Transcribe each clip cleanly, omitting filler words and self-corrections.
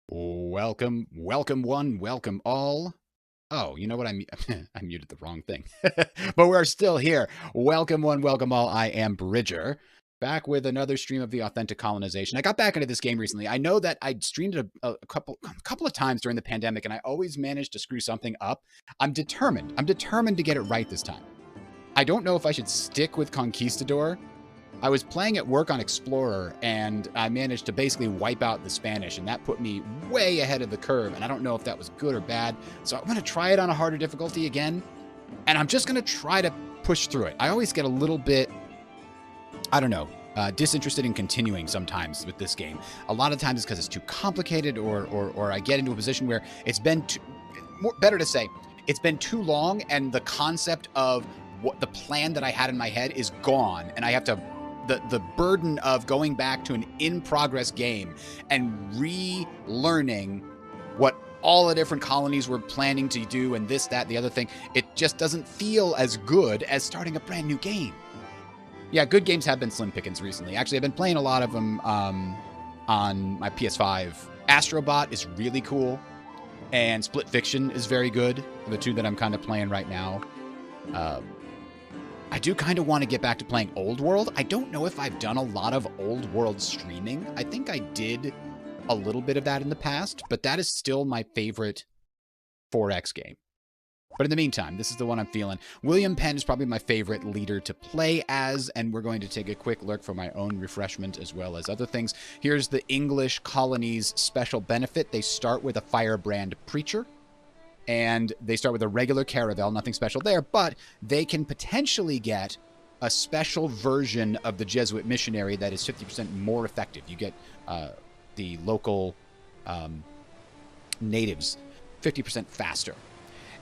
Welcome, welcome one, welcome all. Oh, you know what? I muted the wrong thing. But we're still here. Welcome one, welcome all. I am Bridger, back with another stream of the Authentic Colonization. I got back into this game recently. I know that I streamed it a couple of times during the pandemic, and I always managed to screw something up. I'm determined. I'm determined to get it right this time. I don't know if I should stick with Conquistador. I was playing at work on Explorer, and I managed to basically wipe out the Spanish, and that put me way ahead of the curve, and I don't know if that was good or bad. So I'm going to try it on a harder difficulty again, and I'm just going to try to push through it. I always get a little bit, I don't know, disinterested in continuing sometimes with this game. A lot of times it's because it's too complicated, or I get into a position where it's been better to say, it's been too long, and the concept of what the plan that I had in my head is gone, and I have to the burden of going back to an in-progress game and relearning what all the different colonies were planning to do and this, that, the other thing, it just doesn't feel as good as starting a brand new game. Yeah, good games have been slim pickings recently. Actually, I've been playing a lot of them on my PS5. Astrobot is really cool, and Split Fiction is very good, the two that I'm kind of playing right now. I do kind of want to get back to playing Old World. I don't know if I've done a lot of Old World streaming. I think I did a little bit of that in the past, but that is still my favorite 4X game. But in the meantime, this is the one I'm feeling. William Penn is probably my favorite leader to play as, and we're going to take a quick look for my own refreshment as well as other things. Here's the English colonies special benefit. They start with a firebrand preacher. And they start with a regular caravel, nothing special there, but they can potentially get a special version of the Jesuit missionary that is 50% more effective. You get the local natives 50% faster.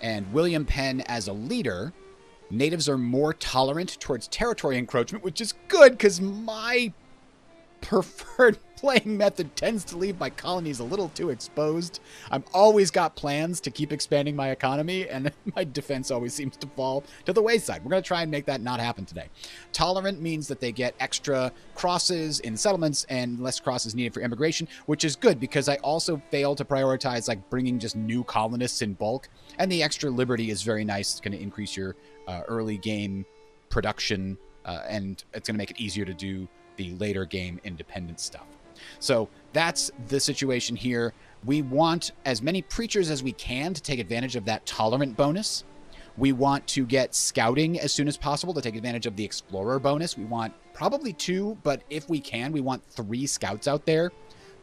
And William Penn, as a leader, natives are more tolerant towards territory encroachment, which is good because my preferred playing method tends to leave my colonies a little too exposed. I've always got plans to keep expanding my economy, and my defense always seems to fall to the wayside. We're going to try and make that not happen today. Tolerant means that they get extra crosses in settlements and less crosses needed for immigration, which is good because I also fail to prioritize like bringing just new colonists in bulk, and the extra liberty is very nice. It's going to increase your early game production, and it's going to make it easier to do the later game independent stuff. So that's the situation here. We want as many preachers as we can to take advantage of that tolerant bonus. We want to get scouting as soon as possible to take advantage of the explorer bonus. We want probably 2, but if we can, we want 3 scouts out there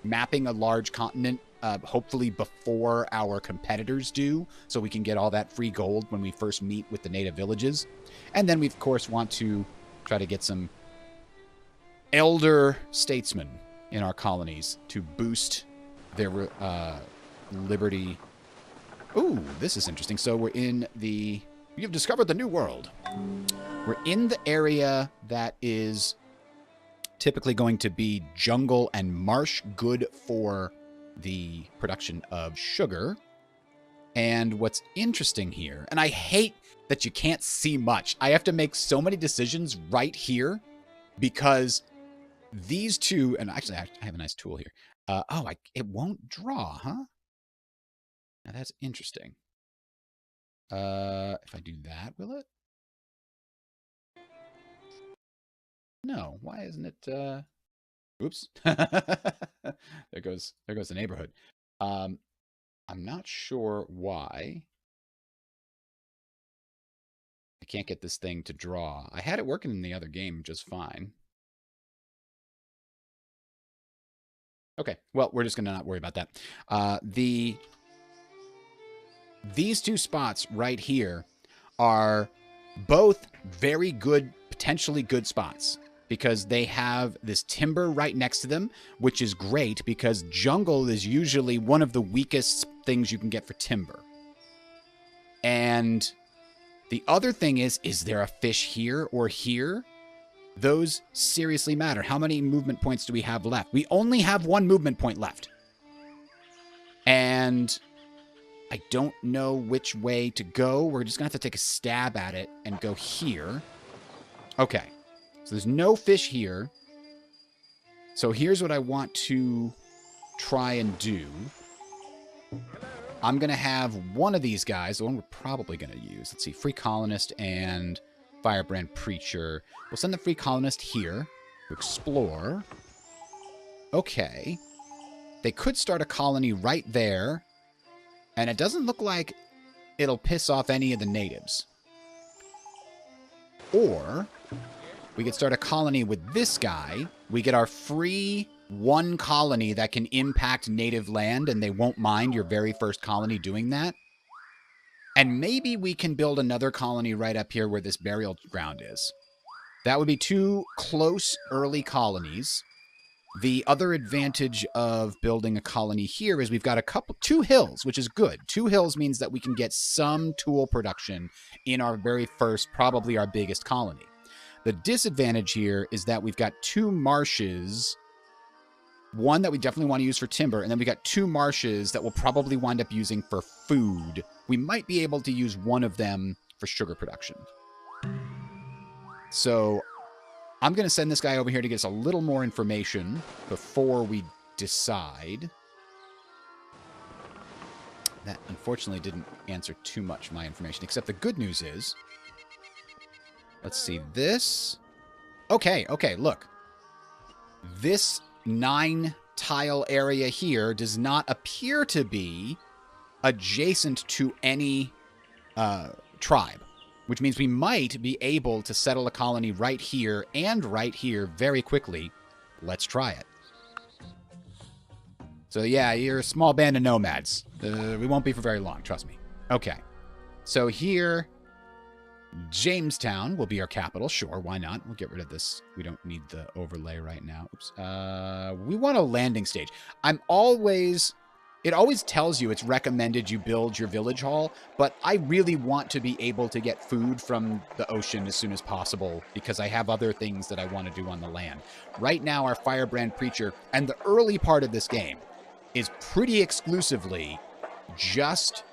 mapping a large continent, hopefully before our competitors do, so we can get all that free gold when we first meet with the native villages. And then we, of course, want to try to get some elder statesmen in our colonies to boost their liberty. Ooh, this is interesting. So we're in the... You've discovered the new world. We're in the area that is typically going to be jungle and marsh, good for the production of sugar. And what's interesting here, and I hate that you can't see much. I have to make so many decisions right here because these two, and actually I have a nice tool here. It won't draw, huh? Now that's interesting. If I do that, will it? No, why isn't it, oops. There goes the neighborhood. I'm not sure why I can't get this thing to draw. I had it working in the other game just fine. Okay, well, we're just going to not worry about that. These 2 spots right here are both very good, potentially good spots because they have this timber right next to them, which is great because jungle is usually one of the weakest things you can get for timber. And the other thing is there a fish here or here? Those seriously matter. How many movement points do we have left? We only have 1 movement point left. And I don't know which way to go. We're just going to have to take a stab at it and go here. Okay. So there's no fish here. So here's what I want to try and do. I'm going to have one of these guys, the one we're probably going to use. Let's see, Free Colonist and Firebrand Preacher. We'll send the Free Colonist here to explore. Okay. They could start a colony right there, and it doesn't look like it'll piss off any of the natives. Or we could start a colony with this guy. We get our free one colony that can impact native land, and they won't mind your very first colony doing that. And maybe we can build another colony right up here where this burial ground is. That would be 2 close early colonies. The other advantage of building a colony here is we've got 2 hills, which is good. 2 hills means that we can get some tool production in our very first, probably our biggest colony. The disadvantage here is that we've got 2 marshes, one that we definitely want to use for timber, and then we got 2 marshes that we'll probably wind up using for food. We might be able to use one of them for sugar production. So I'm going to send this guy over here to get us a little more information before we decide. That unfortunately didn't answer too much of my information, except the good news is, let's see, this. Okay, look. This 9-tile area here does not appear to be adjacent to any tribe, which means we might be able to settle a colony right here and right here very quickly. Let's try it. So yeah, you're a small band of nomads. We won't be for very long, trust me. Okay. So here, Jamestown will be our capital. Sure, why not? We'll get rid of this. We don't need the overlay right now. Oops. We want a landing stage. It always tells you it's recommended you build your village hall, but I really want to be able to get food from the ocean as soon as possible because I have other things that I want to do on the land. Right now, our Firebrand Preacher and the early part of this game is pretty exclusively just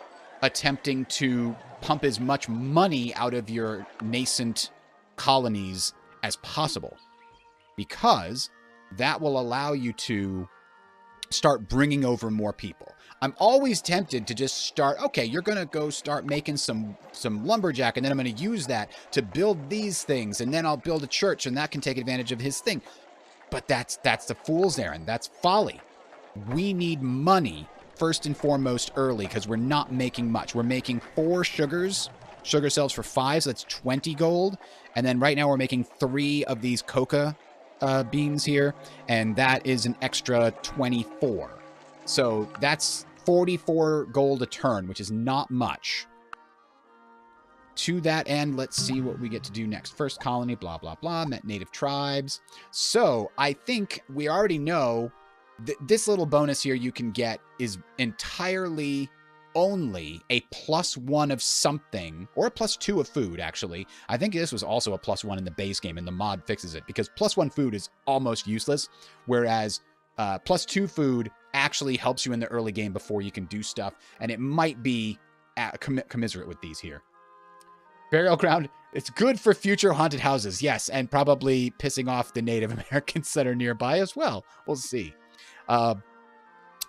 attempting to pump as much money out of your nascent colonies as possible, because that will allow you to start bringing over more people. I'm always tempted to just start, okay, you're going to go start making some lumberjack, and then I'm going to use that to build these things, and then I'll build a church, and that can take advantage of his thing. But that's the fool's errand. That's folly. We need money first and foremost early, because we're not making much. We're making 4 sugar cells for 5, so that's 20 gold. And then right now we're making 3 of these coca beans here, and that is an extra 24. So that's 44 gold a turn, which is not much. To that end, let's see what we get to do next. First colony, blah, blah, blah, met native tribes. So I think we already know this little bonus here you can get is entirely only a +1 of something, or a +2 of food, actually. I think this was also a +1 in the base game, and the mod fixes it, because +1 food is almost useless, whereas +2 food actually helps you in the early game before you can do stuff, and it might be commiserate with these here. Burial ground, it's good for future haunted houses, yes, and probably pissing off the Native Americans that are nearby as well. We'll see.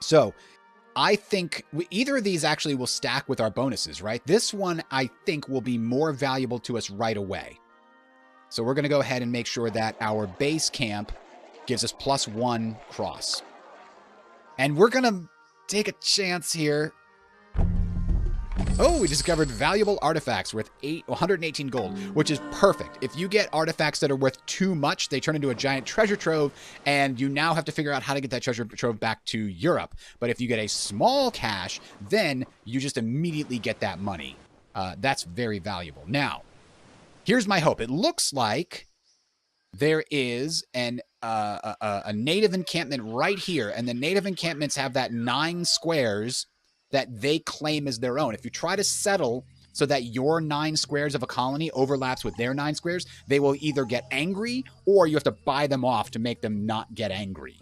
So I think either of these actually will stack with our bonuses, right? This one, I think, will be more valuable to us right away. So we're going to go ahead and make sure that our base camp gives us +1 cross. And we're going to take a chance here. Oh, we discovered valuable artifacts worth 118 gold, which is perfect. If you get artifacts that are worth too much, they turn into a giant treasure trove, and you now have to figure out how to get that treasure trove back to Europe. But if you get a small cache, then you just immediately get that money. That's very valuable. Now, here's my hope. It looks like there is a native encampment right here, and the native encampments have that 9 squares that they claim as their own. If you try to settle so that your 9 squares of a colony overlaps with their 9 squares, they will either get angry or you have to buy them off to make them not get angry.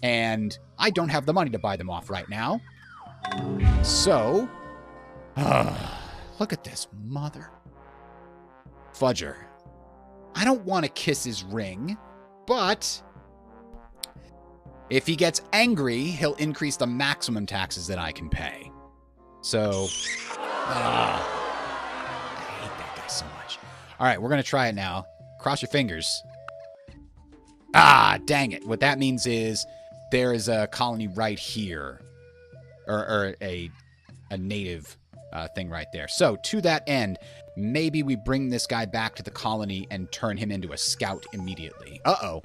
And I don't have the money to buy them off right now. So, look at this mother fudger. I don't want to kiss his ring, but If he gets angry, he'll increase the maximum taxes that I can pay. So, I hate that guy so much. All right, we're going to try it now. Cross your fingers. Ah, dang it. What that means is there is a colony right here. Or a native thing right there. So, to that end, maybe we bring this guy back to the colony and turn him into a scout immediately. Uh-oh.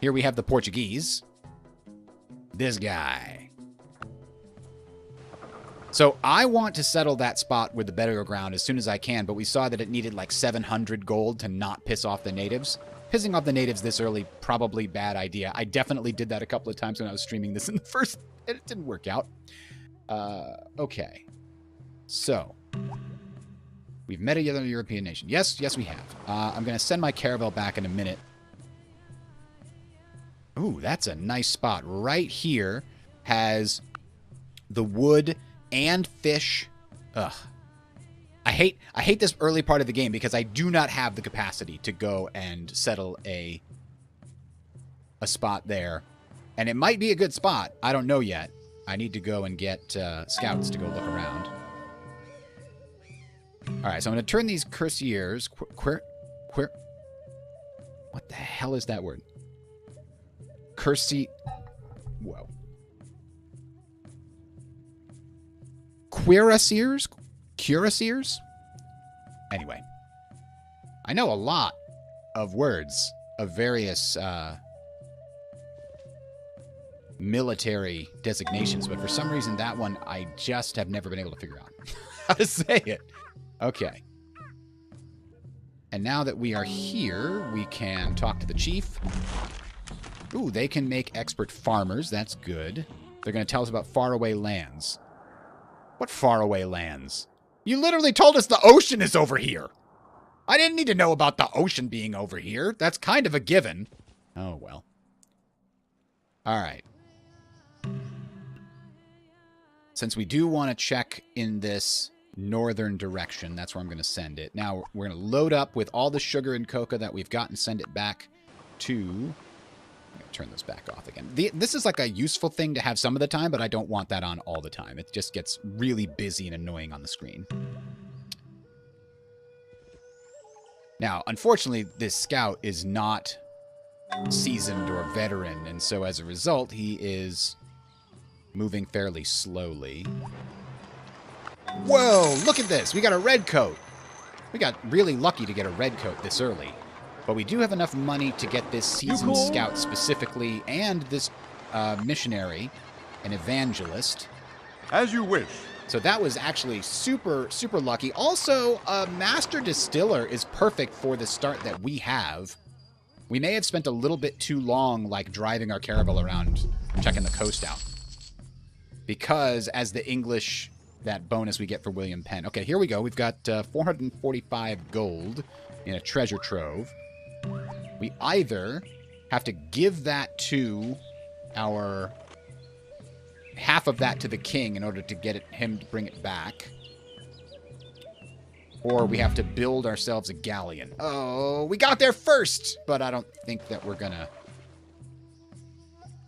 Here we have the Portuguese. This guy. So I want to settle that spot with the burial ground as soon as I can, but we saw that it needed like 700 gold to not piss off the natives. Pissing off the natives this early, probably bad idea. I definitely did that a couple of times when I was streaming this in the first... It didn't work out. Okay. So. We've met another European nation. Yes, we have. I'm going to send my caravel back in a minute. Ooh, that's a nice spot. Right here has the wood and fish. Ugh. I hate this early part of the game because I do not have the capacity to go and settle a spot there. And it might be a good spot. I don't know yet. I need to go and get scouts to go look around. All right, so I'm going to turn these cuirassiers... What the hell is that word? Whoa. Cuirassiers? Cuirassiers? Anyway. I know a lot of words of various military designations, but for some reason that one I just have never been able to figure out how to say it. Okay. And now that we are here, we can talk to the chief. Ooh, they can make expert farmers. That's good. They're going to tell us about faraway lands. What faraway lands? You literally told us the ocean is over here. I didn't need to know about the ocean being over here. That's kind of a given. Oh, well. All right. Since we do want to check in this northern direction, that's where I'm going to send it. Now, we're going to load up with all the sugar and cocoa that we've got and send it back to... Turn this back off again. This is like a useful thing to have some of the time, but I don't want that on all the time. It just gets really busy and annoying on the screen. Now, unfortunately, this scout is not seasoned or veteran, and so as a result, he is moving fairly slowly. Whoa, look at this. We got a red coat. We got really lucky to get a red coat this early. But we do have enough money to get this seasoned scout specifically and this missionary, an evangelist. As you wish. So that was actually super, super lucky. Also, a master distiller is perfect for the start that we have. We may have spent a little bit too long, like, driving our caravel around, checking the coast out. Because, as the English, that bonus we get for William Penn. Okay, here we go. We've got 445 gold in a treasure trove. We either have to give that to our... half of that to the king in order to get him to bring it back. Or we have to build ourselves a galleon. Oh, we got there first! But I don't think that we're gonna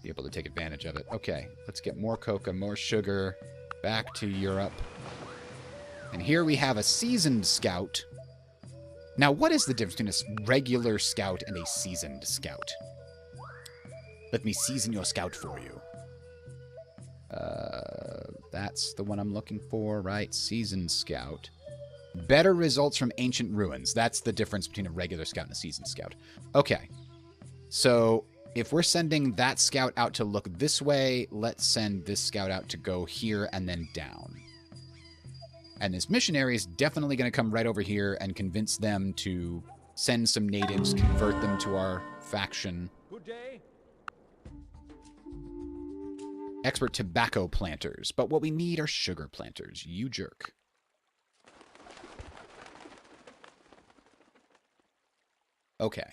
be able to take advantage of it. Okay, let's get more cocoa, more sugar. Back to Europe. And here we have a seasoned scout. Now, what is the difference between a regular scout and a seasoned scout? Let me season your scout for you. That's the one I'm looking for, right? Seasoned scout. Better results from ancient ruins. That's the difference between a regular scout and a seasoned scout. Okay. So, if we're sending that scout out to look this way, let's send this scout out to go here and then down. And this missionary is definitely going to come right over here and convince them to send some natives, convert them to our faction. Good day. Expert tobacco planters. But what we need are sugar planters. You jerk. Okay.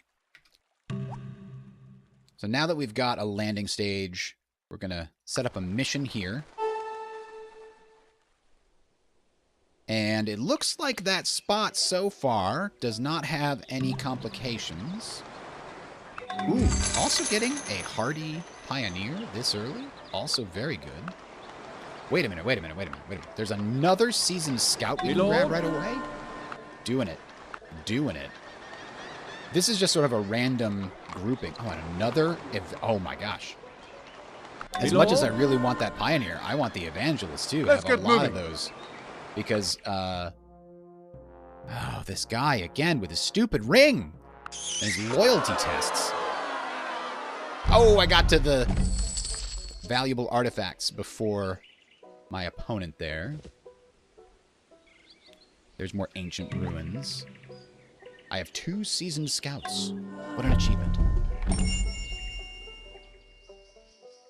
So now that we've got a landing stage, we're going to set up a mission here. And it looks like that spot so far does not have any complications. Ooh, also getting a hardy pioneer this early. Also very good. Wait a minute. There's another seasoned scout we can grab right away? Doing it. This is just sort of a random grouping. Oh, and another... Oh my gosh. As much as I really want that pioneer, I want the evangelist too. I have a lot of those. Because, oh, this guy again with his stupid ring. And his loyalty tests. Oh, I got to the valuable artifacts before my opponent there. There's more ancient ruins. I have 2 seasoned scouts. What an achievement.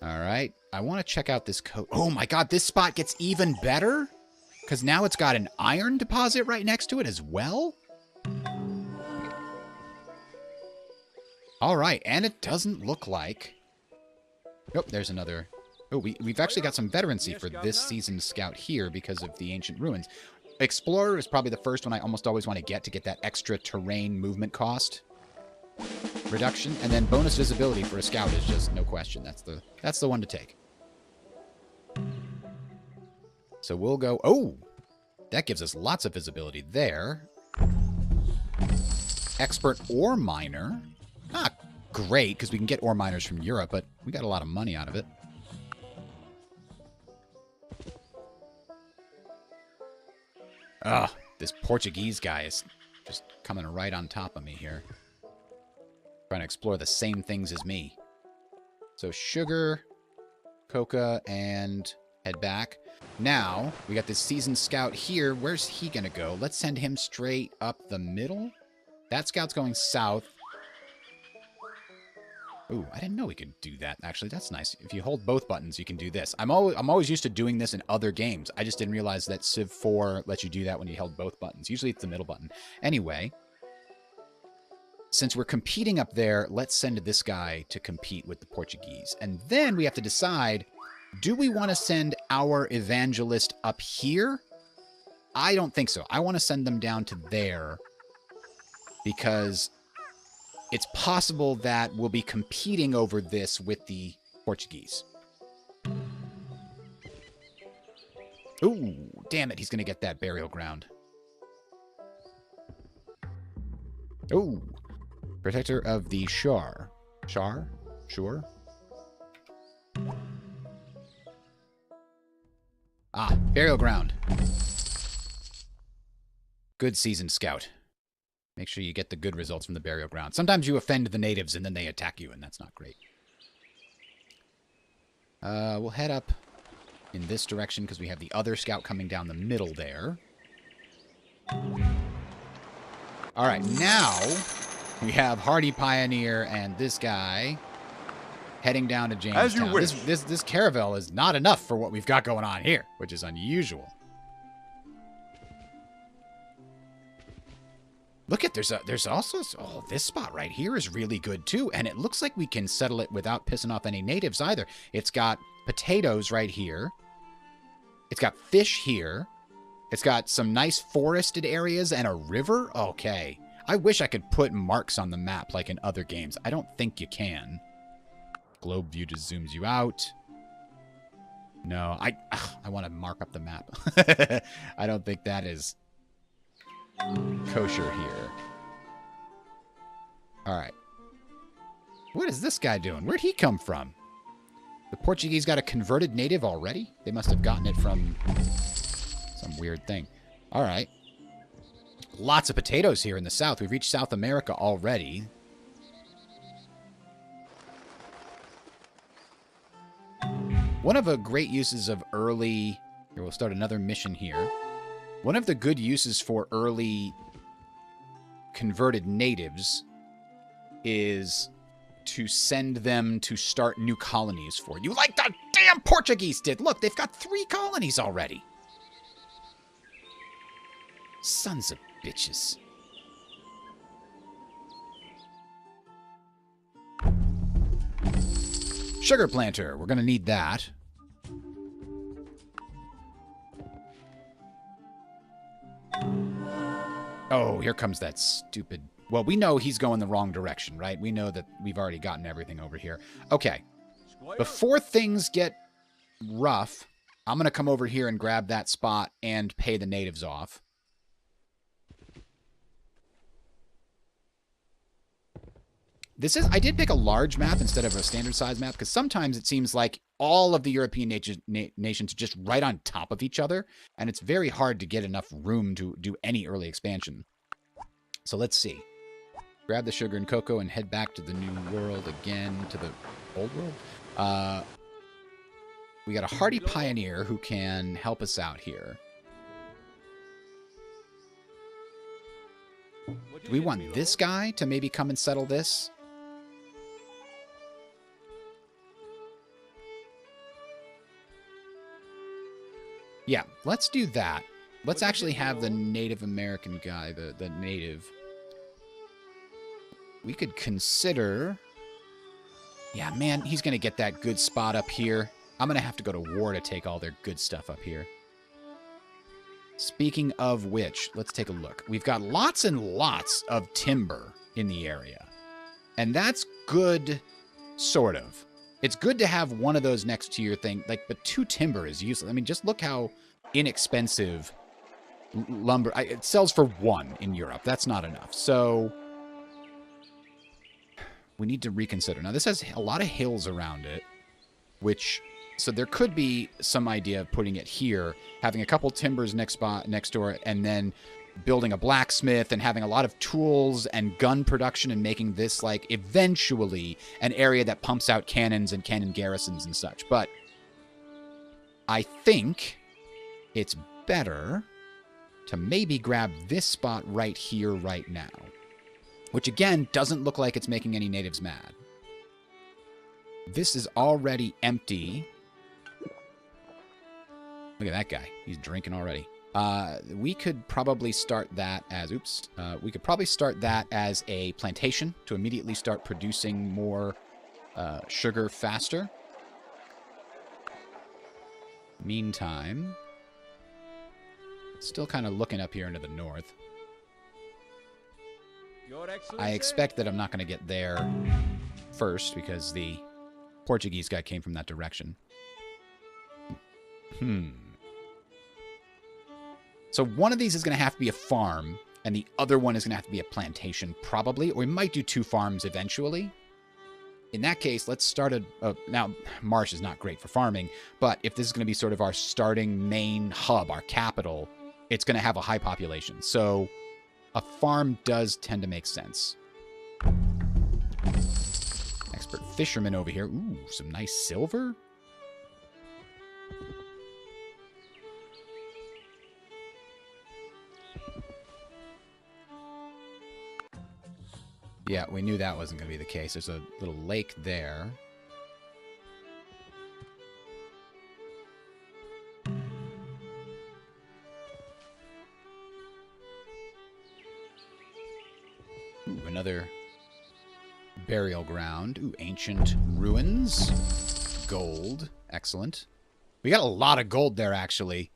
All right. I want to check out this coat. Oh my god, this spot gets even better? Because now it's got an iron deposit right next to it as well? All right, and it doesn't look like... Oh, there's another... Oh, we've actually got some veterancy for this seasoned scout here because of the ancient ruins. Explorer is probably the first one I almost always want to get that extra terrain movement cost reduction. And then bonus visibility for a scout is just no question. That's the one to take. So we'll go... Oh! That gives us lots of visibility there. Expert ore miner. Not great, because we can get ore miners from Europe, but we got a lot of money out of it. Ugh, this Portuguese guy is just coming right on top of me here. Trying to explore the same things as me. So sugar, coca, and head back. Now, we got this seasoned scout here. Where's he going to go? Let's send him straight up the middle. That scout's going south. Ooh, I didn't know we could do that, actually. That's nice. If you hold both buttons, you can do this. I'm always used to doing this in other games. I just didn't realize that Civ 4 lets you do that when you held both buttons. Usually it's the middle button. Anyway, since we're competing up there, let's send this guy to compete with the Portuguese. And then we have to decide, do we want to send our evangelist up here? I don't think so. I want to send them down to there because... it's possible that we'll be competing over this with the Portuguese. Ooh, damn it. He's going to get that burial ground. Ooh. Protector of the Shar. Shar? Sure. Ah, burial ground. Good seasoned scout. Make sure you get the good results from the burial ground. Sometimes you offend the natives and then they attack you, and that's not great. We'll head up in this direction because we have the other scout coming down the middle there. All right, now we have Hardy Pioneer and this guy heading down to Jamestown. As you wish. This caravel is not enough for what we've got going on here, which is unusual. Look at, there's also, oh, this spot right here is really good too. And it looks like we can settle it without pissing off any natives either. It's got potatoes right here. It's got fish here. It's got some nice forested areas and a river. Okay. I wish I could put marks on the map like in other games. I don't think you can. Globe view just zooms you out. No, I want to mark up the map. I don't think that is... kosher here. Alright. What is this guy doing? Where'd he come from? The Portuguese got a converted native already? They must have gotten it from some weird thing. Alright. Lots of potatoes here in the south. We've reached South America already. One of the great uses of early... Here, we'll start another mission here. One of the good uses for early converted natives is to send them to start new colonies for you, like the damn Portuguese did. Look, they've got 3 colonies already. Sons of bitches. Sugar planter. We're going to need that. Oh, here comes that stupid... Well, we know he's going the wrong direction, right? We know that we've already gotten everything over here. Okay. Before things get rough, I'm going to come over here and grab that spot and pay the natives off. I did pick a large map instead of a standard size map because sometimes it seems like all of the European nations are just right on top of each other, and it's very hard to get enough room to do any early expansion. So let's see. Grab the sugar and cocoa and head back to the new world again, to the old world. We got a hardy pioneer who can help us out here. Do we want this guy to maybe come and settle this? Yeah, let's do that. Let's actually have the Native American guy, the native. We could consider... Yeah, man, he's going to get that good spot up here. I'm going to have to go to war to take all their good stuff up here. Speaking of which, let's take a look. We've got lots and lots of timber in the area. And that's good, sort of. It's good to have one of those next to your thing, but 2 timber is useless. I mean, just look how inexpensive lumber... it sells for 1 in Europe. That's not enough. So we need to reconsider. Now, this has a lot of hills around it, which... So there could be some idea of putting it here, having a couple timbers next door, and then building a blacksmith and having a lot of tools and gun production and making this, like, eventually an area that pumps out cannons and cannon garrisons and such. But I think it's better to maybe grab this spot right here, right now. Which, again, doesn't look like it's making any natives mad. This is already empty. Look at that guy. He's drinking already. We could probably start that as... Oops. We could probably start that as a plantation to immediately start producing more sugar faster. Meantime, still kind of looking up here into the north. I expect that I'm not going to get there first because the Portuguese guy came from that direction. So one of these is going to have to be a farm, and the other one is going to have to be a plantation, probably. Or we might do 2 farms eventually. In that case, let's start now, Marsh is not great for farming, but if this is going to be sort of our starting main hub, our capital, it's going to have a high population. So a farm does tend to make sense. Expert fisherman over here. Ooh, some nice silver. Yeah, we knew that wasn't going to be the case. There's a little lake there. Ooh, another burial ground. Ooh, ancient ruins. Gold. Excellent. We got a lot of gold there, actually.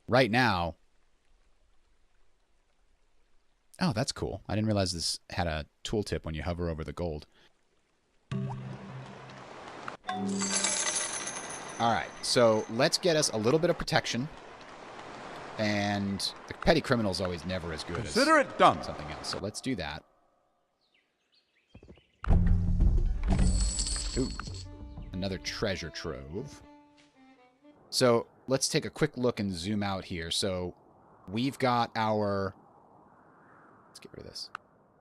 Right now. Oh, that's cool. I didn't realize this had a tooltip when you hover over the gold. Alright, so let's get us a little bit of protection. And the petty criminal is always never as good as something else. So let's do that. Ooh, another treasure trove. So let's take a quick look and zoom out here. So we've got our... Let's get rid of this.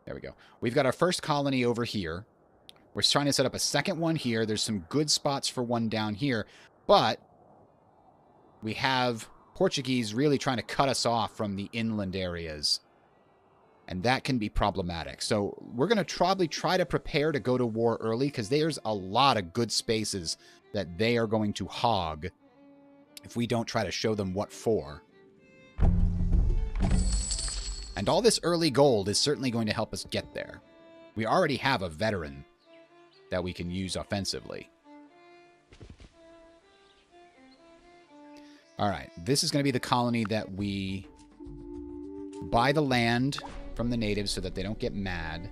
There we go. We've got our first colony over here. We're trying to set up a second one here. There's some good spots for one down here. But we have Portuguese really trying to cut us off from the inland areas. And that can be problematic. So we're going to probably try to prepare to go to war early because there's a lot of good spaces that they are going to hog if we don't try to show them what for. And all this early gold is certainly going to help us get there. We already have a veteran that we can use offensively. All right, this is going to be the colony that we buy the land from the natives so that they don't get mad.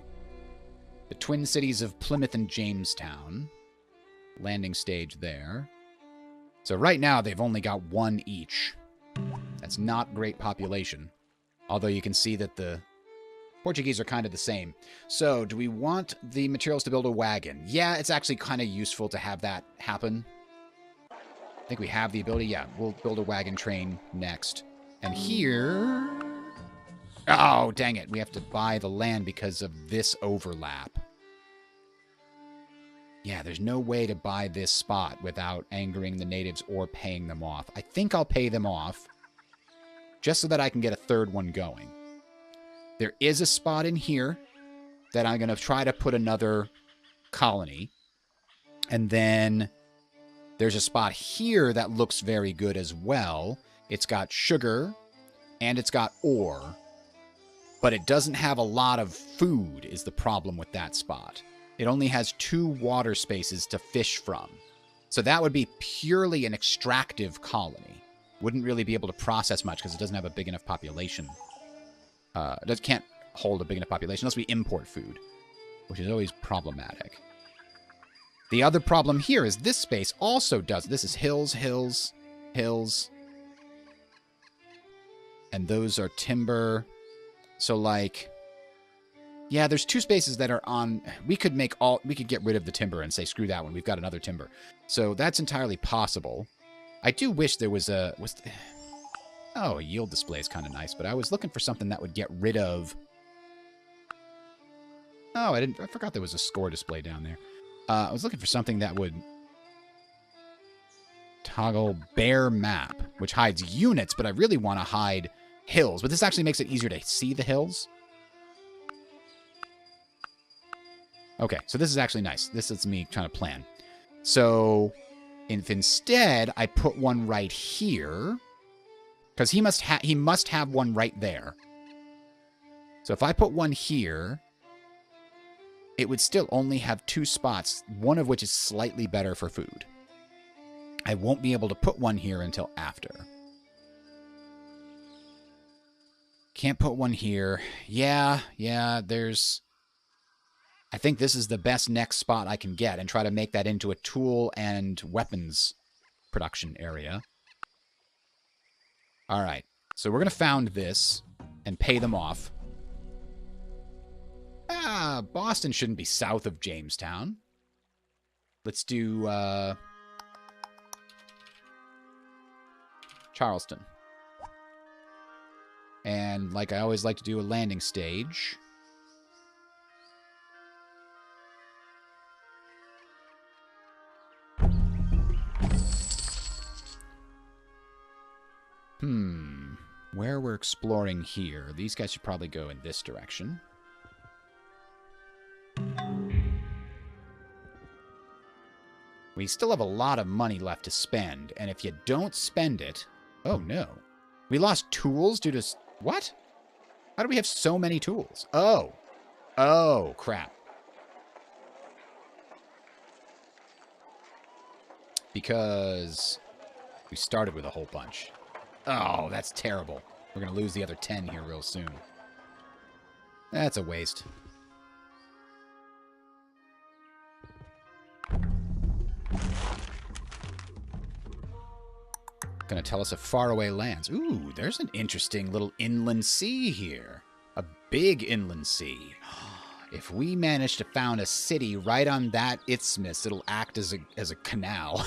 The twin cities of Plymouth and Jamestown. Landing stage there. So right now, they've only got one each. That's not great population. Although you can see that the Portuguese are kind of the same. So, do we want the materials to build a wagon? Yeah, it's actually kind of useful to have that happen. I think we have the ability. Yeah, we'll build a wagon train next. And here... Oh, dang it. We have to buy the land because of this overlap. Yeah, there's no way to buy this spot without angering the natives or paying them off. I think I'll pay them off just so that I can get a third one going. There is a spot in here that I'm going to try to put another colony. And then there's a spot here that looks very good as well. It's got sugar and it's got ore. But it doesn't have a lot of food is the problem with that spot. It only has 2 water spaces to fish from. So that would be purely an extractive colony. Wouldn't really be able to process much because it doesn't have a big enough population. It can't hold a big enough population unless we import food, which is always problematic. The other problem here is this space also does. This is hills, hills, hills. And those are timber. So, like, yeah, there's 2 spaces that are on. We could get rid of the timber and say, screw that one. We've got another timber. So that's entirely possible. I do wish there was a... Oh, a yield display is kind of nice, but I was looking for something that would get rid of... Oh, I forgot there was a score display down there. I was looking for something that would toggle bare map, which hides units, but I really want to hide hills. But this actually makes it easier to see the hills. Okay, so this is actually nice. This is me trying to plan. So, if instead I put one right here... Because he must have one right there. So if I put one here, it would still only have 2 spots, one of which is slightly better for food. I won't be able to put one here until after. Can't put one here. Yeah, there's... I think this is the best next spot I can get and try to make that into a tool and weapons production area. All right, so we're going to found this and pay them off. Boston shouldn't be south of Jamestown. Let's do Charleston. And like I always like to do, a landing stage. Where we're exploring here, these guys should probably go in this direction. We still have a lot of money left to spend, and if you don't spend it... Oh, no. We lost tools due to... What? How do we have so many tools? Oh. Oh, crap. Because we started with a whole bunch. Oh, that's terrible. We're going to lose the other 10 here real soon. That's a waste. Going to tell us of faraway lands. Ooh, there's an interesting little inland sea here. A big inland sea. If we manage to found a city right on that isthmus, it'll act as a canal.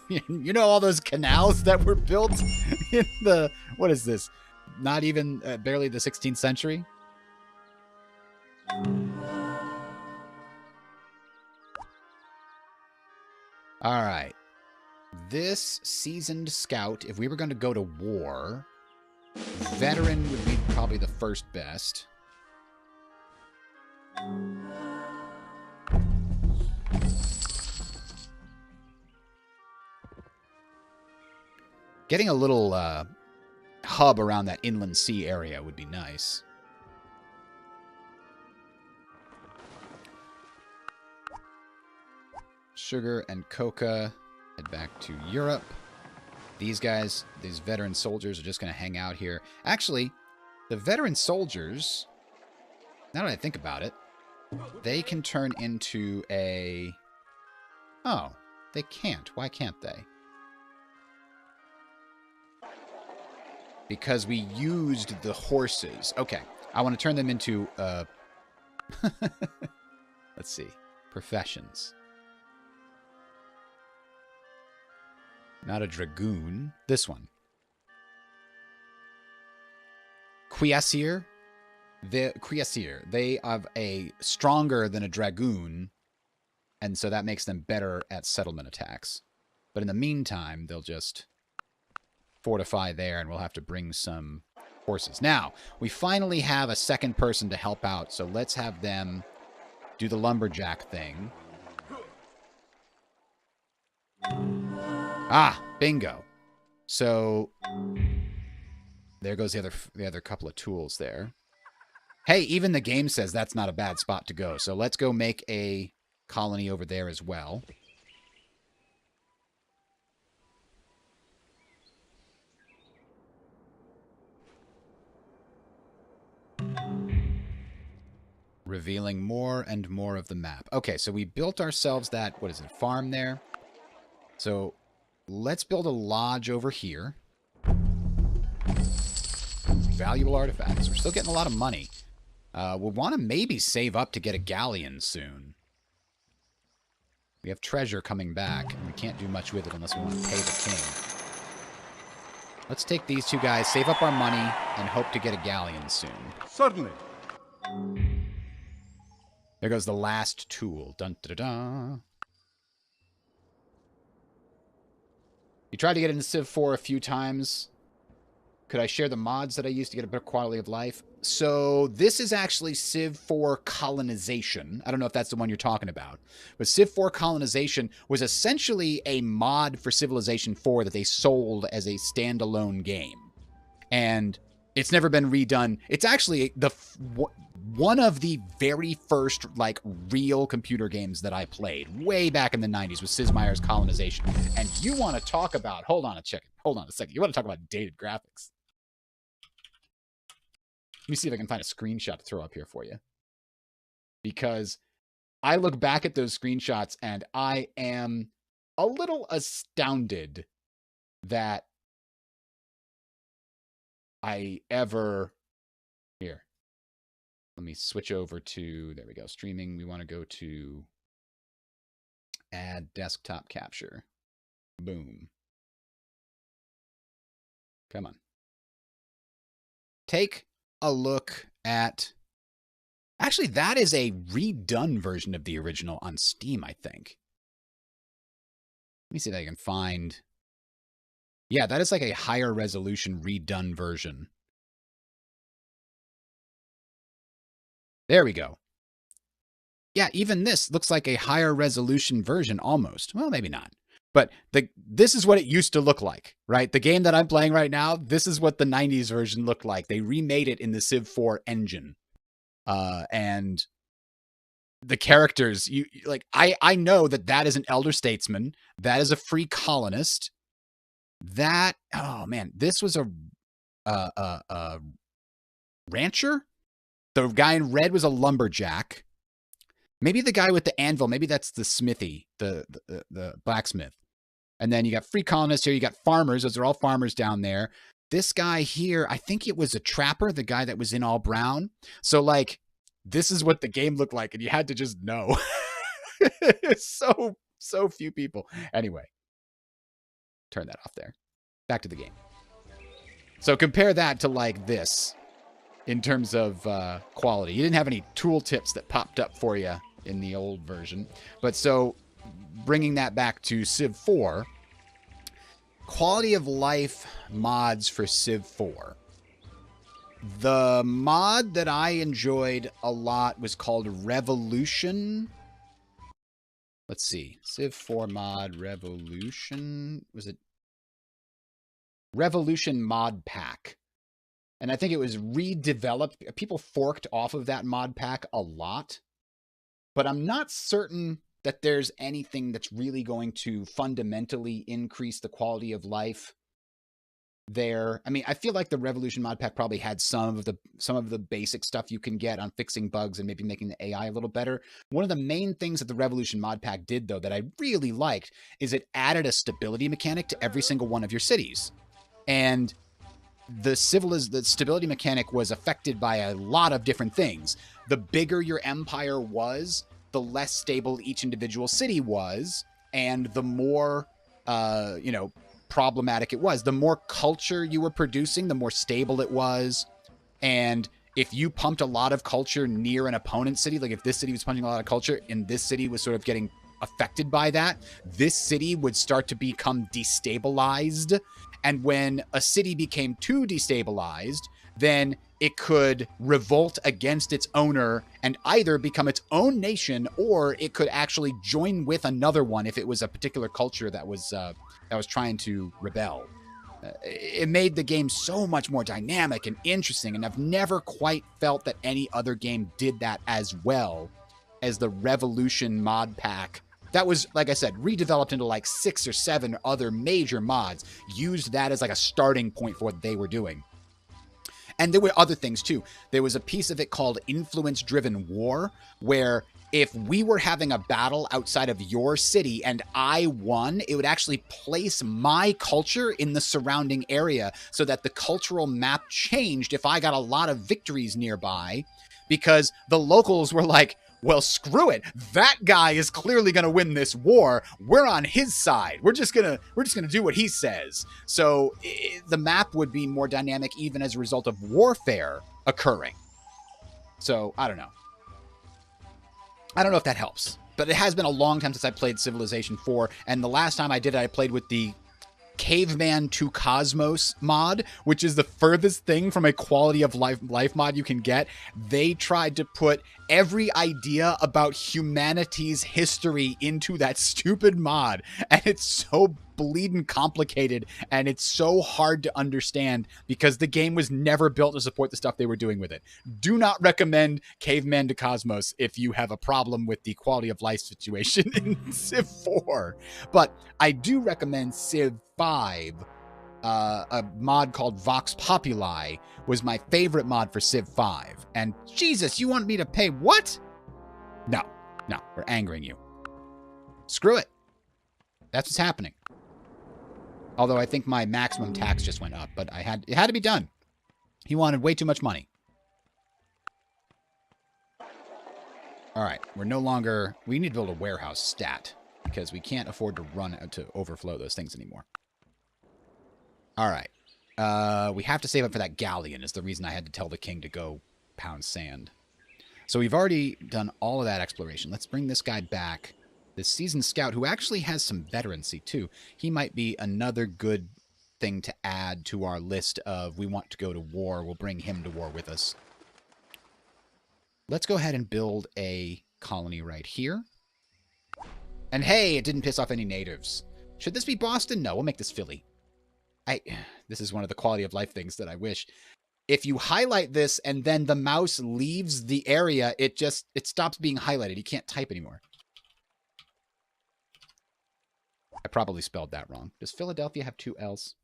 You know all those canals that were built in the... What is this? Not even barely the 16th century? All right. This seasoned scout, if we were going to go to war, veteran would be probably the first best. Getting a little hub around that inland sea area would be nice. Sugar and coca head back to Europe. These guys, these veteran soldiers, are just going to hang out here. Actually, the veteran soldiers now that I think about it, they can turn into a... Oh, they can't. Why can't they? Because we used the horses. Okay, I want to turn them into... Let's see. Professions. Not a dragoon. This one. Cuirassier. The Cuirassier. They have a stronger than a dragoon, and so that makes them better at settlement attacks. But in the meantime, they'll just fortify there, and we'll have to bring some horses. Now, we finally have a second person to help out, so let's have them do the lumberjack thing. Ah, bingo. So there goes the other couple of tools there. Hey, even the game says that's not a bad spot to go. So let's go make a colony over there as well. Revealing more and more of the map. Okay, so we built ourselves that, what is it, farm there? So let's build a lodge over here. Valuable artifacts. We're still getting a lot of money. We'll want to maybe save up to get a galleon soon. We have treasure coming back, and we can't do much with it unless we want to pay the king. Let's take these two guys, save up our money, and hope to get a galleon soon. Certainly. There goes the last tool. Dun da da da. You tried to get into Civ 4 a few times. Could I share the mods that I used to get a better quality of life? So this is actually Civ 4 Colonization. I don't know if that's the one you're talking about. But Civ 4 Colonization was essentially a mod for Civilization 4 that they sold as a standalone game. And it's never been redone. It's actually one of the very first, like, real computer games that I played way back in the 90s was Meier's Colonization. And you want to talk about... Hold on a second. You want to talk about dated graphics. Let me see if I can find a screenshot to throw up here for you. Because I look back at those screenshots and I am a little astounded that I ever... Here. Let me switch over to... There we go. Streaming. We want to go to... Add desktop capture. Boom. Come on. Take a look at... Actually, that is a redone version of the original on Steam, I think. Let me see if I can find... Yeah, that is like a higher resolution redone version. There we go. Yeah, even this looks like a higher resolution version almost. Well, maybe not. But this is what it used to look like, right? The game that I'm playing right now, this is what the 90s version looked like. They remade it in the Civ 4 engine. And the characters, I know that is an elder statesman. That is a free colonist. That, oh man, this was a rancher. The guy in red was a lumberjack. Maybe the guy with the anvil, maybe that's the smithy, the blacksmith. And then you got free colonists here. You got farmers. Those are all farmers down there. This guy here, I think it was a trapper, the guy that was in all brown. So, like, this is what the game looked like, and you had to just know. So few people. Anyway, turn that off there. Back to the game. So compare that to, like, this in terms of quality. You didn't have any tooltips that popped up for you in the old version. But so... bringing that back to Civ 4, quality of life mods for Civ 4. The mod that I enjoyed a lot was called Revolution. Let's see. Civ 4 mod Revolution. Was it Revolution Mod Pack? And I think it was redeveloped. People forked off of that mod pack a lot. But I'm not certain that there's anything that's really going to fundamentally increase the quality of life there. I mean, I feel like the Revolution mod pack probably had some of the basic stuff you can get on fixing bugs and maybe making the AI a little better. One of the main things that the Revolution mod pack did, though, that I really liked is it added a stability mechanic to every single one of your cities. And the stability mechanic was affected by a lot of different things. The bigger your empire was, the less stable each individual city was, and the more problematic it was. The more culture you were producing, the more stable it was. And if you pumped a lot of culture near an opponent's city, like if this city was pumping a lot of culture and this city was sort of getting affected by that, this city would start to become destabilized. And when a city became too destabilized, then it could revolt against its owner and either become its own nation, or it could actually join with another one if it was a particular culture that was trying to rebel. It made the game so much more dynamic and interesting, and I've never quite felt that any other game did that as well as the Revolution mod pack. That was, like I said, redeveloped into like 6 or 7 other major mods, used that as like a starting point for what they were doing. And there were other things too. There was a piece of it called Influence-Driven War, where if we were having a battle outside of your city and I won, it would actually place my culture in the surrounding area so that the cultural map changed if I got a lot of victories nearby, because the locals were like, well, screw it. That guy is clearly going to win this war. We're on his side. We're just going to do what he says. So the map would be more dynamic even as a result of warfare occurring. So I don't know. I don't know if that helps, but it has been a long time since I played Civilization 4. And the last time I did it, I played with the Caveman to Cosmos mod, which is the furthest thing from a quality of life mod you can get. They tried to put every idea about humanity's history into that stupid mod, and it's so bleeding complicated, and it's so hard to understand because the game was never built to support the stuff they were doing with it. Do not recommend Caveman to Cosmos if you have a problem with the quality of life situation in Civ 4. But I do recommend Civ 5. A mod called Vox Populi was my favorite mod for Civ 5. And Jesus, you want me to pay what? No, we're angering you. Screw it. That's what's happening. Although I think my maximum tax just went up, but it had to be done. He wanted way too much money. All right, we're no longer... We need to build a warehouse stat because we can't afford to overflow those things anymore. All right. We have to save up for that galleon is the reason I had to tell the king to go pound sand. So we've already done all of that exploration. Let's bring this guy back. This seasoned scout, who actually has some veterancy, too. He might be another good thing to add to our list of we want to go to war. We'll bring him to war with us. Let's go ahead and build a colony right here. And hey, it didn't piss off any natives. Should this be Boston? No, we'll make this Philly. This is one of the quality of life things that I wish. If you highlight this and then the mouse leaves the area, it stops being highlighted. You can't type anymore. I probably spelled that wrong. Does Philadelphia have 2 L's?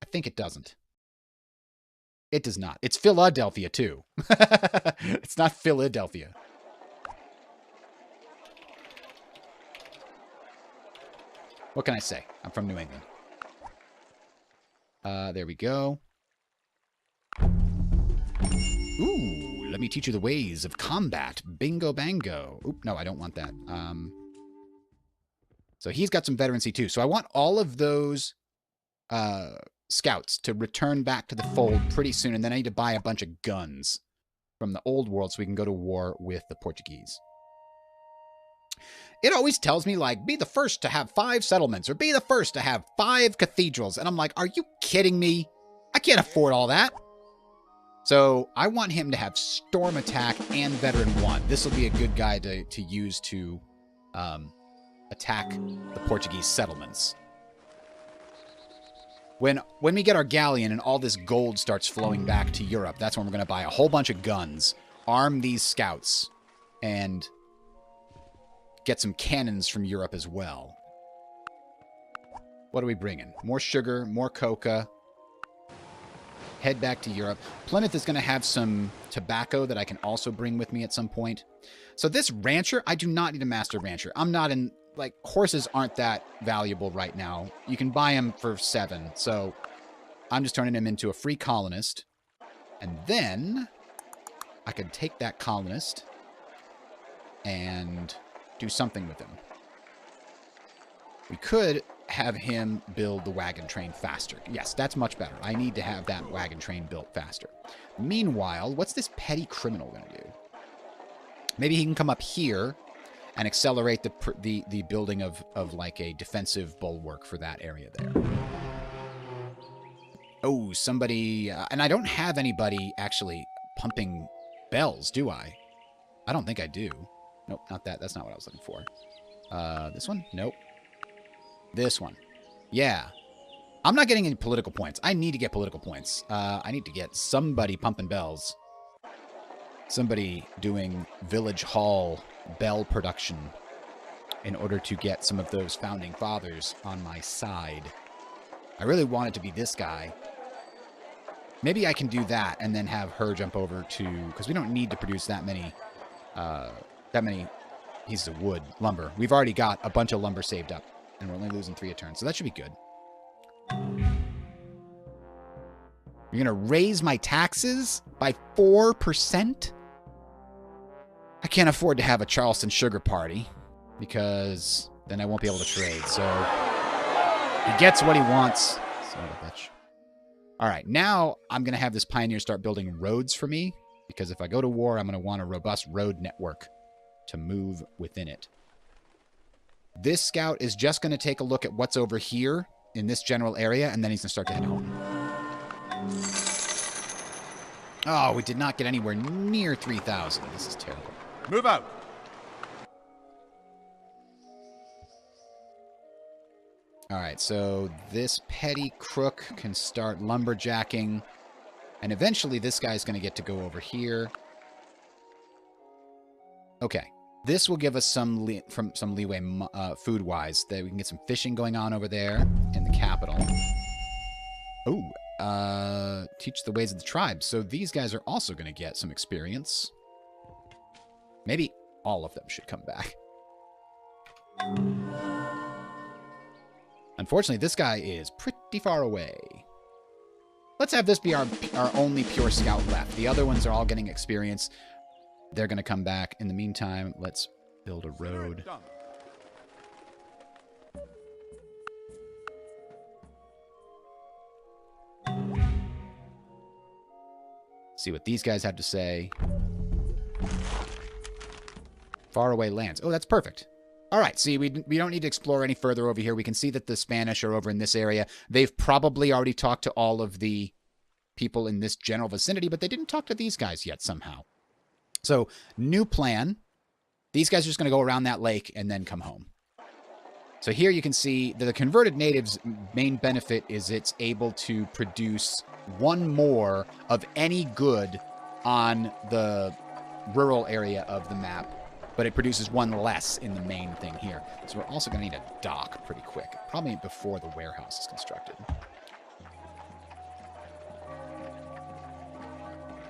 I think it doesn't. It does not. It's Philadelphia, too. It's not Philadelphia. What can I say? I'm from New England. There we go. Ooh, let me teach you the ways of combat. Bingo bango. Oop, no, I don't want that. So he's got some veterancy too. So I want all of those scouts to return back to the fold pretty soon. And then I need to buy a bunch of guns from the old world so we can go to war with the Portuguese. It always tells me, like, be the first to have 5 settlements or be the first to have 5 cathedrals. And I'm like, are you kidding me? I can't afford all that. So I want him to have Storm Attack and Veteran 1. This will be a good guy to use to attack the Portuguese settlements. When we get our galleon and all this gold starts flowing back to Europe, that's when we're going to buy a whole bunch of guns, arm these scouts, and get some cannons from Europe as well. What are we bringing? More sugar, more coca. Head back to Europe. Plymouth is going to have some tobacco that I can also bring with me at some point. So this rancher, I do not need a master rancher. I'm not in, like, horses aren't that valuable right now. You can buy them for 7. So I'm just turning him into a free colonist. And then I could take that colonist and do something with him. We could have him build the wagon train faster. Yes, that's much better. I need to have that wagon train built faster. Meanwhile, what's this petty criminal going to do? Maybe he can come up here and accelerate the building of like a defensive bulwark for that area there. Oh, somebody... and I don't have anybody actually pumping bells, do I? I don't think I do. Nope, not that. That's not what I was looking for. This one? Nope. This one. Yeah. I'm not getting any political points. I need to get political points. I need to get somebody pumping bells. Somebody doing village hall bell production in order to get some of those founding fathers on my side. I really want it to be this guy. Maybe I can do that and then have her jump over to... Because we don't need to produce that many pieces of wood, lumber. We've already got a bunch of lumber saved up. And we're only losing 3 a turn, so that should be good. You're going to raise my taxes by 4%? I can't afford to have a Charleston sugar party, because then I won't be able to trade. So he gets what he wants. Son of a bitch. All right, now I'm going to have this pioneer start building roads for me, because if I go to war, I'm going to want a robust road network to move within it. This scout is just going to take a look at what's over here in this general area, and then he's going to start to head home. Oh, we did not get anywhere near 3,000. This is terrible. Move out. All right, so this petty crook can start lumberjacking, and eventually this guy's going to get to go over here. Okay. This will give us some leeway food-wise. That we can get some fishing going on over there in the capital. Oh, teach the ways of the tribe. So these guys are also going to get some experience. Maybe all of them should come back. Unfortunately, this guy is pretty far away. Let's have this be our only pure scout left. The other ones are all getting experience. They're going to come back. In the meantime, let's build a road. See what these guys have to say. Faraway lands. Oh, that's perfect. All right, see, we don't need to explore any further over here. We can see that the Spanish are over in this area. They've probably already talked to all of the people in this general vicinity, but they didn't talk to these guys yet somehow. So, new plan. These guys are just going to go around that lake and then come home. So here you can see that the converted natives' main benefit is it's able to produce 1 more of any good on the rural area of the map, but it produces 1 less in the main thing here. So we're also going to need a dock pretty quick, probably before the warehouse is constructed.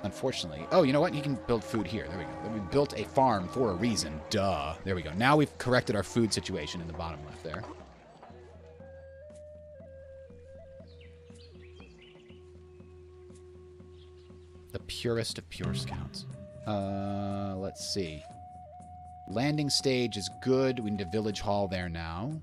Unfortunately. Oh, you know what? He can build food here. There we go. We built a farm for a reason. Duh. There we go. Now we've corrected our food situation in the bottom left there. The purest of pure scouts. Let's see. Landing stage is good. We need a village hall there now.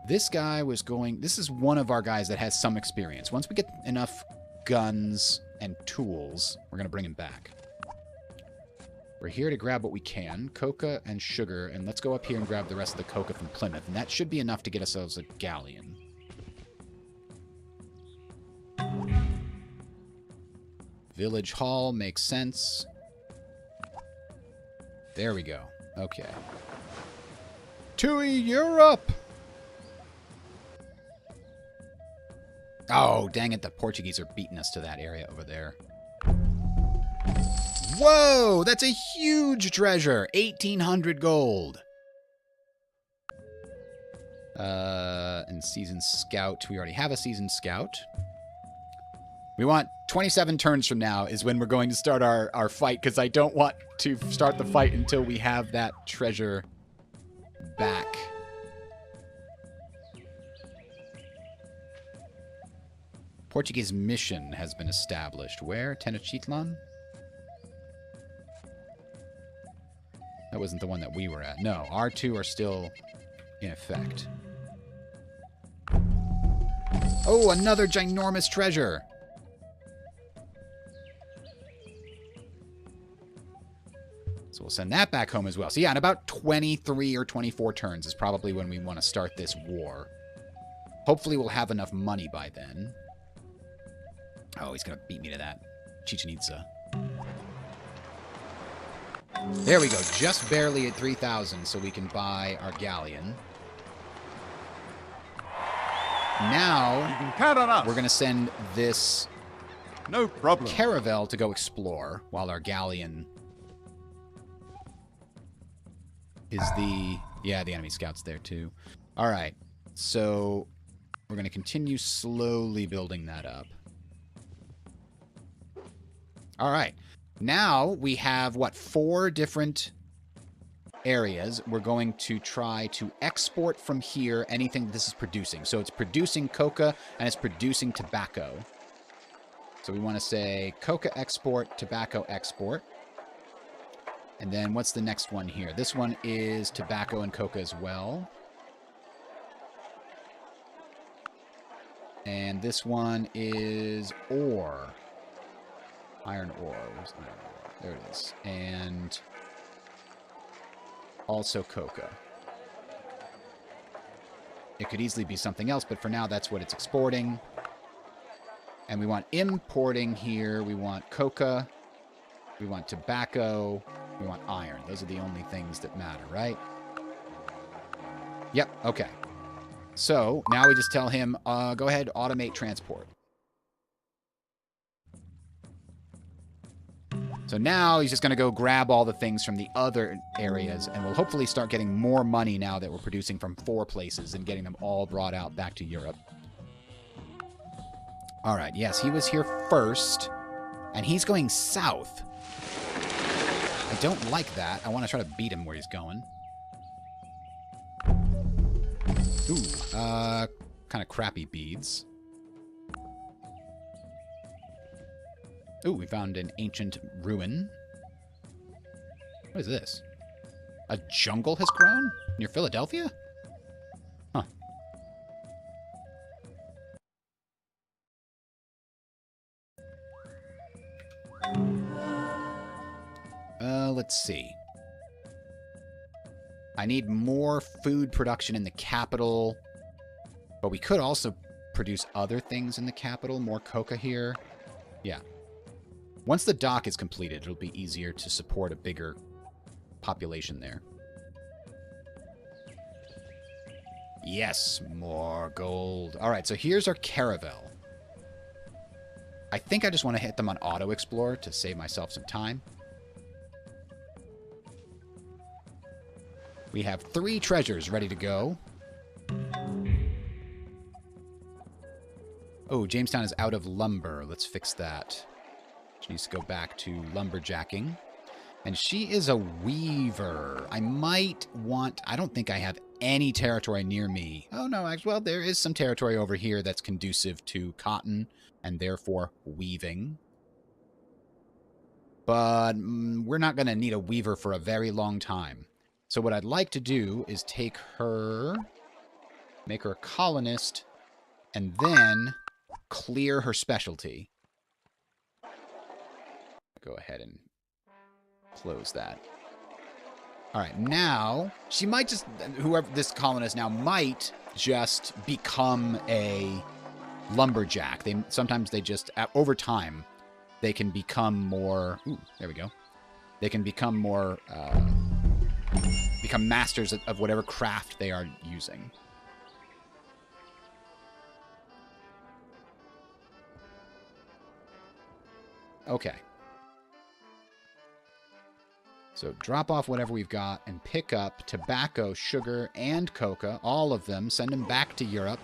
This guy was going... This is one of our guys that has some experience. Once we get enough guns and tools, we're going to bring him back. We're here to grab what we can. Coca and sugar. And let's go up here and grab the rest of the coca from Plymouth. And that should be enough to get ourselves a galleon. Village hall makes sense. There we go. Okay. To Europe! Oh, dang it. The Portuguese are beating us to that area over there. Whoa! That's a huge treasure! 1,800 gold. And seasoned scout. We already have a seasoned scout. We want 27 turns from now is when we're going to start our fight, because I don't want to start the fight until we have that treasure back. Portuguese mission has been established. Where? Tenochtitlan? That wasn't the one that we were at. No, our two are still in effect. Oh, another ginormous treasure! So we'll send that back home as well. So yeah, in about 23 or 24 turns is probably when we want to start this war. Hopefully we'll have enough money by then. Oh, he's going to beat me to that. Chichen Itza. There we go. Just barely at 3,000, so we can buy our galleon. Now, You can count on us. we're going to send this No problem. caravel to go explore while our galleon is the... Yeah, the enemy scout's there too. All right. So we're going to continue slowly building that up. All right. Now we have, what, 4 different areas. We're going to try to export from here anything this is producing. So it's producing coca and it's producing tobacco. So we want to say coca export, tobacco export. And then what's the next one here? This one is tobacco and coca as well. And this one is ore. Iron ore. Where's iron ore? There it is. And also coca. It could easily be something else, but for now that's what it's exporting. And we want importing here. We want coca. We want tobacco. We want iron. Those are the only things that matter, right? Yep, okay. So, now we just tell him, go ahead, automate transport. So now he's just going to go grab all the things from the other areas, and we'll hopefully start getting more money now that we're producing from 4 places and getting them all brought out back to Europe. All right, yes, he was here first, and he's going south. I don't like that. I want to try to beat him where he's going. Ooh, kind of crappy beads. Ooh, we found an ancient ruin. What is this? A jungle has grown? Near Philadelphia? Huh. Let's see. I need more food production in the capital, but we could also produce other things in the capital. More coca here. Yeah. Once the dock is completed, it'll be easier to support a bigger population there. Yes, more gold. All right, so here's our caravel. I think I just want to hit them on Auto Explore to save myself some time. We have 3 treasures ready to go. Oh, Jamestown is out of lumber. Let's fix that. She needs to go back to lumberjacking. And she is a weaver. I might want... I don't think I have any territory near me. Oh, no. Actually, well, there is some territory over here that's conducive to cotton and therefore weaving. But we're not going to need a weaver for a very long time. So what I'd like to do is take her, make her a colonist, and then clear her specialty. Go ahead and close that. All right, now she might just, whoever this colonist now might just become a lumberjack. Sometimes they just, over time, they can become more, ooh, there we go. They can become more, become masters of whatever craft they are using. Okay. So drop off whatever we've got and pick up tobacco, sugar, and coca. All of them. Send them back to Europe.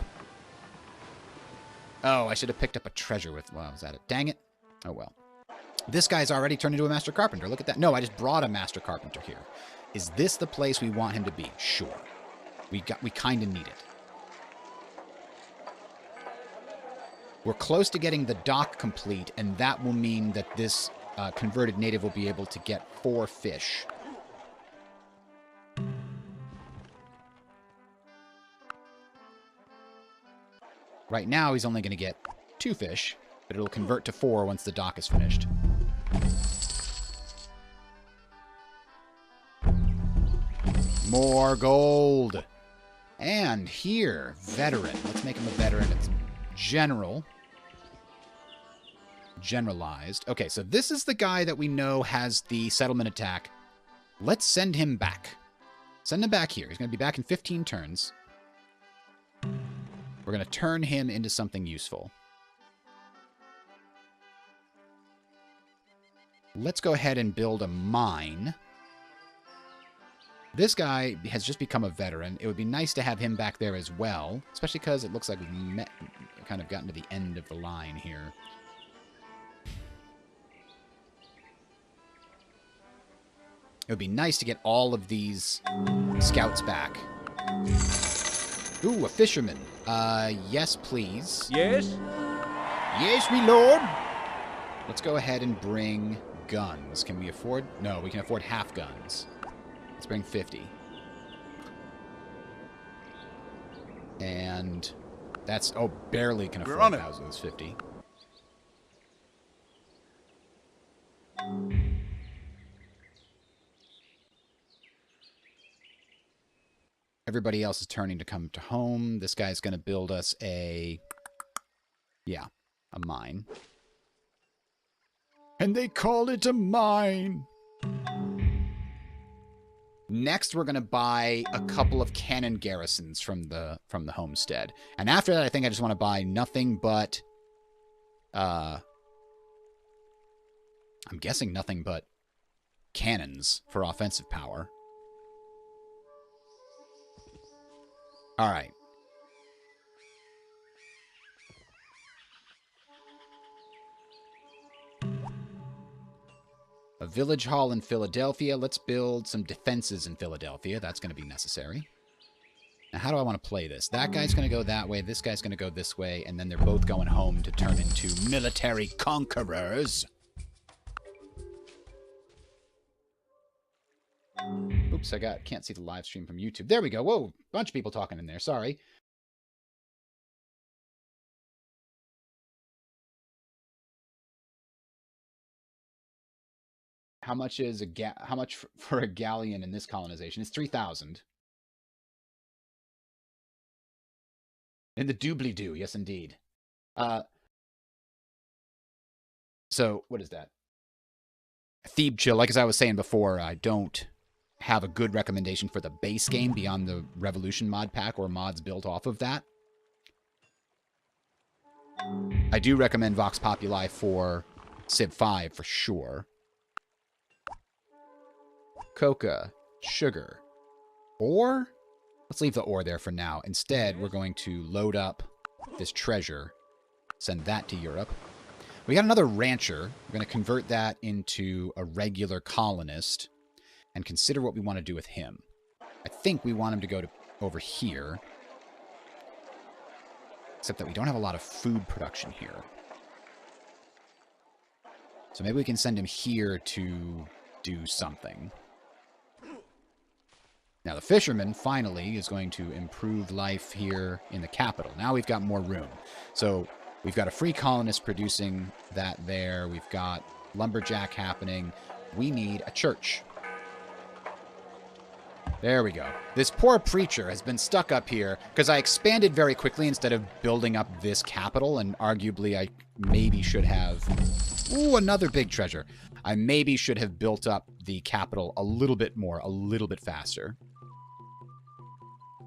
Oh, I should have picked up a treasure with... Well, was that it? Dang it. Oh, well. This guy's already turned into a master carpenter. Look at that. No, I just brought a master carpenter here. Is this the place we want him to be? Sure. We kind of need it. We're close to getting the dock complete, and that will mean that this converted native will be able to get 4 fish. Right now, he's only going to get 2 fish, but it'll convert to 4 once the dock is finished. More gold. And here, veteran. Let's make him a veteran. It's general. Generalized. Okay, so this is the guy that we know has the settlement attack. Let's send him back. Send him back here. He's going to be back in 15 turns. We're going to turn him into something useful. Let's go ahead and build a mine. This guy has just become a veteran. It would be nice to have him back there as well, especially because it looks like we've kind of gotten to the end of the line here. It would be nice to get all of these scouts back. Ooh, a fisherman. Yes, please. Yes? Yes, me lord. Let's go ahead and bring guns. Can we afford... No, we can afford half guns. Let's bring 50. And that's... Oh, barely can afford those 50. Everybody else is turning to come to home. This guy's going to build us a... Yeah, a mine. And they call it a mine. Next, we're going to buy a couple of cannon garrisons from the homestead. And after that, I think I just want to buy nothing but... I'm guessing nothing but cannons for offensive power. All right. A village hall in Philadelphia. Let's build some defenses in Philadelphia. That's going to be necessary. Now, how do I want to play this? That guy's going to go that way. This guy's going to go this way. And then they're both going home to turn into military conquerors. Oops, can't see the live stream from YouTube. There we go. Whoa, bunch of people talking in there. Sorry. How much is how much for a galleon in this colonization? It's 3,000. In the doobly-doo, yes indeed. So what is that? Thebe Chill, like as I was saying before, I don't have a good recommendation for the base game beyond the Revolution mod pack or mods built off of that. I do recommend Vox Populi for Civ 5 for sure. Coca, sugar, ore? Let's leave the ore there for now. Instead, we're going to load up this treasure, send that to Europe. We got another rancher. We're going to convert that into a regular colonist and consider what we want to do with him. I think we want him to go to over here. Except that we don't have a lot of food production here. So maybe we can send him here to do something. Now the fisherman, finally, is going to improve life here in the capital. Now we've got more room. So we've got a free colonist producing that there. We've got lumberjack happening. We need a church. There we go. This poor preacher has been stuck up here because I expanded very quickly instead of building up this capital, and arguably I maybe should have... Ooh, another big treasure. I maybe should have built up the capital a little bit more, a little bit faster.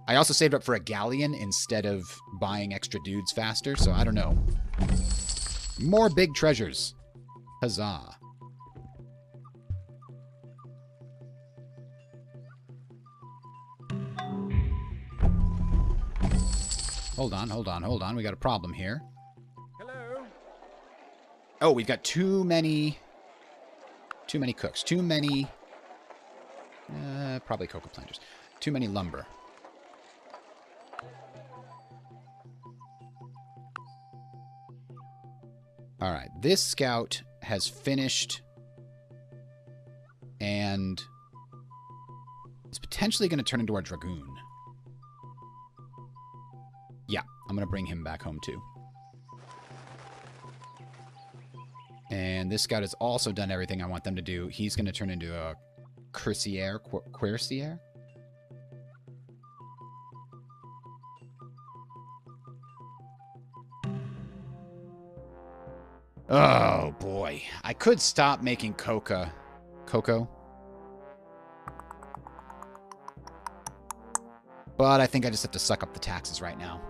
I also saved up for a galleon instead of buying extra dudes faster, so I don't know. More big treasures. Huzzah. Hold on, hold on, hold on. We got a problem here. Hello. Oh, we've got too many cooks. Too many... probably cocoa planters. Too many lumber. Alright, this scout has finished and is potentially going to turn into our dragoon. Yeah, I'm going to bring him back home too. And this scout has also done everything I want them to do. He's going to turn into a cuirassier. Cuirassier? Oh, boy. I could stop making cocoa. But I think I just have to suck up the taxes right now.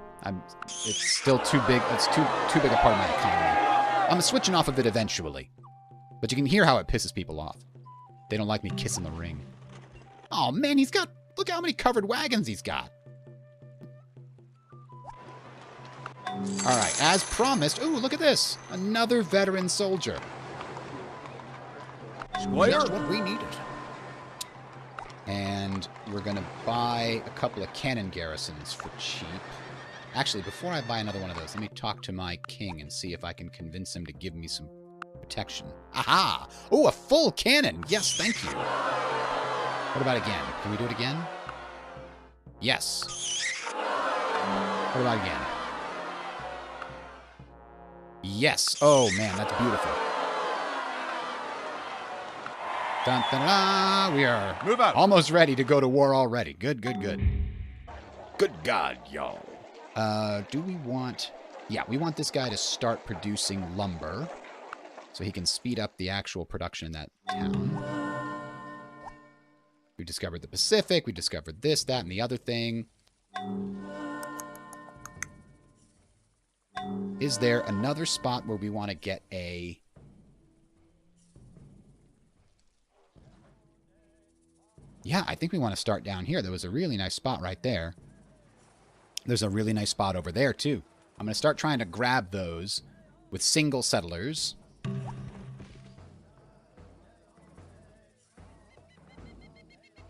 It's still too big. It's too big a part of my economy. I'm switching off of it eventually. But you can hear how it pisses people off. They don't like me kissing the ring. Oh, man, look how many covered wagons he's got. All right, as promised. Ooh, look at this. Another veteran soldier. Just what we needed. And we're going to buy a couple of cannon garrisons for cheap. Actually, before I buy another one of those, let me talk to my king and see if I can convince him to give me some protection. Aha! Oh, a full cannon! Yes, thank you. What about again? Can we do it again? Yes. What about again? Yes. Oh, man, that's beautiful. Dun, dun, dun, we are almost ready to go to war already. Good, good, good. Good God, y'all. Do we want... Yeah, we want this guy to start producing lumber so he can speed up the actual production in that town. We discovered the Pacific. We discovered this, that, and the other thing. Is there another spot where we want to get a... Yeah, I think we want to start down here. There was a really nice spot right there. There's a really nice spot over there, too. I'm going to start trying to grab those with single settlers.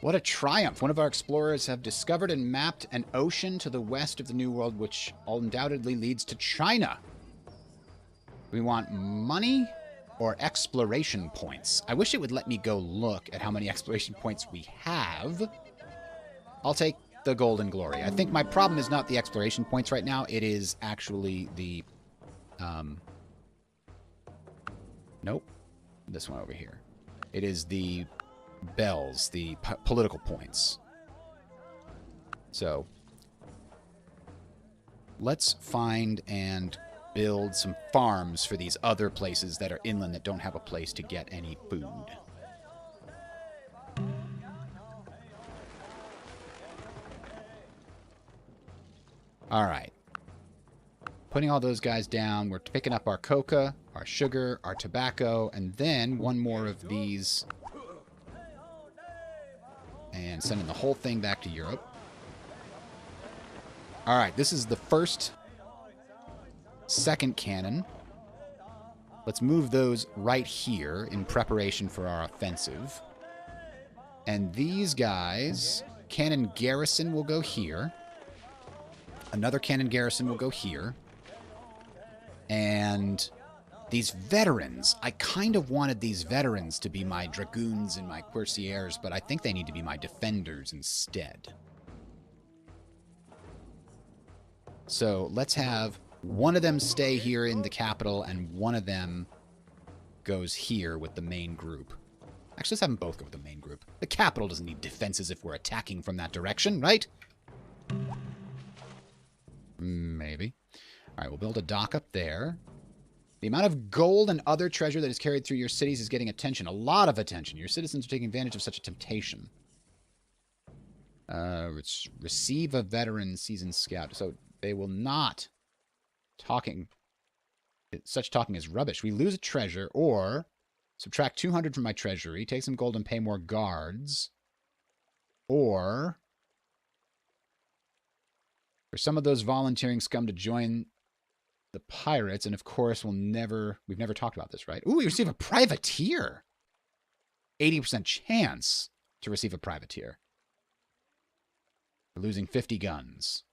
What a triumph. One of our explorers have discovered and mapped an ocean to the west of the New World, which undoubtedly leads to China. We want money or exploration points. I wish it would let me go look at how many exploration points we have. I'll take the golden glory. I think my problem is not the exploration points right now. It is actually the... Nope. This one over here. It is the bells, the political points. So, let's find and build some farms for these other places that are inland that don't have a place to get any food. All right. Putting all those guys down, we're picking up our coca, our sugar, our tobacco, and then one more of these. And sending the whole thing back to Europe. All right, this is the second cannon. Let's move those right here in preparation for our offensive. And these guys, cannon garrison will go here. Another cannon garrison will go here. And these veterans, I kind of wanted these veterans to be my dragoons and my cuirassiers, but I think they need to be my defenders instead. So let's have one of them stay here in the capital and one of them goes here with the main group. Actually, let's have them both go with the main group. The capital doesn't need defenses if we're attacking from that direction, right? Maybe. All right, we'll build a dock up there. The amount of gold and other treasure that is carried through your cities is getting attention. A lot of attention. Your citizens are taking advantage of such a temptation. Receive a veteran seasoned scout. So they will not. Such talking is rubbish. We lose a treasure or subtract 200 from my treasury, take some gold and pay more guards. Or For some of those volunteering scum to join the pirates, and of course we've never talked about this, right? Ooh, we receive a privateer. 80% chance to receive a privateer. We're losing 50 guns.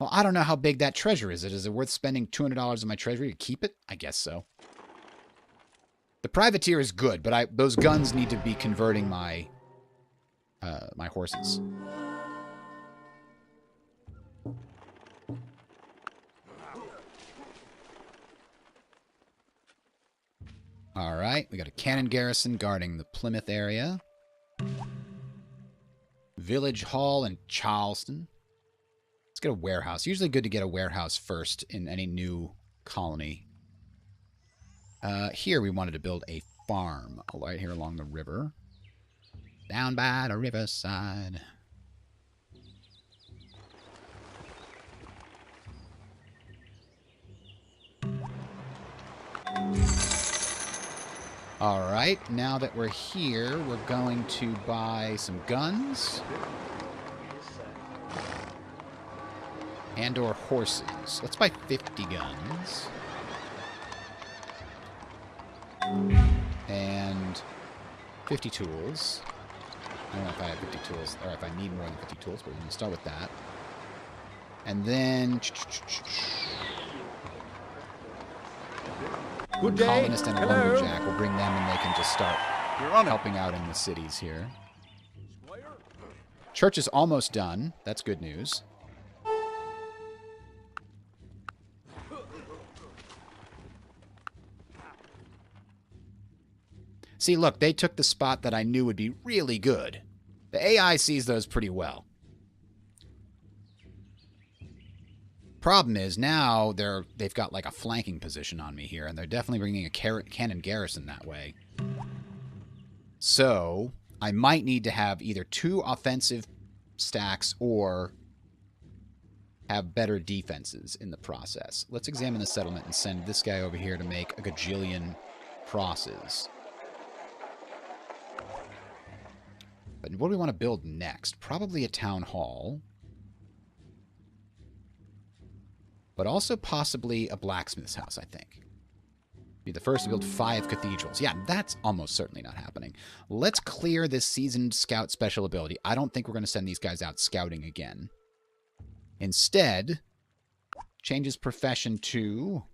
Well, I don't know how big that treasure is. Is it worth spending $200 in my treasury to keep it? I guess so. The privateer is good, but those guns need to be converting my my horses. All right, we got a cannon garrison guarding the Plymouth area. Village Hall in Charleston. Let's get a warehouse. Usually good to get a warehouse first in any new colony. Here we wanted to build a farm right here along the river. Down by the riverside. All right, now that we're here, we're going to buy some guns. And/or horses. Let's buy 50 guns. And 50 tools. I don't know if I have 50 tools, or if I need more than 50 tools, but we can start with that. And then... Good day. Colonist and a Hello. lumberjack. We'll bring them and they can just start helping out in the cities here. Church is almost done. That's good news. See, look, they took the spot that I knew would be really good. The AI sees those pretty well. Problem is, now they've got like a flanking position on me here, and they're definitely bringing a cannon garrison that way. So, I might need to have either 2 offensive stacks or have better defenses in the process. Let's examine the settlement and send this guy over here to make a gajillion crosses. But what do we want to build next? Probably a town hall. But also possibly a blacksmith's house, I think. Be the first to build 5 cathedrals. Yeah, that's almost certainly not happening. Let's clear this seasoned scout special ability. I don't think we're going to send these guys out scouting again. Instead, change his profession to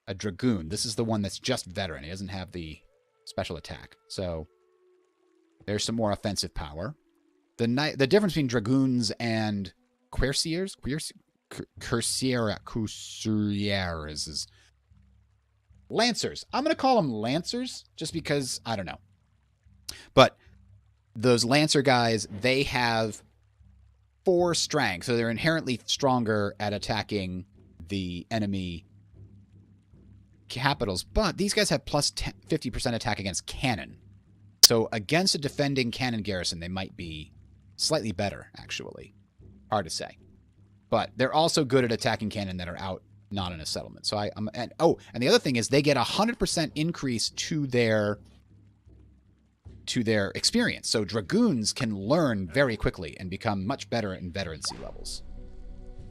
a dragoon. This is the one that's just veteran. He doesn't have the special attack. So there's some more offensive power. The difference between dragoons and cuirassiers is lancers. I'm going to call them lancers just because, I don't know. But those lancer guys, they have 4 strength, so they're inherently stronger at attacking the enemy capitals. But these guys have plus 50% attack against cannon. So against a defending cannon garrison, they might be slightly better, actually. Hard to say. But they're also good at attacking cannon that are out, not in a settlement. So and the other thing is they get 100% increase to their experience. So dragoons can learn very quickly and become much better in veterancy levels.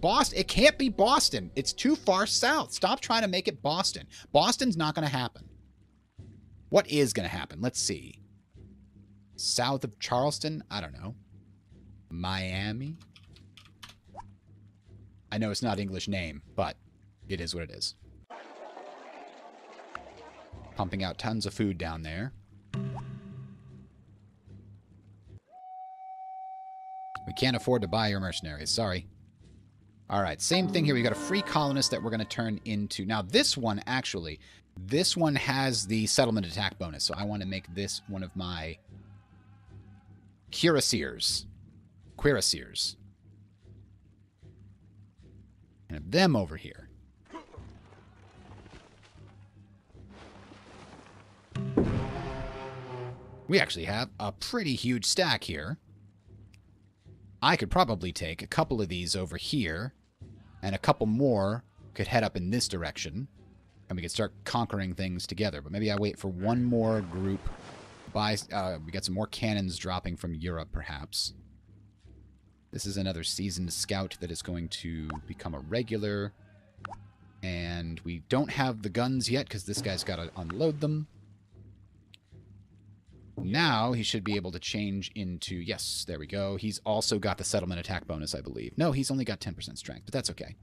Boston, it can't be Boston. It's too far south. Stop trying to make it Boston. Boston's not going to happen. What is going to happen? Let's see. South of Charleston? I don't know. Miami? I know it's not an English name, but it is what it is. Pumping out tons of food down there. We can't afford to buy your mercenaries. Sorry. All right, same thing here. We've got a free colonist that we're going to turn into. Now, this one, actually, this one has the settlement attack bonus, so I want to make this one of my cuirassiers. And have them over here. We actually have a pretty huge stack here. I could probably take a couple of these over here, and a couple more could head up in this direction, and we could start conquering things together. But maybe I wait for one more group. We get some more cannons dropping from Europe, perhaps. This is another seasoned scout that is going to become a regular. And we don't have the guns yet because this guy's got to unload them. Now he should be able to change into... Yes, there we go. He's also got the settlement attack bonus, I believe. No, he's only got 10% strength, but that's okay.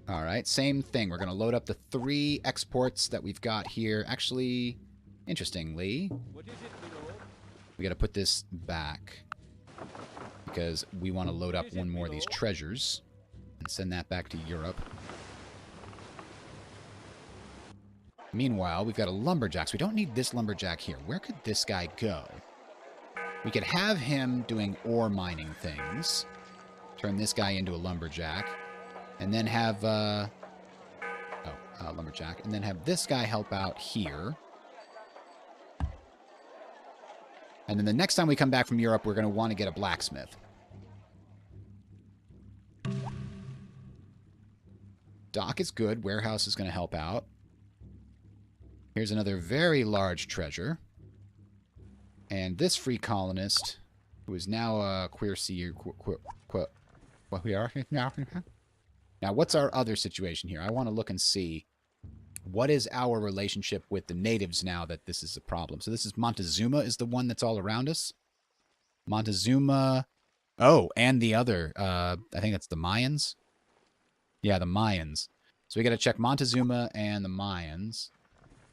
All right, same thing. We're going to load up the 3 exports that we've got here. Actually, interestingly, we got to put this back because we want to load up one more of these treasures and send that back to Europe. Meanwhile, we've got a lumberjack. So we don't need this lumberjack here. Where could this guy go? We could have him doing ore mining things. Turn this guy into a lumberjack. And then have, lumberjack. And then have this guy help out here. And then the next time we come back from Europe, we're going to want to get a blacksmith. Dock is good. Warehouse is going to help out. Here's another very large treasure. And this free colonist, who is now a queer seer... What we are now? Now, what's our other situation here? I want to look and see what is our relationship with the natives now that this is a problem. So this is Montezuma is the one that's all around us. Montezuma. Oh, and the other. I think that's the Mayans. Yeah, the Mayans. So we got to check Montezuma and the Mayans.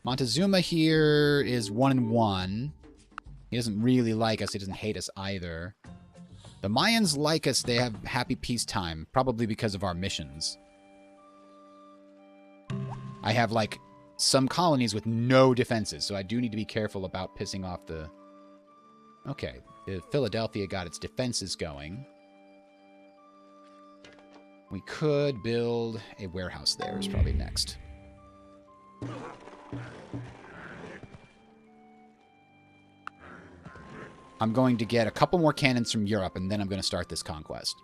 Montezuma here is 1-1. He doesn't really like us. He doesn't hate us either. The Mayans like us. They have happy peacetime, probably because of our missions. I have, like, some colonies with no defenses, so I do need to be careful about pissing off the... Okay, Philadelphia got its defenses going. We could build a warehouse there is probably next. I'm going to get a couple more cannons from Europe, and then I'm going to start this conquest.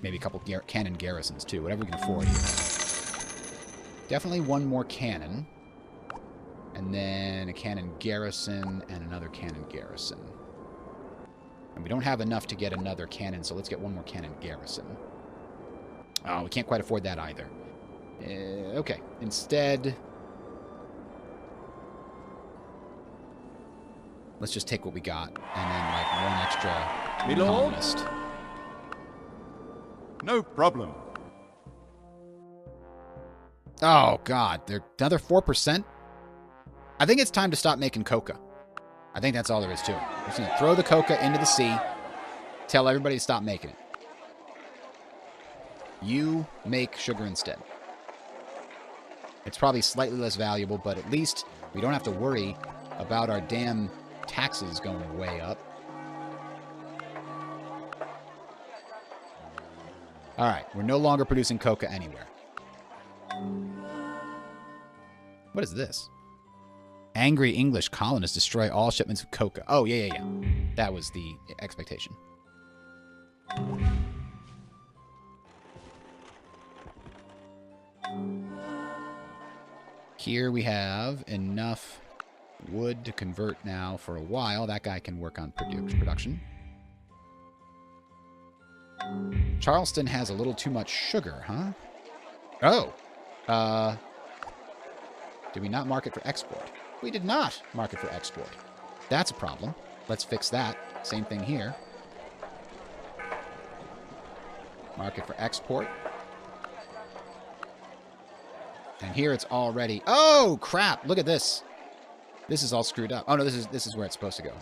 Maybe a couple cannon garrisons, too. Whatever we can afford here. Definitely one more cannon. And then a cannon garrison and another cannon garrison. And we don't have enough to get another cannon, so let's get one more cannon garrison. Oh, we can't quite afford that either. Okay. Instead... let's just take what we got, and then, like, one extra colonist. No problem. Oh, God. They're another 4%? I think it's time to stop making coca. I think that's all there is to it. We're just going to throw the coca into the sea, tell everybody to stop making it. You make sugar instead. It's probably slightly less valuable, but at least we don't have to worry about our damn... taxes going way up. Alright, we're no longer producing coca anywhere. What is this? Angry English colonists destroy all shipments of coca. Oh, yeah. That was the expectation. Here we have enough wood to convert now for a while. That guy can work on production. Charleston has a little too much sugar, huh? Oh. Did we not mark it for export? We did not mark it for export. That's a problem. Let's fix that. Same thing here. Mark it for export. And here it's already... oh, crap! Look at this. This is all screwed up. Oh, no, this is where it's supposed to go.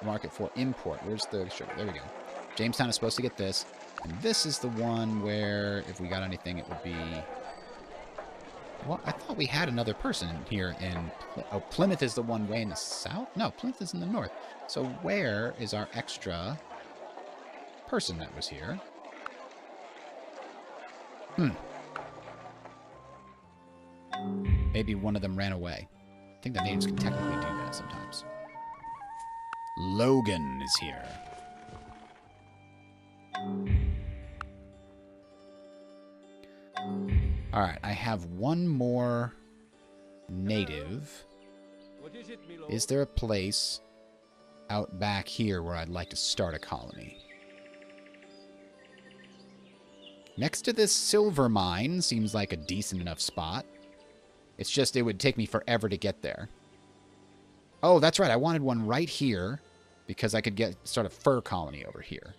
Market for import. Where's the sugar? There we go. Jamestown is supposed to get this. And this is the one where, if we got anything, it would be... well, I thought we had another person here in... oh, Plymouth is the one way in the south? No, Plymouth is in the north. So where is our extra person that was here? Maybe one of them ran away. I think the natives can technically do that sometimes. Logan is here. Alright, I have one more native. Is there a place out back here where I'd like to start a colony. Next to this silver mine seems like a decent enough spot. It's just it would take me forever to get there. Oh, that's right. I wanted one right here because I could start a fur colony over here.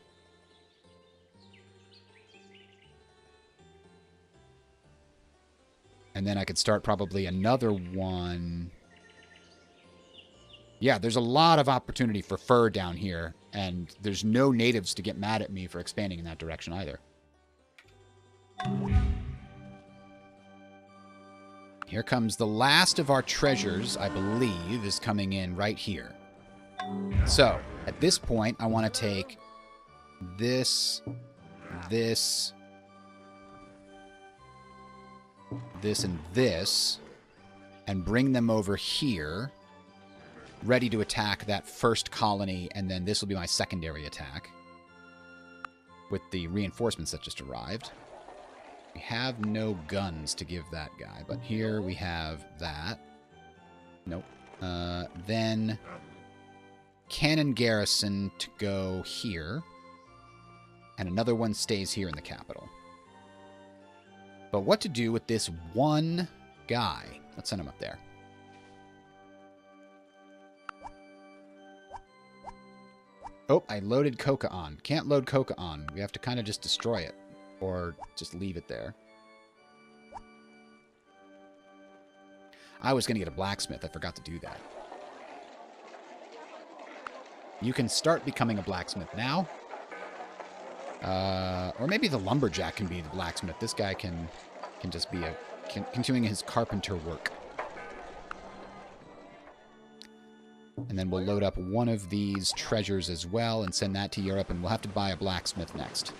And then I could start probably another one. Yeah, there's a lot of opportunity for fur down here, and there's no natives to get mad at me for expanding in that direction either. Here comes the last of our treasures, I believe, is coming in right here. So, at this point, I want to take this, this, and this, and bring them over here, ready to attack that first colony, and then this will be my secondary attack with the reinforcements that just arrived. We have no guns to give that guy, but here we have that. Nope. Then cannon garrison to go here, and another one stays here in the capital. But what to do with this one guy? Let's send him up there. Oh, I loaded Coca on. Can't load Coca on. We have to kind of just destroy it. Or just leave it there. I was going to get a blacksmith. I forgot to do that. You can start becoming a blacksmith now. Or maybe the lumberjack can be the blacksmith. This guy can just be continuing his carpenter work. And then we'll load up one of these treasures as well and send that to Europe, and we'll have to buy a blacksmith next.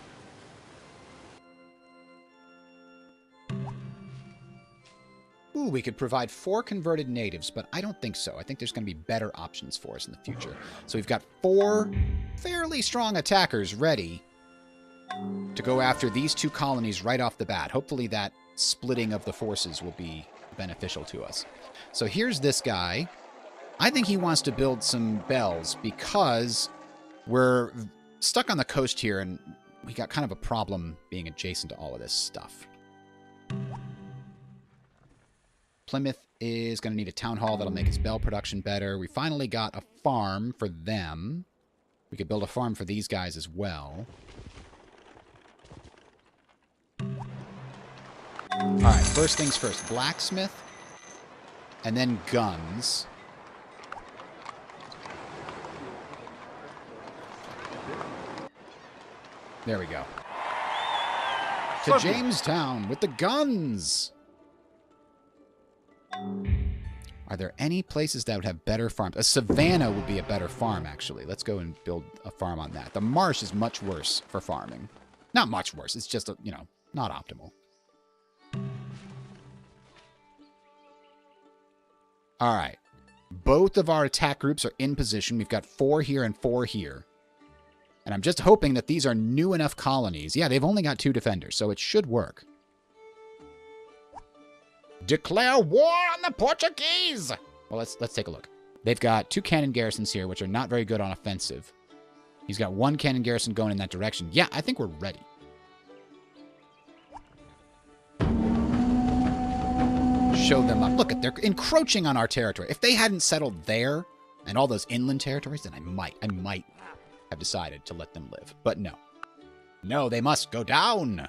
Ooh, we could provide 4 converted natives, but I don't think so. I think there's going to be better options for us in the future. So we've got 4 fairly strong attackers ready to go after these 2 colonies right off the bat. Hopefully that splitting of the forces will be beneficial to us. So here's this guy. I think he wants to build some bells because we're stuck on the coast here and we got kind of a problem being adjacent to all of this stuff. Plymouth is going to need a town hall that'll make its bell production better. We finally got a farm for them. We could build a farm for these guys as well. Alright, first things first. Blacksmith. And then guns. There we go. To Jamestown with the guns! Are there any places that would have better farms? A savanna would be a better farm, actually. Let's go and build a farm on that. The marsh is much worse for farming. Not much worse. It's just, you know, not optimal. All right. Both of our attack groups are in position. We've got 4 here and 4 here. And I'm just hoping that these are new enough colonies. Yeah, they've only got 2 defenders, so it should work. Declare war on the Portuguese! Well, let's take a look. They've got 2 cannon garrisons here, which are not very good on offensive. He's got 1 cannon garrison going in that direction. Yeah, I think we're ready. Show them up. Look, they're encroaching on our territory. If they hadn't settled there and all those inland territories, then I might have decided to let them live. But no. No, they must go down!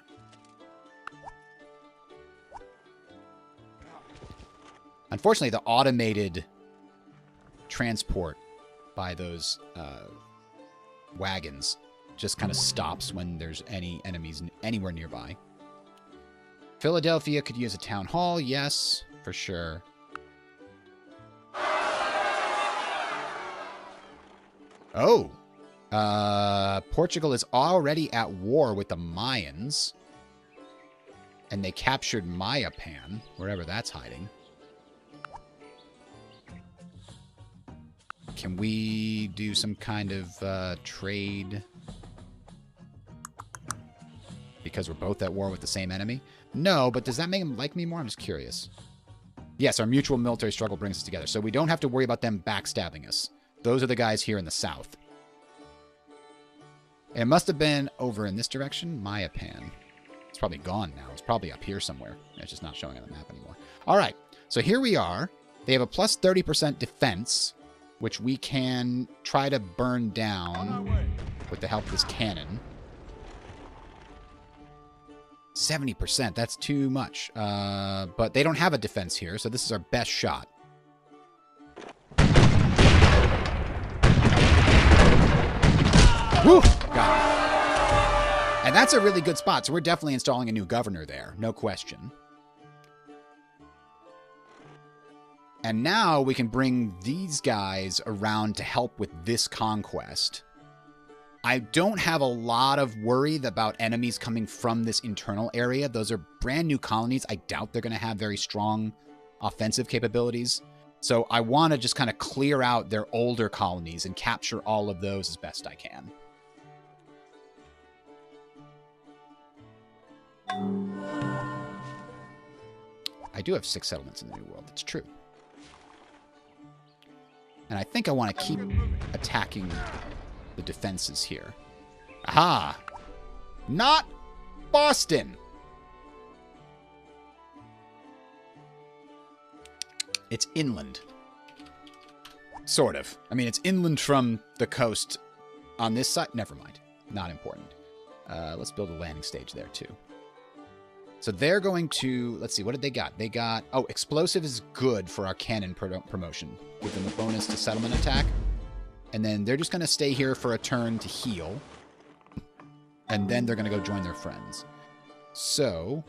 Unfortunately, the automated transport by those wagons just kind of stops when there's any enemies anywhere nearby. Philadelphia could use a town hall, yes, for sure. Oh! Portugal is already at war with the Mayans. And they captured Mayapan, wherever that's hiding. Can we do some kind of trade? Because we're both at war with the same enemy? No, but does that make them like me more? I'm just curious. Yes, our mutual military struggle brings us together, so we don't have to worry about them backstabbing us. Those are the guys here in the south. And it must have been over in this direction. Meier. It's probably gone now. It's probably up here somewhere. It's just not showing on the map anymore. All right. So here we are. They have a plus 30% defense, which we can try to burn down with the help of this cannon. 70%. That's too much. But they don't have a defense here, so this is our best shot. Woo! Got it. And that's a really good spot, so we're definitely installing a new governor there. No question. And now we can bring these guys around to help with this conquest. I don't have a lot of worry about enemies coming from this internal area. Those are brand new colonies. I doubt they're going to have very strong offensive capabilities. So I want to just kind of clear out their older colonies and capture all of those as best I can. I do have 6 settlements in the New World. That's true. And I think I want to keep attacking the defenses here. Aha! Not Boston! It's inland. Sort of. I mean, it's inland from the coast on this side. Never mind. Not important. Let's build a landing stage there, too. So they're going to... Let's see, what did they got? They got... Oh, explosive is good for our cannon promotion. Give them a bonus to settlement attack. And then they're just going to stay here for a turn to heal. And then they're going to go join their friends. So...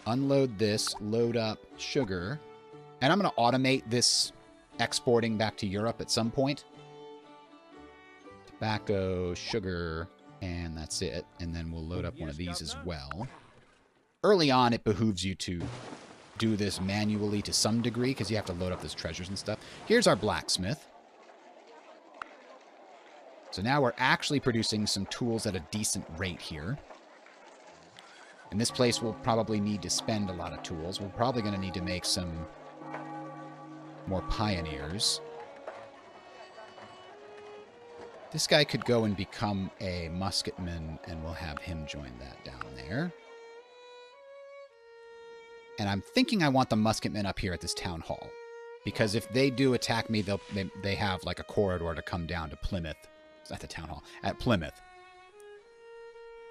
Unload this, load up sugar. And I'm going to automate this exporting back to Europe at some point. Tobacco, sugar... And that's it. And then we'll load up one of these as well. Early on, it behooves you to do this manually to some degree, because you have to load up those treasures and stuff. Here's our blacksmith. So now we're actually producing some tools at a decent rate here. In this place, we'll probably need to spend a lot of tools. We're probably going to need to make some more pioneers. This guy could go and become a musketman, and we'll have him join that down there. And I'm thinking I want the musketmen up here at this town hall. Because if they do attack me, they have like a corridor to come down to Plymouth. It's not the town hall. At Plymouth.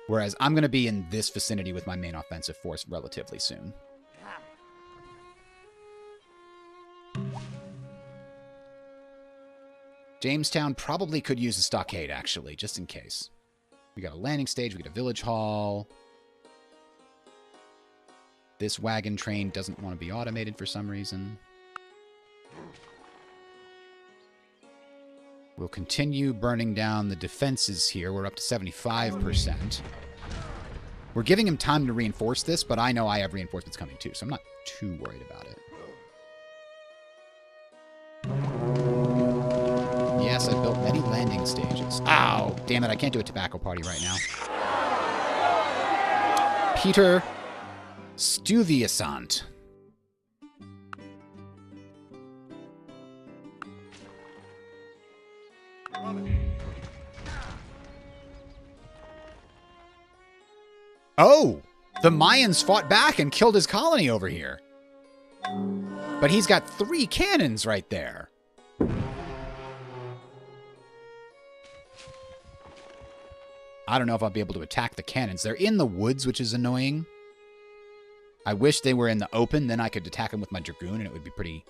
Whereas I'm going to be in this vicinity with my main offensive force relatively soon. Jamestown probably could use a stockade, actually, just in case. We got a landing stage, we got a village hall. This wagon train doesn't want to be automated for some reason. We'll continue burning down the defenses here. We're up to 75%. We're giving him time to reinforce this, but I know I have reinforcements coming too, so I'm not too worried about it. Yes, I've built many landing stages. Ow! Damn it, I can't do a tobacco party right now. Peter Stuyvesant. Oh! The Mayans fought back and killed his colony over here. But he's got 3 cannons right there. I don't know if I'll be able to attack the cannons. They're in the woods, which is annoying. I wish they were in the open. Then I could attack them with my dragoon, and it would be pretty...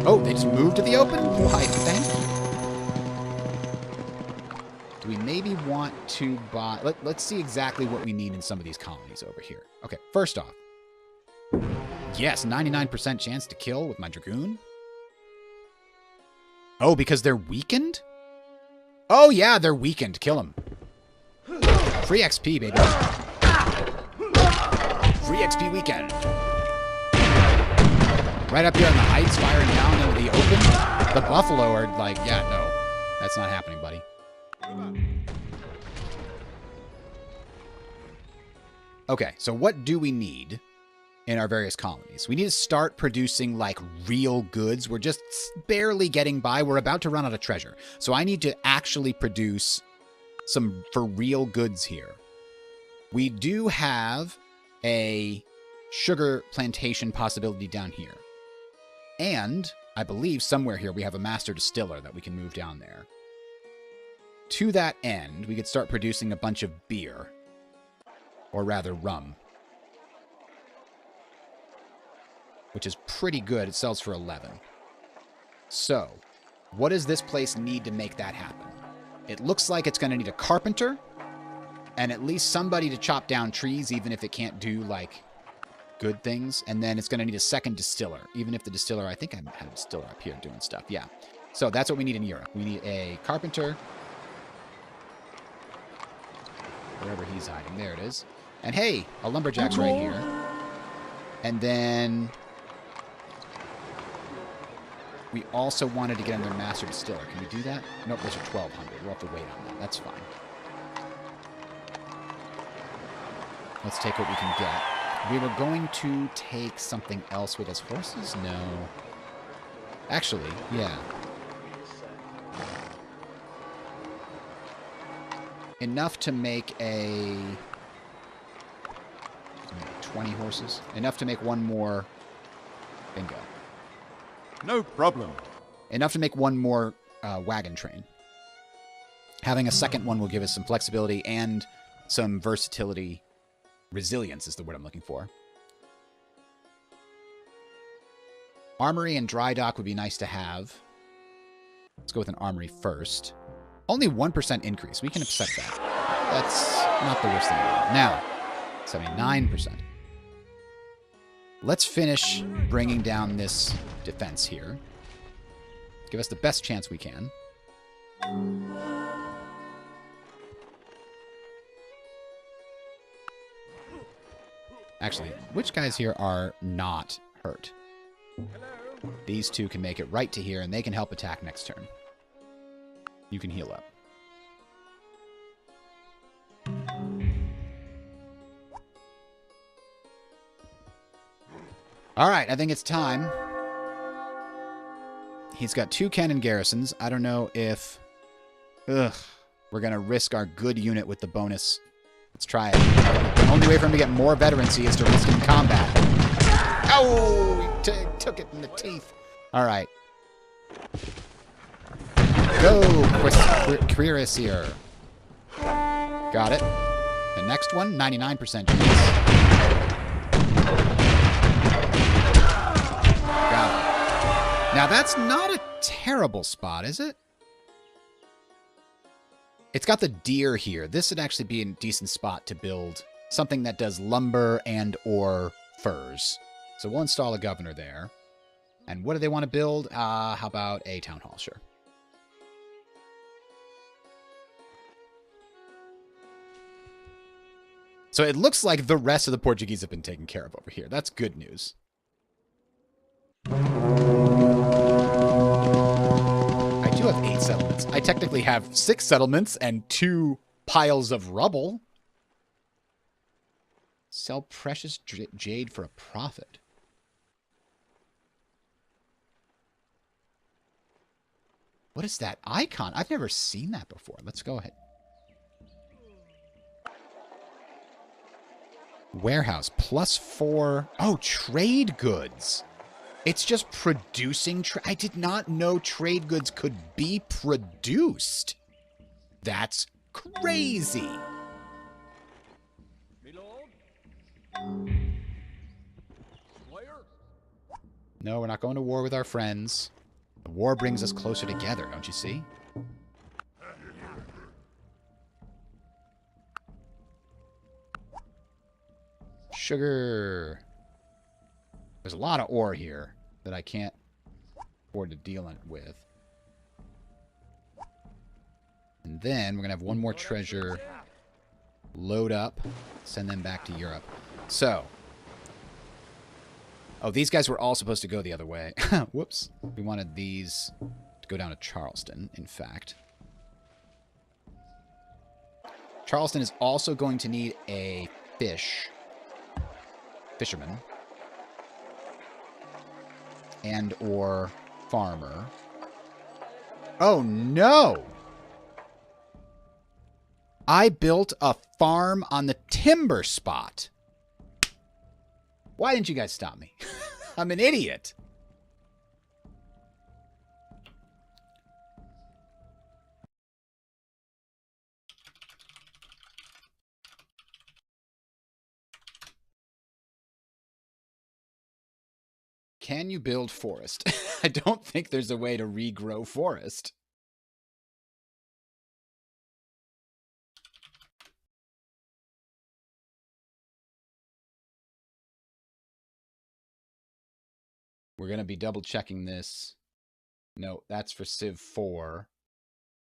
Oh, they just moved to the open? Why, thank you. Do we maybe want to buy... Let's see exactly what we need in some of these colonies over here. Okay, first off. Yes, 99% chance to kill with my dragoon. Oh, because they're weakened? Oh, yeah, they're weakened. Kill them. Free XP, baby. Free XP weekend. Right up here on the heights, firing down into the open. The buffalo are like, yeah, no. That's not happening, buddy. Okay, so what do we need? in our various colonies. We need to start producing like real goods. We're just barely getting by. We're about to run out of treasure. So I need to actually produce some for real goods here. We do have a sugar plantation possibility down here. And I believe somewhere here we have a master distiller that we can move down there. To that end, we could start producing a bunch of beer. Or rather, rum. Which is pretty good. It sells for 11. So, what does this place need to make that happen? It looks like it's going to need a carpenter. And at least somebody to chop down trees, even if it can't do, like, good things. And then it's going to need a second distiller. Even if the distiller... I think I had a distiller up here doing stuff. Yeah. So, that's what we need in Europe. We need a carpenter. Wherever he's hiding. There it is. And hey, a lumberjack's right here. And then... we also wanted to get another master distiller. Can we do that? Nope, those are 1,200. We'll have to wait on that. That's fine. Let's take what we can get. We were going to take something else with us. Horses? No. Actually, yeah. Enough to make a... 20 horses. Enough to make one more... Bingo. No problem. Enough to make one more wagon train. Having a second one will give us some flexibility and some versatility. Resilience is the word I'm looking for. Armory and dry dock would be nice to have. Let's go with an armory first. Only 1% increase. We can accept that. That's not the worst thing in the world. Now, 79%. Let's finish bringing down this defense here. Give us the best chance we can. Actually, which guys here are not hurt? These two can make it right to here, and they can help attack next turn. You can heal up. All right, I think it's time. He's got 2 cannon garrisons. I don't know if... we're going to risk our good unit with the bonus. Let's try it. The only way for him to get more veterancy is to risk in combat. Oh! He took it in the teeth. All right. Go, Cuirassier. Got it. The next one, 99% chance. Now, that's not a terrible spot, is it? It's got the deer here. This would actually be a decent spot to build something that does lumber and or furs. So we'll install a governor there. And what do they want to build? How about a town hall? Sure. So it looks like the rest of the Portuguese have been taken care of over here. That's good news. I do have 8 settlements. I technically have 6 settlements and 2 piles of rubble. Sell precious jade for a profit. What is that icon? I've never seen that before. Let's go ahead. Warehouse, +4. Oh, trade goods. It's just producing... I did not know trade goods could be produced. That's crazy. No, we're not going to war with our friends. The war brings us closer together, don't you see? Sugar. There's a lot of ore here that I can't afford to deal with. And then we're going to have one more treasure load up, send them back to Europe. So. Oh, these guys were all supposed to go the other way. Whoops. We wanted these to go down to Charleston, in fact. Charleston is also going to need a fisherman. and or farmer. Oh, no! I built a farm on the timber spot. Why didn't you guys stop me? I'm an idiot. Can you build forest? I don't think there's a way to regrow forest. We're going to be double checking this. No, that's for Civ 4.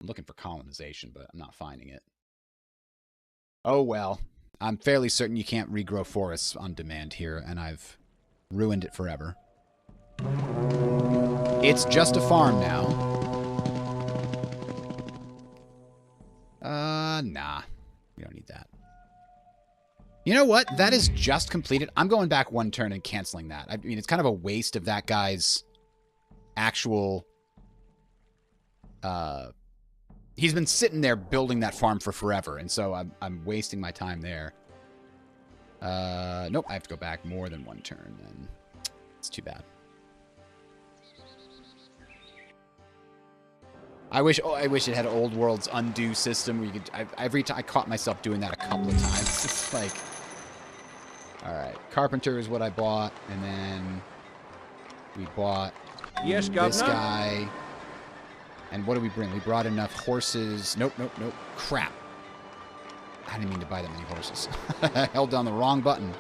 I'm looking for colonization, but I'm not finding it. Oh, well. I'm fairly certain you can't regrow forests on demand here, and I've ruined it forever. It's just a farm now. Nah. We don't need that. You know what? That is just completed. I'm going back one turn and canceling that. I mean, it's kind of a waste of that guy's actual... He's been sitting there building that farm for forever, and so I'm wasting my time there. Nope, I have to go back more than one turn, then. It's too bad. I wish it had Old World's undo system where you could... every time I caught myself doing that a couple of times. It's like... Alright, Carpenter is what I bought, and then we bought Yes, Governor. This guy. And what did we bring? We brought enough horses. Nope, nope, nope. Crap. I didn't mean to buy that many horses. I held down the wrong button.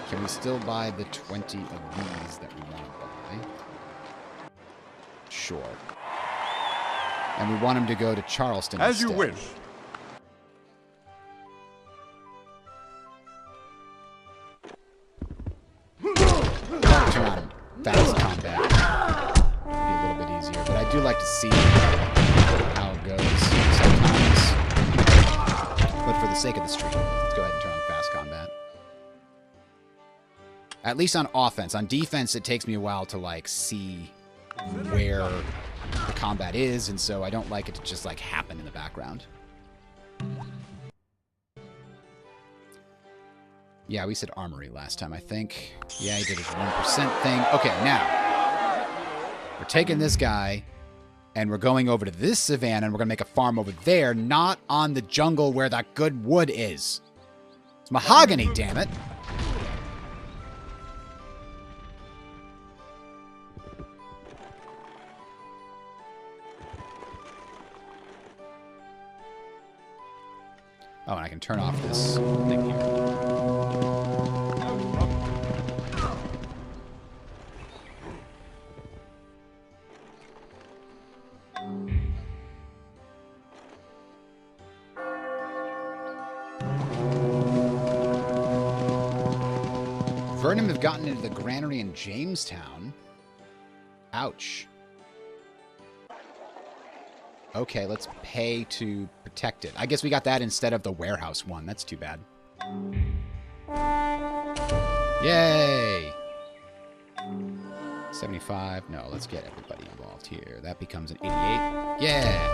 Can we still buy the 20 of these that we want to buy? Sure. And we want him to go to Charleston As instead. you wish. Turn on fast combat. It'd be a little bit easier, but I do like to see how it goes sometimes. But for the sake of the stream, let's go ahead and turn on fast combat. At least on offense. On defense, it takes me a while to, like, see where the combat is, and so I don't like it to just, like, happen in the background. Yeah, we said armory last time, I think. Yeah, he did his 1% thing. Okay, now, we're taking this guy, and we're going over to this savanna, and we're going to make a farm over there, not on the jungle where that good wood is. It's mahogany, damn it. Oh, and I can turn off this thing here. Vernon have gotten into the granary in Jamestown. Ouch. Okay, let's pay to protect it. I guess we got that instead of the warehouse one. That's too bad. Yay! 75. No, let's get everybody involved here. That becomes an 88. Yeah!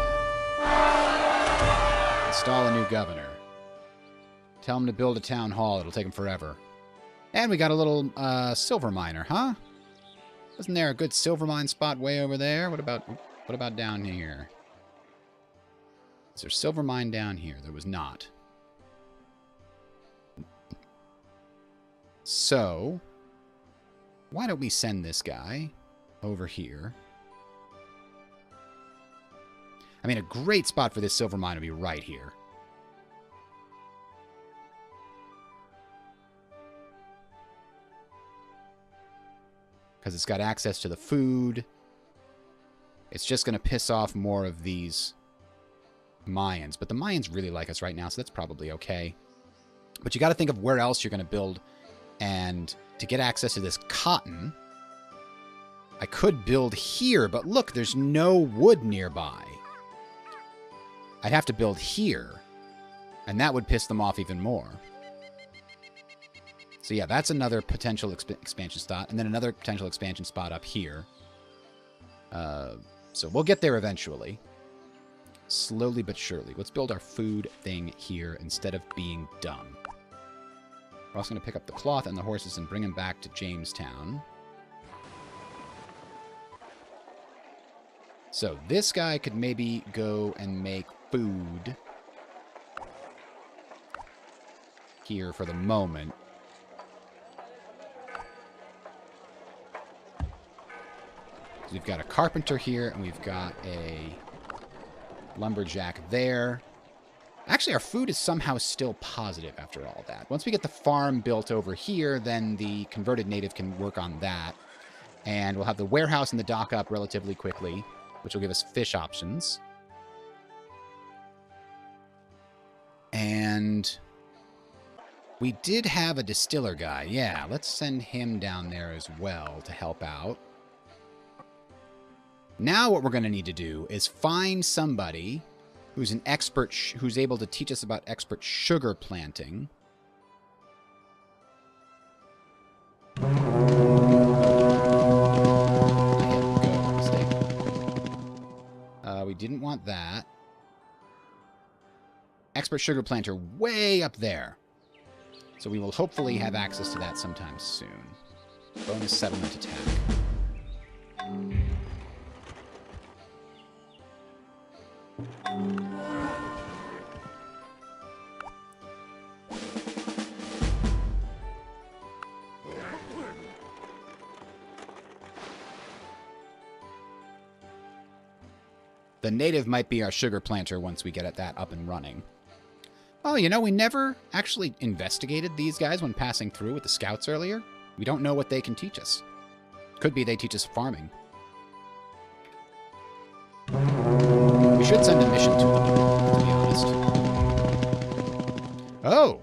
Install a new governor. Tell him to build a town hall. It'll take him forever. And we got a little silver miner, huh? Wasn't there a good silver mine spot way over there? What about down here? Is there a silver mine down here? There was not. So, why don't we send this guy over here? I mean, a great spot for this silver mine would be right here. Because it's got access to the food. It's just going to piss off more of these Mayans. But the Mayans really like us right now, so that's probably okay. But you got to think of where else you're going to build. And to get access to this cotton, I could build here, but look, there's no wood nearby. I'd have to build here, and that would piss them off even more. So yeah, that's another potential expansion spot, and then another potential expansion spot up here. So we'll get there eventually. Slowly but surely. Let's build our food thing here instead of being dumb. We're also going to pick up the cloth and the horses and bring them back to Jamestown. So this guy could maybe go and make food here for the moment. We've got a carpenter here, and we've got a lumberjack there. Actually, our food is somehow still positive after all that. Once we get the farm built over here, then the converted native can work on that. And we'll have the warehouse and the dock up relatively quickly, which will give us fish options. And we did have a distiller guy. Yeah, let's send him down there as well to help out. Now what we're going to need to do is find somebody who's an expert, who's able to teach us about expert sugar planting. We didn't want that. Expert sugar planter way up there. So we will hopefully have access to that sometime soon. Bonus settlement attack. The native might be our sugar planter once we get that up and running. Oh, you know, we never actually investigated these guys when passing through with the scouts earlier. We don't know what they can teach us. Could be they teach us farming. We should send a mission to them, to be honest. Oh!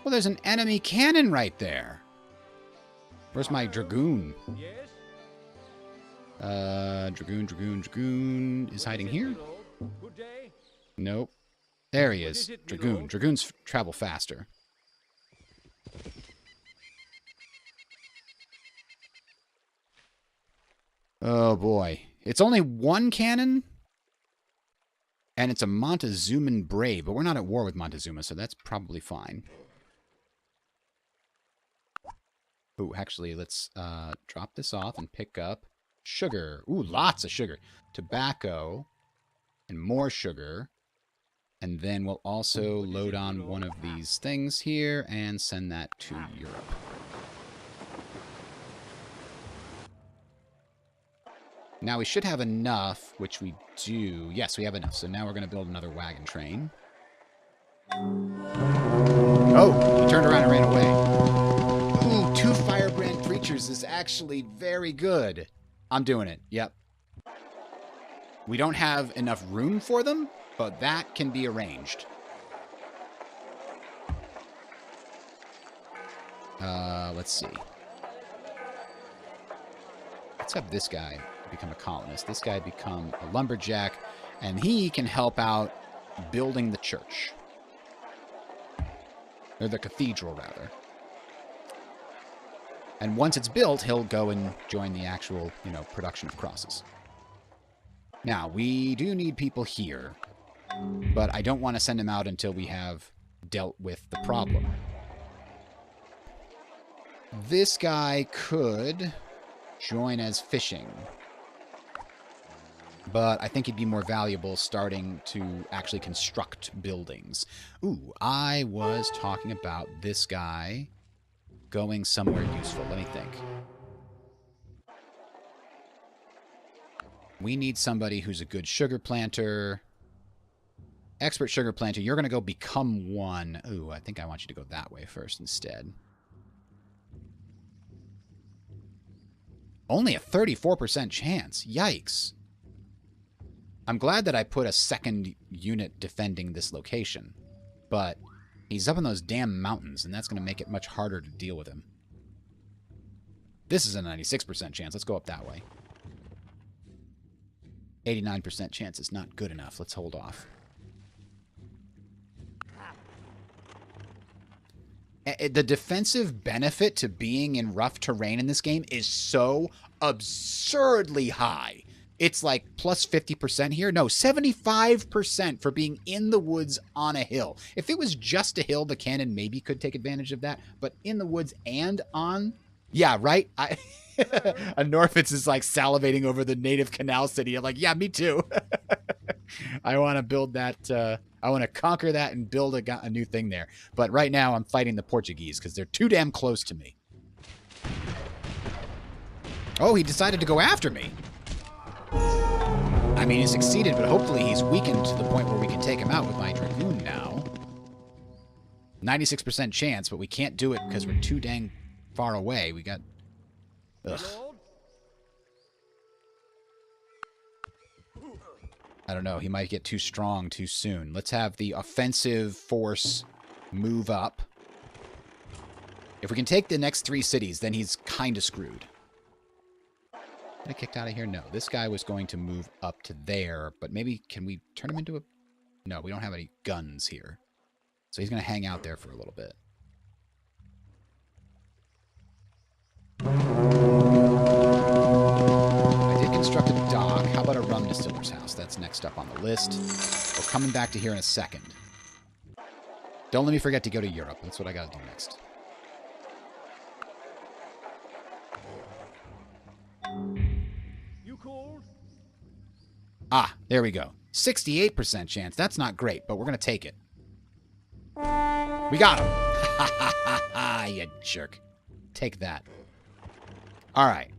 Well, there's an enemy cannon right there. Where's my dragoon? Yes? Dragoon is hiding here? Good day. Nope. There he is. Dragoon. Dragoons travel faster. Oh boy. It's only one cannon? And it's a Montezuman Brave, but we're not at war with Montezuma, so that's probably fine. Ooh, actually, let's drop this off and pick up sugar. Ooh, lots of sugar. Tobacco and more sugar. And then we'll also load on one of these things here and send that to Europe. Now we should have enough, which we do. Yes, we have enough. So now we're going to build another wagon train. Oh, he turned around and ran away. Ooh, 2 firebrand creatures is actually very good. I'm doing it. Yep. We don't have enough room for them, but that can be arranged. Let's see. Let's have this guy become a colonist. This guy become a lumberjack, and he can help out building the church. Or the cathedral, rather. And once it's built, he'll go and join the actual, production of crosses. Now, we do need people here, but I don't want to send them out until we have dealt with the problem. This guy could join as fishing, but I think he'd be more valuable starting to actually construct buildings. Ooh, I was talking about this guy going somewhere useful. Let me think. We need somebody who's a good sugar planter. Expert sugar planter. You're going to go become one. Ooh, I think I want you to go that way first instead. Only a 34% chance. Yikes. I'm glad that I put a second unit defending this location. But he's up in those damn mountains, and that's going to make it much harder to deal with him. This is a 96% chance. Let's go up that way. 89% chance is not good enough. Let's hold off. The defensive benefit to being in rough terrain in this game is so absurdly high. It's like plus 50% here. No, 75% for being in the woods on a hill. If it was just a hill, the cannon maybe could take advantage of that. But in the woods and on... Yeah, right? A Norfitz is like salivating over the native canal city. I'm like, yeah, me too. I want to build that... I want to conquer that and build a new thing there. But right now, I'm fighting the Portuguese because they're too damn close to me. Oh, he decided to go after me. I mean, he succeeded, but hopefully he's weakened to the point where we can take him out with my Dragoon now. 96% chance, but we can't do it because we're too dang far away. We got... Ugh. I don't know. He might get too strong too soon. Let's have the offensive force move up. If we can take the next 3 cities, then he's kind of screwed. Did I kicked out of here? No. This guy was going to move up to there, but maybe can we turn him into a... No, we don't have any guns here. So he's going to hang out there for a little bit. I did construct a dock. How about a rum distiller's house? That's next up on the list. We're coming back to here in a second. Don't let me forget to go to Europe. That's what I got to do next. You called? Ah, there we go. 68% chance. That's not great, but we're going to take it. We got him. Ha ha ha ha, you jerk. Take that. All right.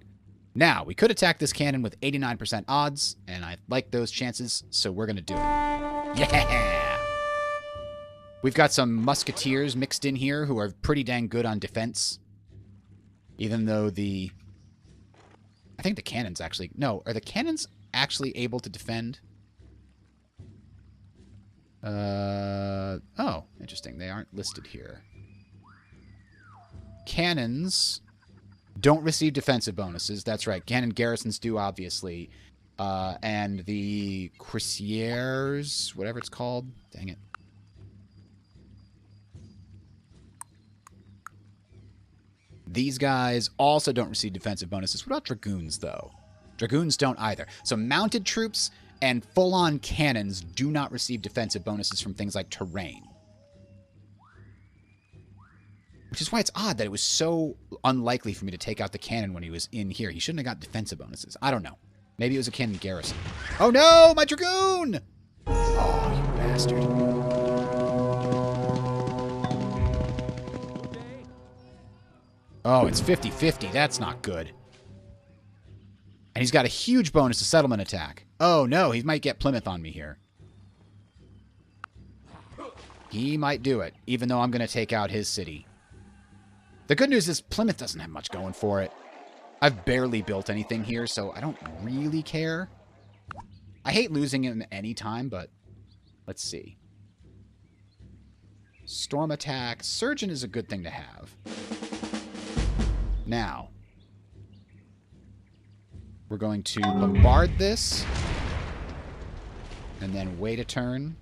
Now, we could attack this cannon with 89% odds, and I like those chances, so we're going to do it. Yeah! We've got some musketeers mixed in here who are pretty dang good on defense. Even though the... I think the cannons actually... No, are the cannons actually able to defend? Oh, interesting. They aren't listed here. Cannons don't receive defensive bonuses. That's right. Cannon garrisons do, obviously. And the cuirassiers, whatever it's called. Dang it. These guys also don't receive defensive bonuses. What about dragoons, though? Dragoons don't either. So mounted troops and full-on cannons do not receive defensive bonuses from things like terrain. Which is why it's odd that it was so unlikely for me to take out the cannon when he was in here. He shouldn't have got defensive bonuses. I don't know. Maybe it was a cannon garrison. Oh no! My dragoon! Oh, you bastard. Oh, it's 50-50. That's not good. And he's got a huge bonus to settlement attack. Oh no, he might get Plymouth on me here. He might do it, even though I'm going to take out his city. The good news is Plymouth doesn't have much going for it. I've barely built anything here, so I don't really care. I hate losing him any time, but let's see. Storm attack. Surgeon is a good thing to have. Now, we're going to bombard this, and then wait a turn.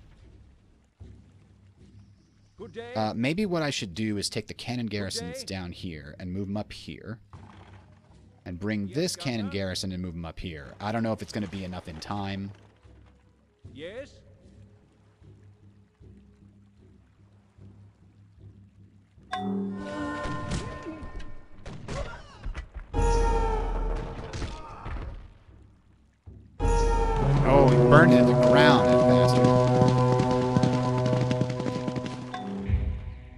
Good day. Maybe what I should do is take the cannon garrisons down here and move them up here. And bring this cannon garrison and move them up here. I don't know if it's going to be enough in time. Yes? Oh, he burned it to the ground, that bastard.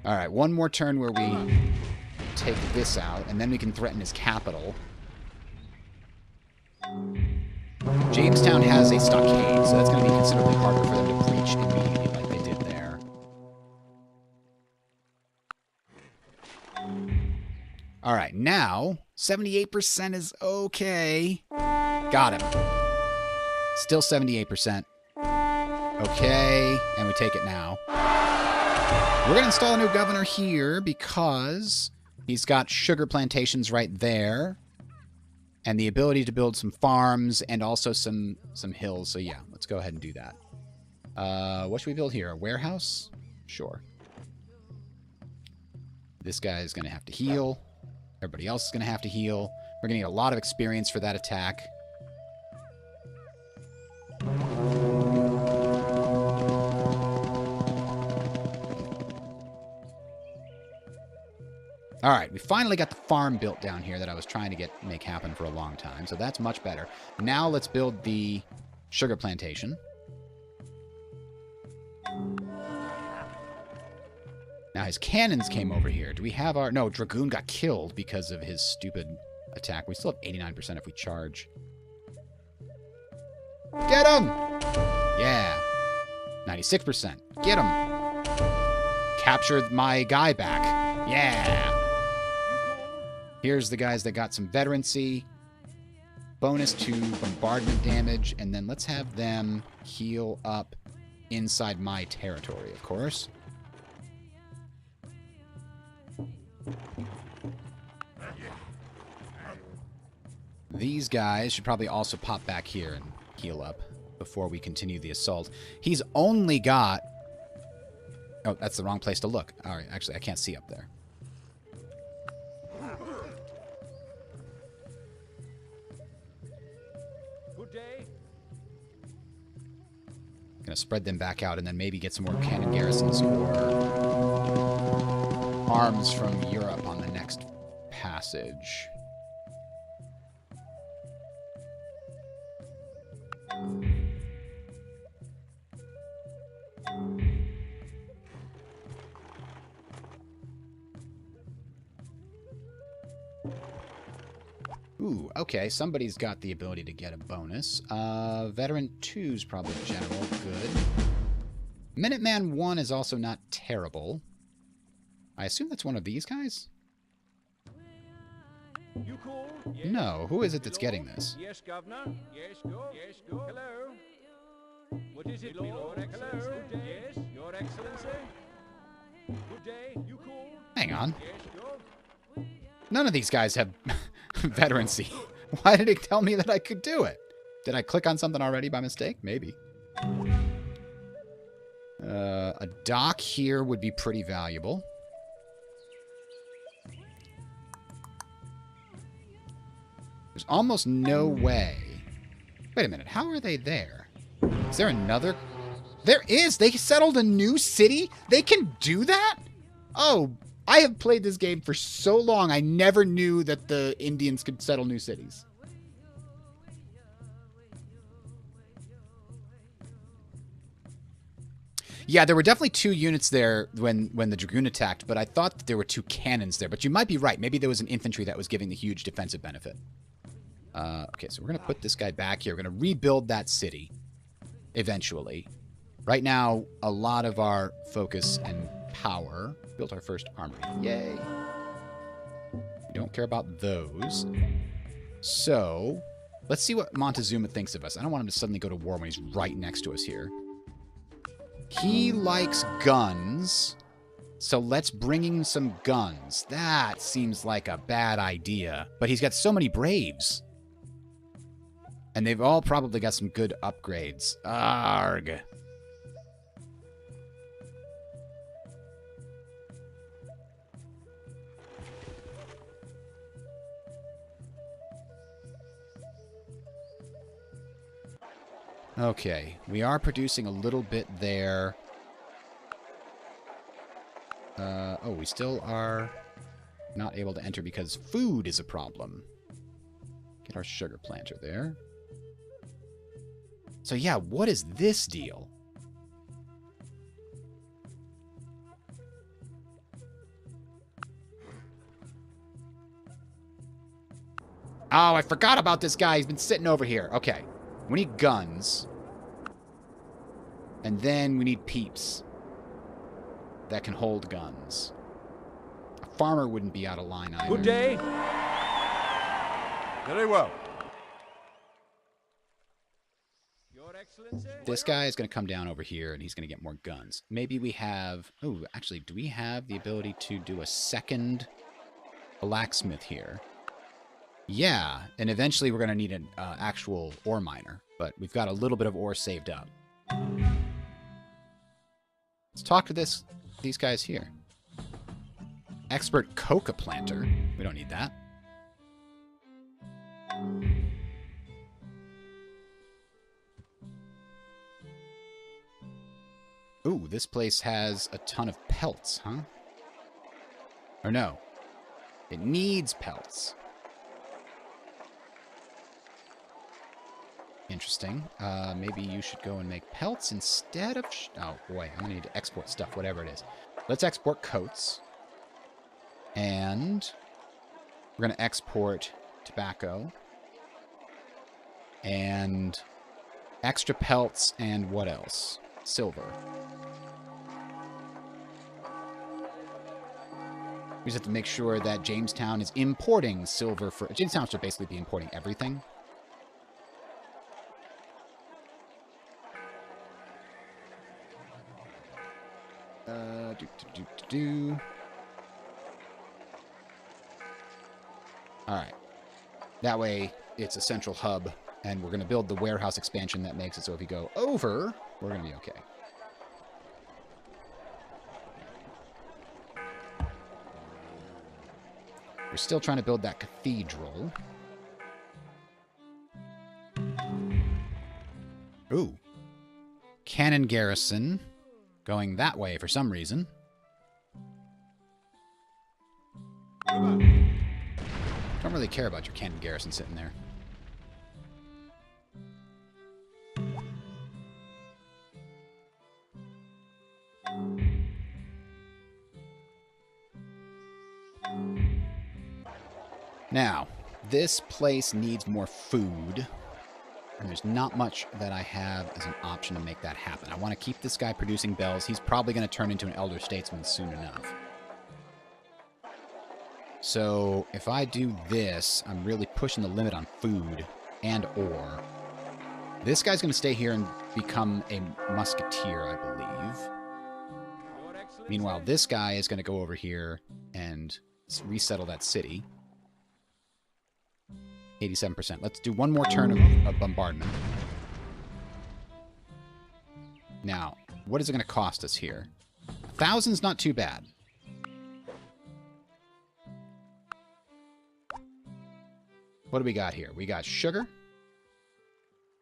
Alright, one more turn where we take this out, and then we can threaten his capital. Jamestown has a stockade, so that's going to be considerably harder for them to breach immediately like they did there. Alright, now, 78% is okay. Got him. Still 78%. Okay, and we take it now. We're going to install a new governor here because he's got sugar plantations right there. And the ability to build some farms and also some hills. So yeah, let's go ahead and do that. What should we build here? A warehouse? Sure. This guy is going to have to heal. Everybody else is going to have to heal. We're going to need a lot of experience for that attack. All right, we finally got the farm built down here that I was trying to make happen for a long time, so that's much better. Now let's build the sugar plantation. Now his cannons came over here. Do we have our... No, Dragoon got killed because of his stupid attack. We still have 89% if we charge. Get him! Yeah. 96%. Get him. Captured my guy back. Yeah. Here's the guys that got some veterancy. Bonus to bombardment damage. And then let's have them heal up inside my territory, of course. These guys should probably also pop back here and heal up before we continue the assault. He's only got... Oh, that's the wrong place to look. All right, actually, I can't see up there. Good day. Gonna spread them back out and then maybe get some more cannon garrisons or arms from Europe on the next passage. Ooh, okay, somebody's got the ability to get a bonus. Veteran 2's probably general, good. Minuteman 1 is also not terrible. I assume that's one of these guys? You call? Yes. No, who is it that's getting this? Yes, Governor. Yes, go. Yes, go. Hello. What is it, my Lord? Hello. Yes, Your Excellency. Good day. You call? Hang on. Yes, go. None of these guys have veterancy. Why did it tell me that I could do it? Did I click on something already by mistake? Maybe. A dock here would be pretty valuable. There's almost no way. Wait a minute. How are they there? Is there another? There is. They settled a new city? They can do that? Oh, I have played this game for so long, I never knew that the Indians could settle new cities. Yeah, there were definitely 2 units there when the Dragoon attacked, but I thought that there were 2 cannons there. But you might be right. Maybe there was an infantry that was giving the huge defensive benefit. Okay, so we're going to put this guy back here. We're going to rebuild that city eventually. Right now, a lot of our focus and power... Built our first armory. Yay. We don't care about those. So, let's see what Montezuma thinks of us. I don't want him to suddenly go to war when he's right next to us here. He likes guns, so let's bring him some guns. That seems like a bad idea. But he's got so many Braves. And they've all probably got some good upgrades. Arg. Okay, we are producing a little bit there. Oh, we still are not able to enter because food is a problem. Get our sugar planter there. So yeah, what is this deal? Oh, I forgot about this guy. He's been sitting over here. Okay. We need guns. And then we need peeps that can hold guns. A farmer wouldn't be out of line either. Good day. Very well. Your Excellency. This guy is going to come down over here and he's going to get more guns. Maybe we have... Oh, actually, do we have the ability to do a second blacksmith here? Yeah, and eventually we're going to need an actual ore miner, but we've got a little bit of ore saved up. Let's talk to these guys here. Expert coca planter. We don't need that. Ooh, this place has a ton of pelts, huh? Or no. It needs pelts. Interesting. Maybe you should go and make pelts instead of... oh, boy. I'm going to need to export stuff, whatever it is. Let's export coats. And we're going to export tobacco. And extra pelts and what else? Silver. We just have to make sure that Jamestown is importing silver for... Jamestown should basically be importing everything. Alright. That way, it's a central hub, and we're going to build the warehouse expansion that makes it so if you go over, we're going to be okay. We're still trying to build that cathedral. Ooh. Cannon garrison. Going that way for some reason. Don't really care about your cannon garrison sitting there. Now, this place needs more food. And there's not much that I have as an option to make that happen. I want to keep this guy producing bells. He's probably going to turn into an elder statesman soon enough. So if I do this, I'm really pushing the limit on food and ore. This guy's going to stay here and become a musketeer, I believe. Meanwhile, this guy is going to go over here and resettle that city. 87%. Let's do one more turn of bombardment. Now, what is it going to cost us here? 1,000's not too bad. What do we got here? We got sugar.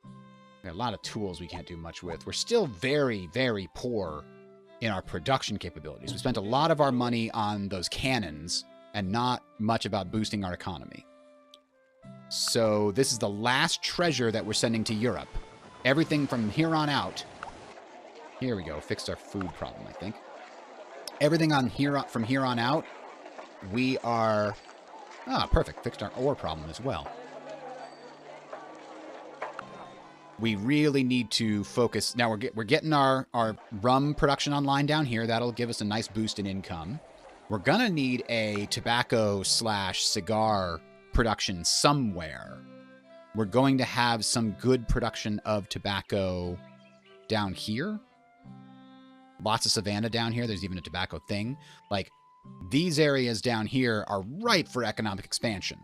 We got a lot of tools we can't do much with. We're still very, very poor in our production capabilities. We spent a lot of our money on those cannons and not much about boosting our economy. So this is the last treasure that we're sending to Europe. Everything from here on out. Here we go. Fixed our food problem, I think. Everything on here from here on out, we are... ah, perfect. Fixed our ore problem as well. We really need to focus. Now we're getting our rum production online down here. That'll give us a nice boost in income. We're going to need a tobacco/cigar production somewhere. We're going to have some good production of tobacco down here. Lots of savanna down here. There's even a tobacco thing. Like, these areas down here are ripe for economic expansion.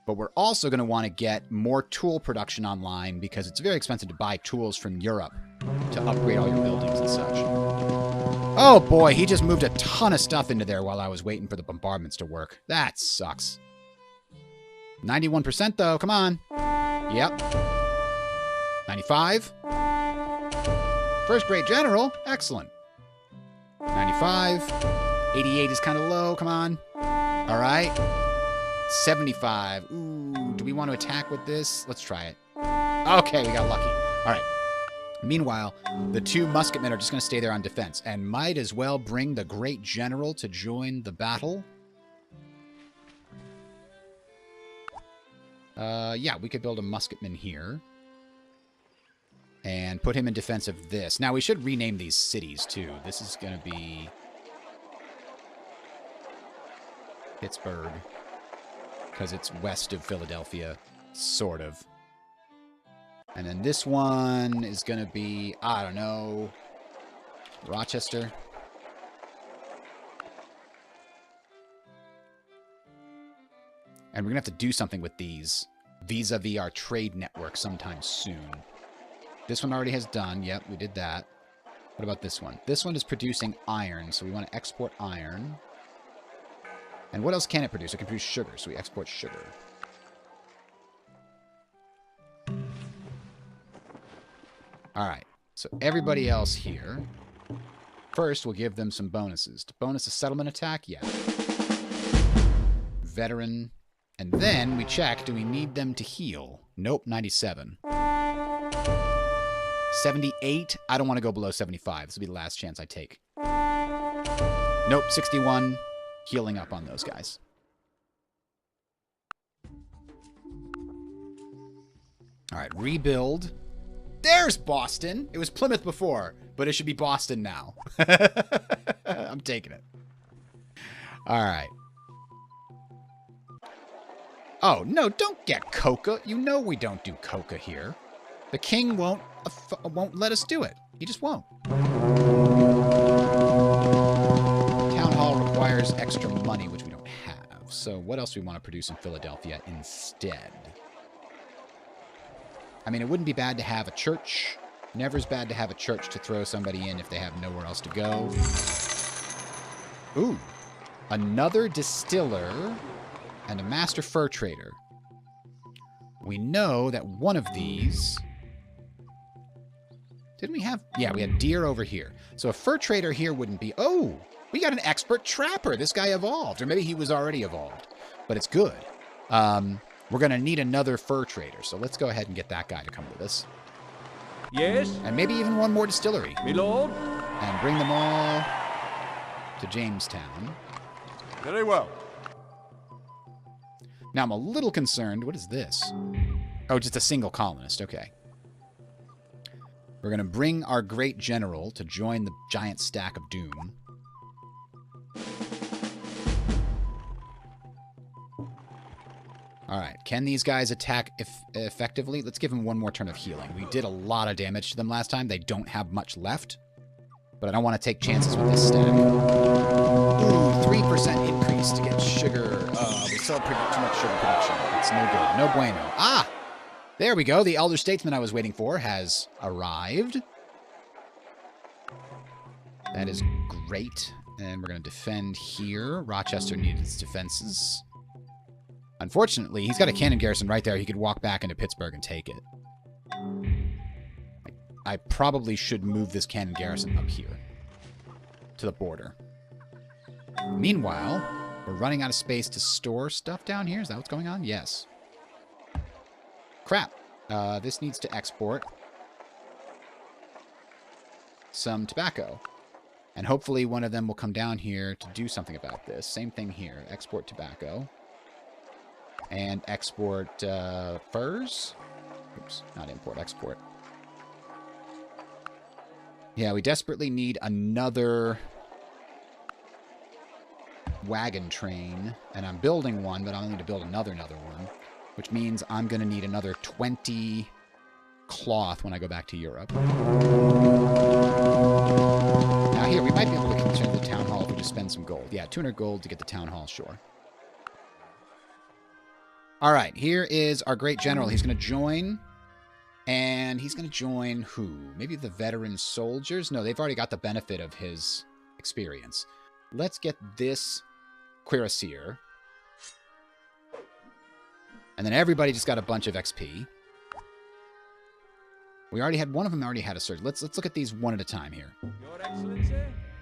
But we're also going to want to get more tool production online because it's very expensive to buy tools from Europe to upgrade all your buildings and such. Oh boy, he just moved a ton of stuff into there while I was waiting for the bombardments to work. That sucks. 91% though, come on. Yep. 95. First grade general, excellent. 95. 88 is kind of low, come on. All right. 75. Ooh, do we want to attack with this? Let's try it. Okay, we got lucky. All right. Meanwhile, the two musketmen are just going to stay there on defense and might as well bring the great general to join the battle. Yeah, we could build a musketman here. And put him in defense of this. Now, we should rename these cities, too. This is going to be... Pittsburgh. Because it's west of Philadelphia. Sort of. And then this one is going to be, I don't know, Rochester. And we're going to have to do something with these vis-a-vis our trade network sometime soon. This one already has done. Yep, we did that. What about this one? This one is producing iron, so we want to export iron. And what else can it produce? It can produce sugar, so we export sugar. Alright, so everybody else here. First, we'll give them some bonuses. To bonus a settlement attack? Yeah. Veteran. And then we check, do we need them to heal? Nope, 97. 78? I don't want to go below 75. This will be the last chance I take. Nope, 61. Healing up on those guys. Alright, rebuild. There's Boston. It was Plymouth before, but it should be Boston now. I'm taking it. Alright. Oh, no, don't get coca. You know we don't do coca here. The king won't let us do it. He just won't. Town hall requires extra money, which we don't have. So what else do we want to produce in Philadelphia instead? I mean, it wouldn't be bad to have a church. Never is bad to have a church to throw somebody in if they have nowhere else to go. Ooh. Another distiller and a master fur trader. We know that one of these... Didn't we have... Yeah, we had deer over here. So a fur trader here wouldn't be... Oh! We got an expert trapper. This guy evolved. Or maybe he was already evolved. But it's good. We're going to need another fur trader. So let's go ahead and get that guy to come with us. Yes? And maybe even one more distillery. Me lord? And bring them all to Jamestown. Very well. Now, I'm a little concerned. What is this? Oh, just a single colonist. Okay. We're going to bring our great general to join the giant stack of doom. Alright, can these guys attack effectively? Let's give them one more turn of healing. We did a lot of damage to them last time. They don't have much left. But I don't want to take chances with this stack. Ooh, 3% increase to get sugar. We still have too much sugar production. It's no good. No bueno. Ah! There we go. The elder statesman I was waiting for has arrived. That is great. And we're going to defend here. Rochester needed its defenses. Unfortunately, he's got a cannon garrison right there. He could walk back into Pittsburgh and take it. I probably should move this cannon garrison up here. To the border. Meanwhile, we're running out of space to store stuff down here. Is that what's going on? Yes. Crap. This needs to export some tobacco. And hopefully one of them will come down here to do something about this. Same thing here. Export tobacco. And export furs. Oops, not import, export. Yeah, we desperately need another wagon train. And I'm building one, but I'll need to build another one. Which means I'm going to need another 20 cloth when I go back to Europe. Now here, we might be able to continue the town hall if we just spend some gold. Yeah, 200 gold to get the town hall, sure. All right, here is our great general. He's going to join, and he's going to join who? Maybe the veteran soldiers? No, they've already got the benefit of his experience. Let's get this cuirassier. And then everybody just got a bunch of XP. We already had one of them already had a surge. Let's look at these one at a time here. Your Excellency?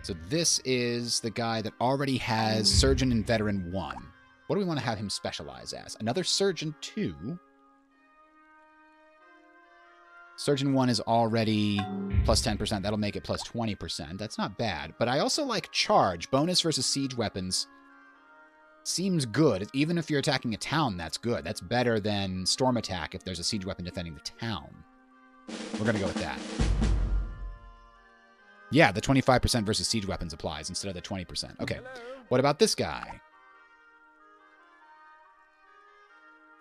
So this is the guy that already has Surgeon and Veteran 1. What do we want to have him specialize as? Another Surgeon 2. Surgeon 1 is already plus 10%. That'll make it plus 20%. That's not bad. But I also like Charge. Bonus versus siege weapons seems good. Even if you're attacking a town, that's good. That's better than Storm Attack if there's a siege weapon defending the town. We're going to go with that. Yeah, the 25% versus siege weapons applies instead of the 20%. Okay. What about this guy?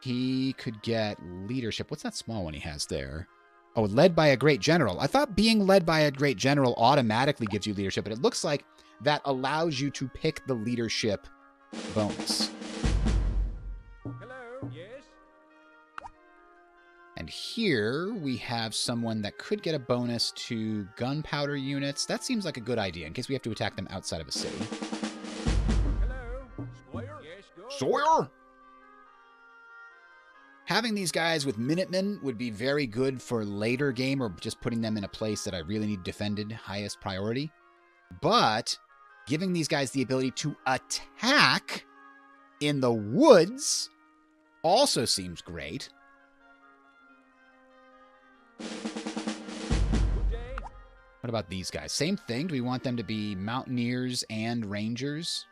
He could get leadership. What's that small one he has there? Oh, led by a great general. I thought being led by a great general automatically gives you leadership, but it looks like that allows you to pick the leadership bonus. Hello? Yes? And here we have someone that could get a bonus to gunpowder units. That seems like a good idea in case we have to attack them outside of a city. Hello? Squire? Sawyer! Having these guys with Minutemen would be very good for later game or just putting them in a place that I really need defended, highest priority. But giving these guys the ability to attack in the woods also seems great. What about these guys? Same thing. Do we want them to be mountaineers and rangers?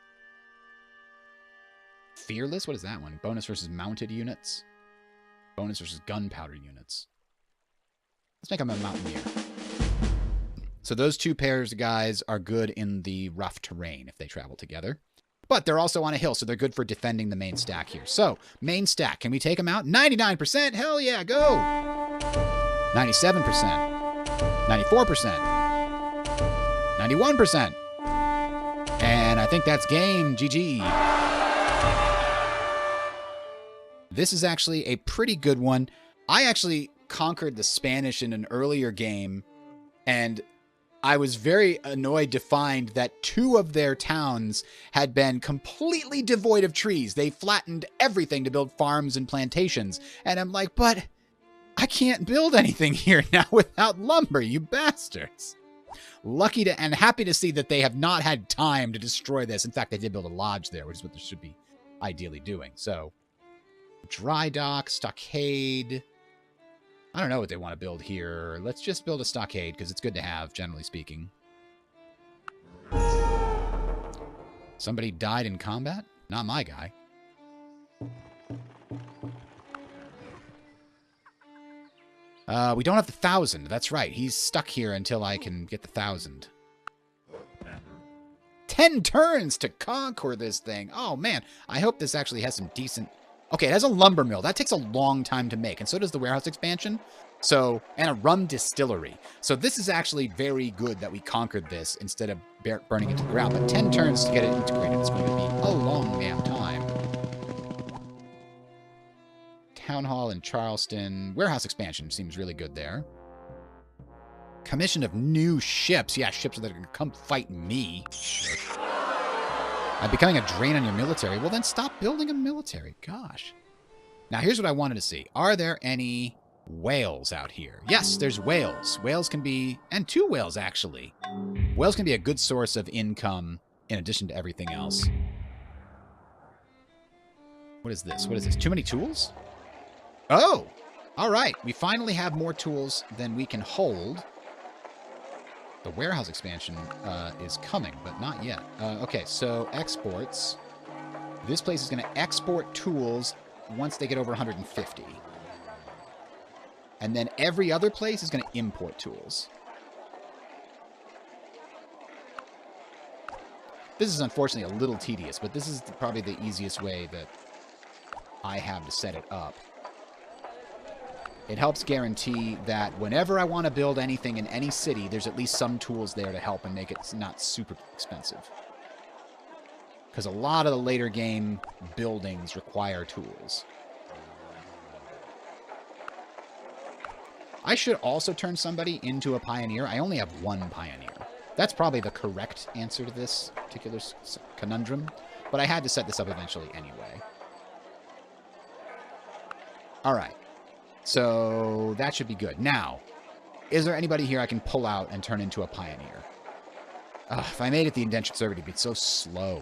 Fearless? What is that one? Bonus versus mounted units. Bonus versus gunpowder units. Let's make them a mountaineer. So those two pairs of guys are good in the rough terrain if they travel together. But they're also on a hill, so they're good for defending the main stack here. So, main stack. Can we take them out? 99%? Hell yeah, go! 97%. 94%. 91%. And I think that's game. GG. This is actually a pretty good one. I actually conquered the Spanish in an earlier game, and I was very annoyed to find that 2 of their towns had been completely devoid of trees. They flattened everything to build farms and plantations. And I'm like, but I can't build anything here now without lumber, you bastards. Lucky to and happy to see that they have not had time to destroy this. In fact, they did build a lodge there, which is what they should be ideally doing. So, dry dock, stockade. I don't know what they want to build here. Let's just build a stockade, because it's good to have, generally speaking. Somebody died in combat? Not my guy. We don't have the 1,000. That's right. He's stuck here until I can get the 1,000. 10 turns to conquer this thing. Oh, man. I hope this actually has some decent... Okay, it has a lumber mill. That takes a long time to make, and so does the warehouse expansion. So, and a rum distillery. So this is actually very good that we conquered this instead of burning it to the ground. But 10 turns to get it integrated is going to be a long damn time. Town Hall in Charleston. Warehouse expansion seems really good there. Commission of new ships. Yeah, ships that are going to come fight me. I'm becoming a drain on your military. Well, then stop building a military. Gosh. Now, here's what I wanted to see. Are there any whales out here? Yes, there's whales. Whales can be... And 2 whales, actually. Whales can be a good source of income in addition to everything else. What is this? What is this? Too many tools? Oh! All right. We finally have more tools than we can hold. The warehouse expansion is coming, but not yet. Okay, so exports. This place is going to export tools once they get over 150. And then every other place is going to import tools. This is unfortunately a little tedious, but this is probably the easiest way that I have to set it up. It helps guarantee that whenever I want to build anything in any city, there's at least some tools there to help and make it not super expensive. Because a lot of the later game buildings require tools. I should also turn somebody into a pioneer. I only have 1 pioneer. That's probably the correct answer to this particular conundrum. But I had to set this up eventually anyway. All right. So that should be good. Now, is there anybody here I can pull out and turn into a pioneer? If I made it the indentured servant, it'd be so slow.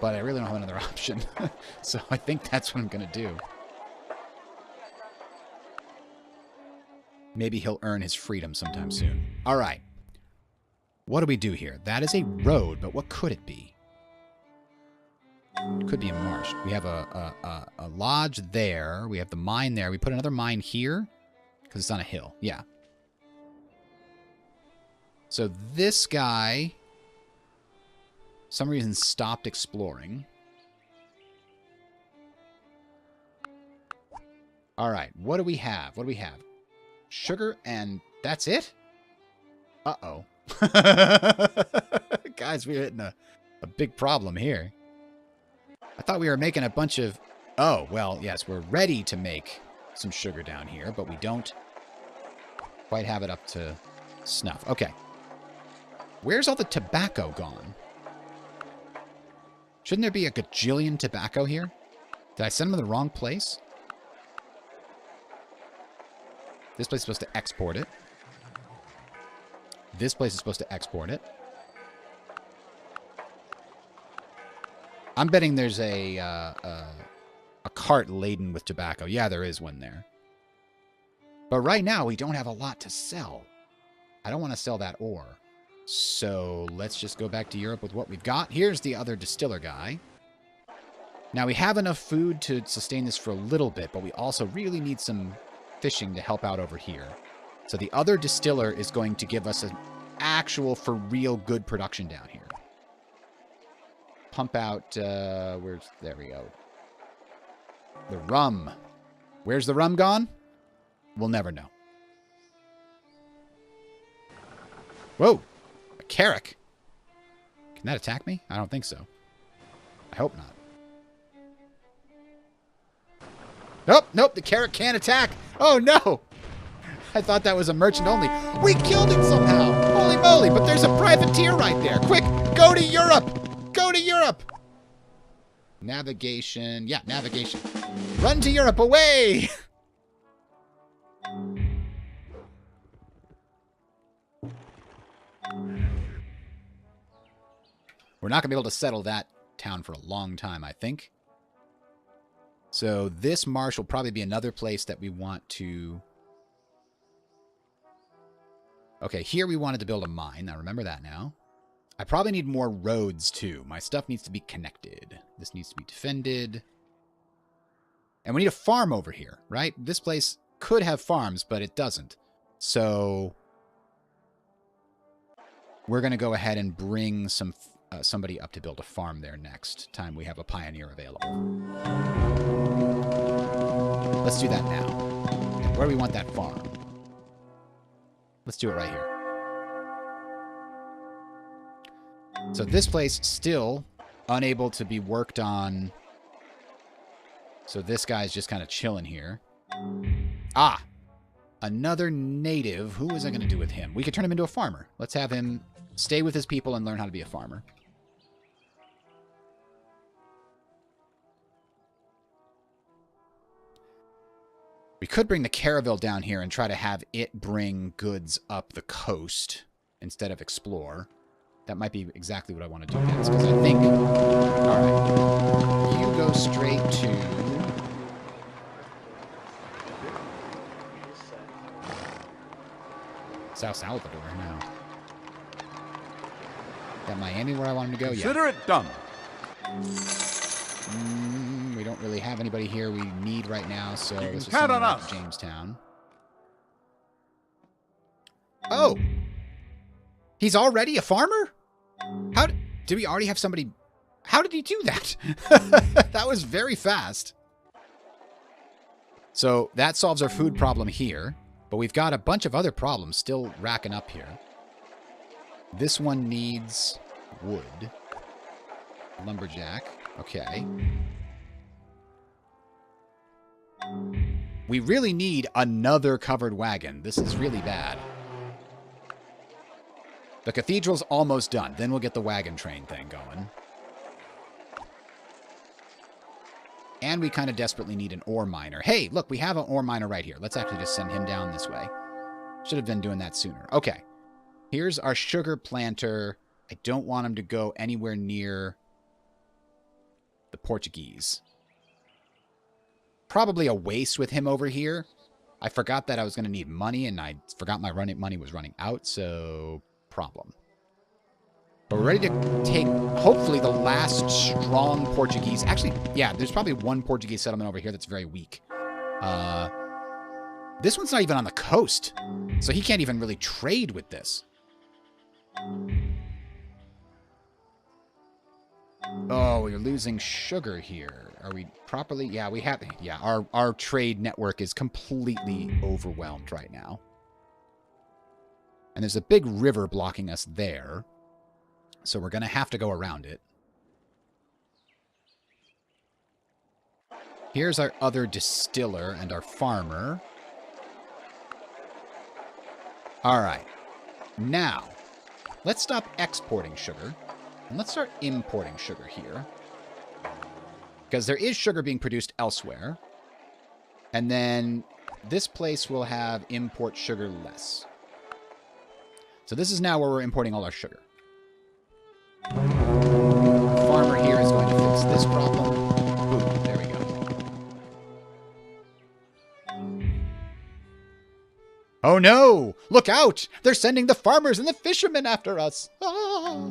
But I really don't have another option. So I think that's what I'm going to do. Maybe he'll earn his freedom sometime soon. All right. What do we do here? That is a road, but what could it be? It could be a marsh. We have a lodge there. We have the mine there. We put another mine here because it's on a hill. Yeah. So this guy, for some reason, stopped exploring. All right. What do we have? What do we have? Sugar and that's it? Uh-oh. Guys, we're hitting a big problem here. I thought we were making a bunch of... Oh, well, yes, we're ready to make some sugar down here, but we don't quite have it up to snuff. Okay. Where's all the tobacco gone? Shouldn't there be a gajillion tobacco here? Did I send them to the wrong place? This place is supposed to export it. This place is supposed to export it. I'm betting there's a cart laden with tobacco. Yeah, there is one there. But right now, we don't have a lot to sell. I don't want to sell that ore. So let's just go back to Europe with what we've got. Here's the other distiller guy. Now, we have enough food to sustain this for a little bit, but we also really need some fishing to help out over here. So the other distiller is going to give us an actual, for real, good production down here. Pump out, there we go. The rum. Where's the rum gone? We'll never know. Whoa! A carrack. Can that attack me? I don't think so. I hope not. Nope, nope, the carrack can't attack. Oh, no! I thought that was a merchant only. We killed it somehow! Holy moly, but there's a privateer right there. Quick, go to Europe! Go to Europe! Navigation. Yeah, navigation. Run to Europe, away! We're not going to be able to settle that town for a long time, I think. So this marsh will probably be another place that we want to... Okay, here we wanted to build a mine. Now remember that now. I probably need more roads, too. My stuff needs to be connected. This needs to be defended. And we need a farm over here, right? This place could have farms, but it doesn't. So we're going to go ahead and bring somebody up to build a farm there next time we have a pioneer available. Let's do that now. And where do we want that farm? Let's do it right here. So this place still unable to be worked on. So this guy's just kind of chilling here. Ah! Another native. Who is I going to do with him? We could turn him into a farmer. Let's have him stay with his people and learn how to be a farmer. We could bring the caravel down here and try to have it bring goods up the coast instead of explore. That might be exactly what I want to do next, because I think... Alright. You go straight to... South Salvador now. Got Miami where I want him to go? Consider it done. We don't really have anybody here we need right now, so let's just count send on him out us. to Jamestown. Oh! He's already a farmer? How did we already have somebody... How did he do that? That was very fast. So that solves our food problem here, but we've got a bunch of other problems still racking up here. This one needs wood. Lumberjack. Okay. We really need another covered wagon. This is really bad. The cathedral's almost done. Then we'll get the wagon train thing going. And we kind of desperately need an ore miner. Hey, look, we have an ore miner right here. Let's actually just send him down this way. Should have been doing that sooner. Okay. Here's our sugar planter. I don't want him to go anywhere near the Portuguese. Probably a waste with him over here. I forgot that I was going to need money, and I forgot my money was running out, so problem. But we're ready to take, hopefully, the last strong Portuguese. Actually, yeah, there's probably one Portuguese settlement over here that's very weak. This one's not even on the coast, so he can't even really trade with this. Oh, we're losing sugar here. Are we properly? Yeah, we have. Yeah, our trade network is completely overwhelmed right now. And there's a big river blocking us there. So we're going to have to go around it. Here's our other distiller and our farmer. All right. Now, let's stop exporting sugar. And let's start importing sugar here. Because there is sugar being produced elsewhere. And then this place will have import sugar less. So this is now where we're importing all our sugar. The farmer here is going to fix this problem. Boom, there we go. Oh no! Look out! They're sending the farmers and the fishermen after us! Ah!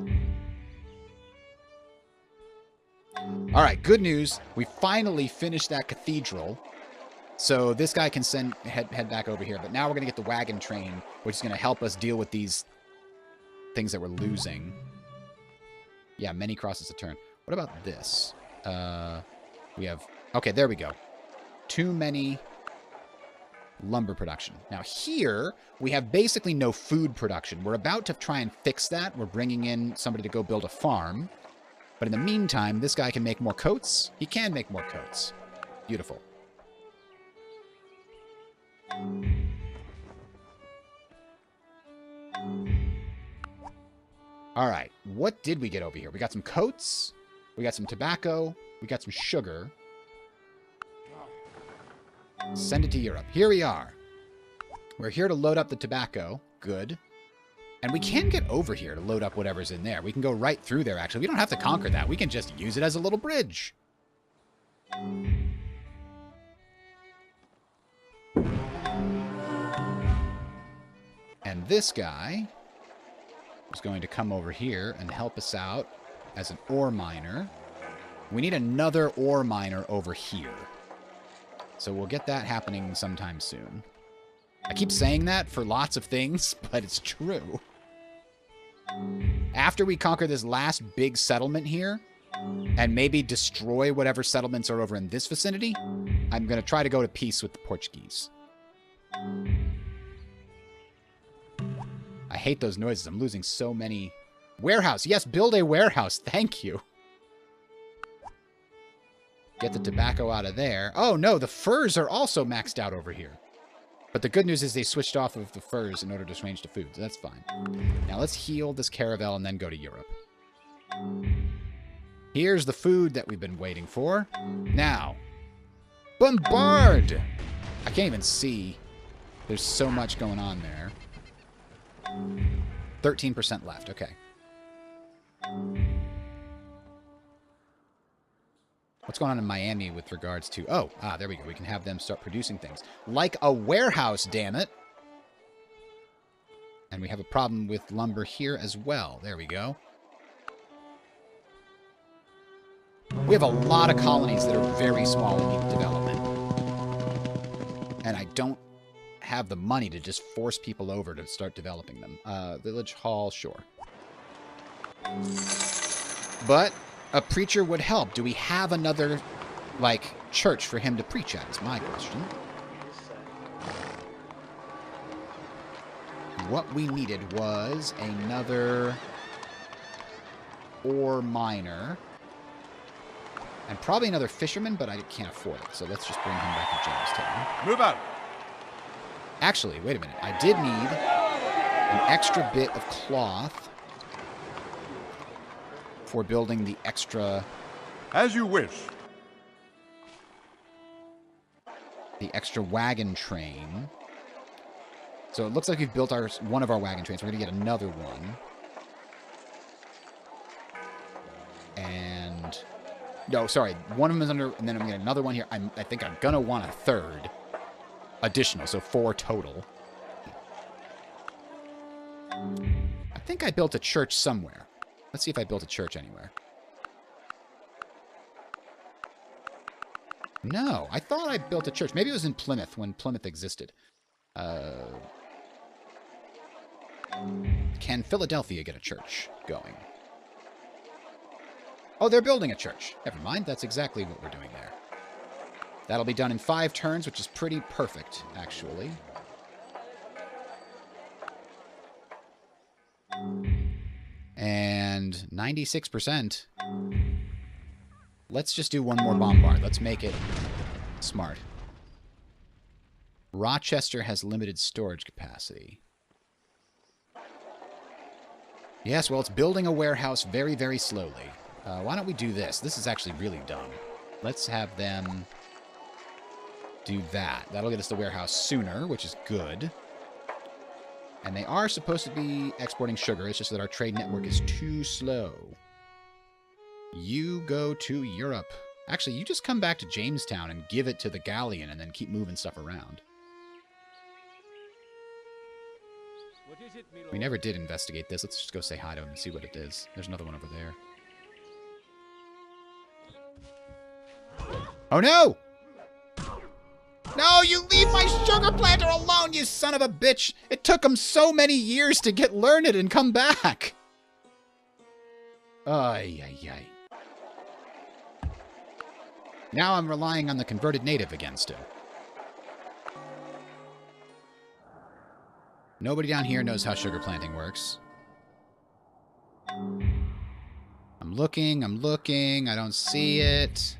Alright, good news. We finally finished that cathedral. So this guy can head back over here. But now we're going to get the wagon train, which is going to help us deal with these things that we're losing. Yeah, many crosses a turn. What about this? We have... Okay, there we go. Too many lumber production. Now here, we have basically no food production. We're about to try and fix that. We're bringing in somebody to go build a farm. But in the meantime, this guy can make more coats. He can make more coats. Beautiful. All right, what did we get over here? We got some coats, we got some tobacco, we got some sugar. Send it to Europe. Here we are. We're here to load up the tobacco. Good. And we can get over here to load up whatever's in there. We can go right through there, actually. We don't have to conquer that. We can just use it as a little bridge. And this guy is going to come over here and help us out as an ore miner. We need another ore miner over here. So we'll get that happening sometime soon. I keep saying that for lots of things, but it's true. After we conquer this last big settlement here, and maybe destroy whatever settlements are over in this vicinity, I'm going to try to go to peace with the Portuguese. I hate those noises. I'm losing so many... Warehouse. Yes, build a warehouse. Thank you. Get the tobacco out of there. Oh, no, the furs are also maxed out over here. But the good news is they switched off of the furs in order to change to food, so that's fine. Now let's heal this caravel and then go to Europe. Here's the food that we've been waiting for. Now, bombard! I can't even see. There's so much going on there. 13% left, okay. What's going on in Miami with regards to... Oh, there we go. We can have them start producing things. Like a warehouse, damn it. And we have a problem with lumber here as well. There we go. We have a lot of colonies that are very small and need development. And I don't have the money to just force people over to start developing them. Village hall, sure. But... a preacher would help. Do we have another, like, church for him to preach at, is my question. What we needed was another ore miner. And probably another fisherman, but I can't afford it. So let's just bring him back to Jamestown. Move out. Actually, wait a minute. I did need an extra bit of cloth for building the extra... As you wish. The extra wagon train. So it looks like we've built one of our wagon trains. We're going to get another one. And... No, sorry. One of them is under... And then I'm going to get another one here. I think I'm going to want a third additional. So 4 total. I think I built a church somewhere. Let's see if I built a church anywhere. No, I thought I built a church. Maybe it was in Plymouth, when Plymouth existed. Can Philadelphia get a church going? Oh, they're building a church. Never mind, that's exactly what we're doing there. That'll be done in 5 turns, which is pretty perfect, actually. And 96%. Let's just do one more bombard. Let's make it smart. Rochester has limited storage capacity. Yes, well, it's building a warehouse very, very slowly. Why don't we do this? This is actually really dumb. let's have them do that. That'll get us the warehouse sooner, which is good. And they are supposed to be exporting sugar. It's just that our trade network is too slow. You go to Europe. Actually, you just come back to Jamestown and give it to the galleon and then keep moving stuff around. What is it, my lord? We never did investigate this. Let's just go say hi to him and see what it is. There's another one over there. Oh, no! No, you leave my sugar planter alone, you son of a bitch! It took him so many years to get learned and come back! Ay, ay, ay. Now I'm relying on the converted native against him. Nobody down here knows how sugar planting works. I'm looking, I don't see it.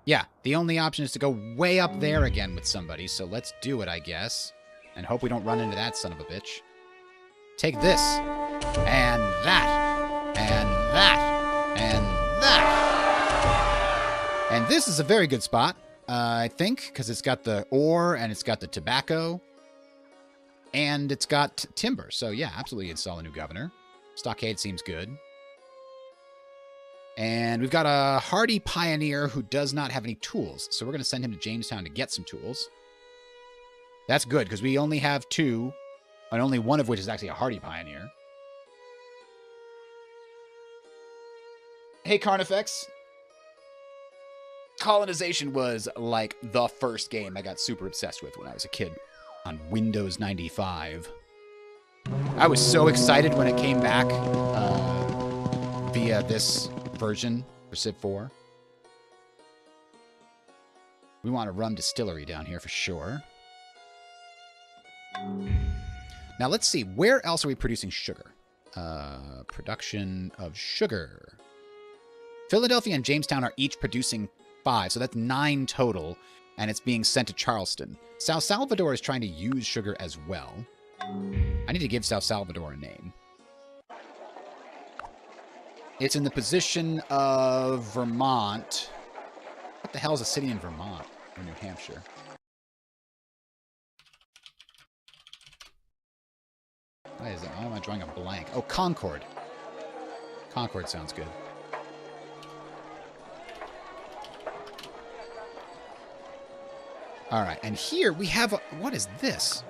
Yeah, the only option is to go way up there again with somebody, so let's do it, I guess. And hope we don't run into that son of a bitch. Take this, and that, and that, and that. And this is a very good spot, I think, because it's got the ore, and it's got the tobacco, and it's got timber. So yeah, absolutely install a new governor. Stockade seems good. And we've got a hardy pioneer who does not have any tools. So we're going to send him to Jamestown to get some tools. That's good, because we only have 2, and only one of which is actually a hardy pioneer. Hey, Carnifex. Colonization was like the first game I got super obsessed with when I was a kid on Windows 95. I was so excited when it came back via this version for Civ 4. We want a rum distillery down here for sure. Now let's see, where else are we producing sugar? Production of sugar. Philadelphia and Jamestown are each producing 5, so that's 9 total, and it's being sent to Charleston. Sao Salvador is trying to use sugar as well. I need to give Sao Salvador a name. It's in the position of Vermont. What the hell is a city in Vermont or New Hampshire? Why is it? Why am I drawing a blank? Oh, Concord. Concord sounds good. All right, and here we have a, what is this?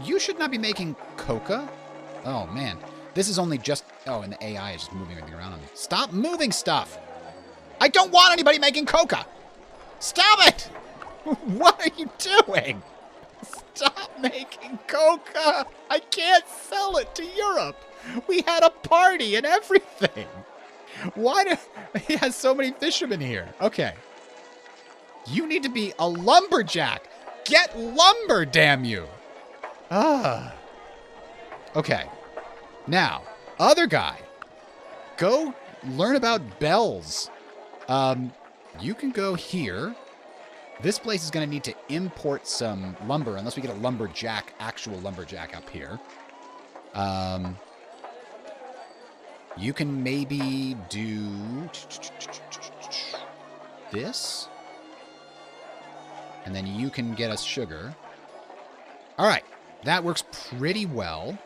You should not be making coca. Oh, man. This is only just... Oh, and the AI is just moving everything around on me. Stop moving stuff! I don't want anybody making coca! Stop it! What are you doing? Stop making coca! I can't sell it to Europe! We had a party and everything! Why do... He has so many fishermen here. Okay. You need to be a lumberjack! Get lumber, damn you! Ah... Okay. Now, other guy. Go learn about bells. You can go here. This place is going to need to import some lumber, unless we get a lumberjack, actual lumberjack up here. You can maybe do this. And then you can get us sugar. All right. That works pretty well.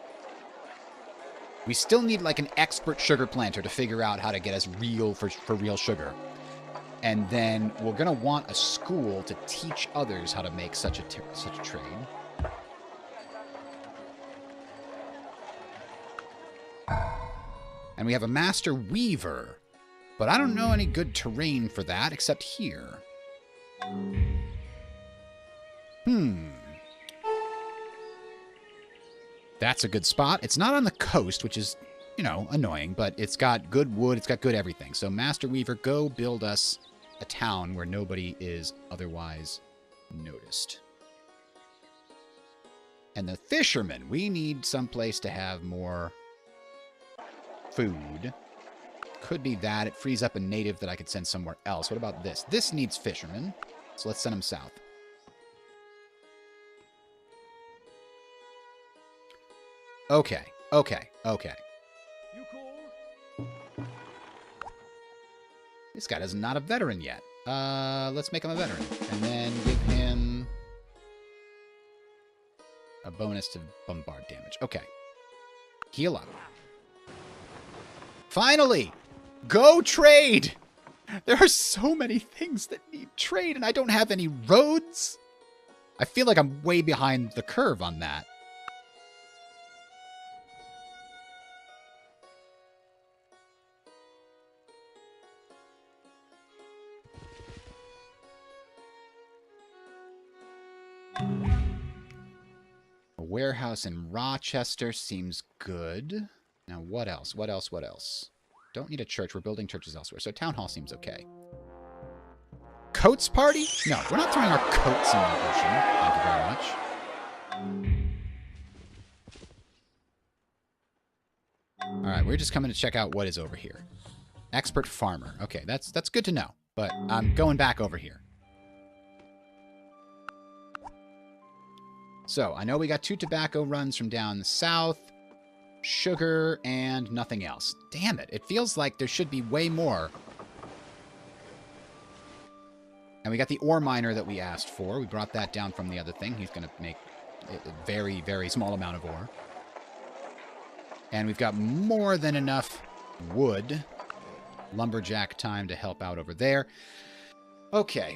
We still need like an expert sugar planter to figure out how to get us real for real sugar. And then we're going to want a school to teach others how to make such a trade. And we have a master weaver, but I don't know any good terrain for that except here. That's a good spot. It's not on the coast, which is, you know, annoying, but it's got good wood. It's got good everything. So, Master Weaver, go build us a town where nobody is otherwise noticed. And the fishermen, we need someplace to have more food. Could be that. It frees up a native that I could send somewhere else. What about this? This needs fishermen, so let's send them south. Okay. You call? This guy is not a veteran yet. Let's make him a veteran. And then give him a bonus to bombard damage. Okay. Heal up. Finally! Go trade! There are so many things that need trade, and I don't have any roads. I feel like I'm way behind the curve on that. A warehouse in Rochester seems good. Now, what else? What else? What else? Don't need a church. We're building churches elsewhere, so town hall seems okay. Coats party? No, we're not throwing our coats in the ocean. Thank you very much. All right, we're just coming to check out what is over here. Expert farmer. Okay, that's good to know, but I'm going back over here. So, I know we got 2 tobacco runs from down south, sugar, and nothing else. Damn it, it feels like there should be way more. And we got the ore miner that we asked for. We brought that down from the other thing. He's going to make a very, very small amount of ore. And we've got more than enough wood. Lumberjack time to help out over there. Okay.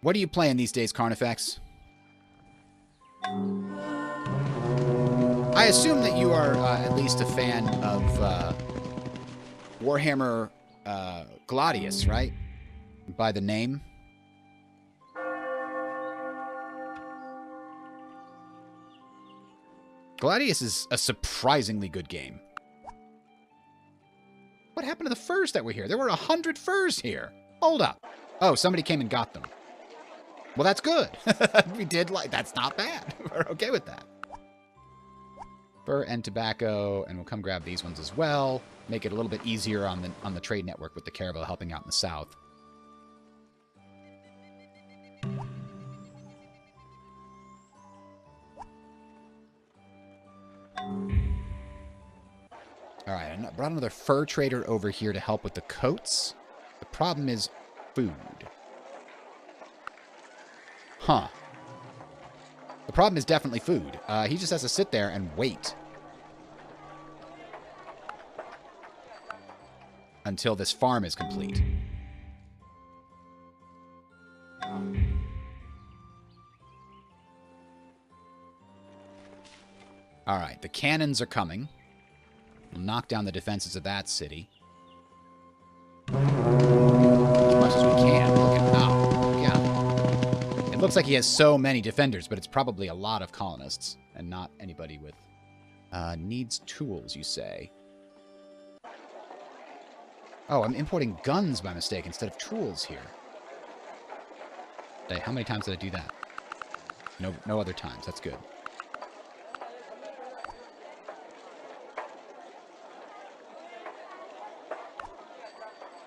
What are you playing these days, Carnifex? I assume that you are at least a fan of Warhammer Gladius, right? By the name. Gladius is a surprisingly good game. What happened to the furs that were here? There were 100 furs here. Hold up. Oh, somebody came and got them. Well, that's good. We did like... That's not bad. We're okay with that. Fur and tobacco, and we'll come grab these ones as well. Make it a little bit easier on the trade network with the caravel helping out in the south. Alright, I brought another fur trader over here to help with the coats. The problem is food. Huh. The problem is definitely food. He just has to sit there and wait. Until this farm is complete. Alright, the cannons are coming. We'll knock down the defenses of that city. As much as we can. Look at now. Yeah. It looks like he has so many defenders, but it's probably a lot of colonists. And not anybody with... needs tools, you say. Oh, I'm importing guns by mistake instead of tools here. How many times did I do that? No other times. That's good.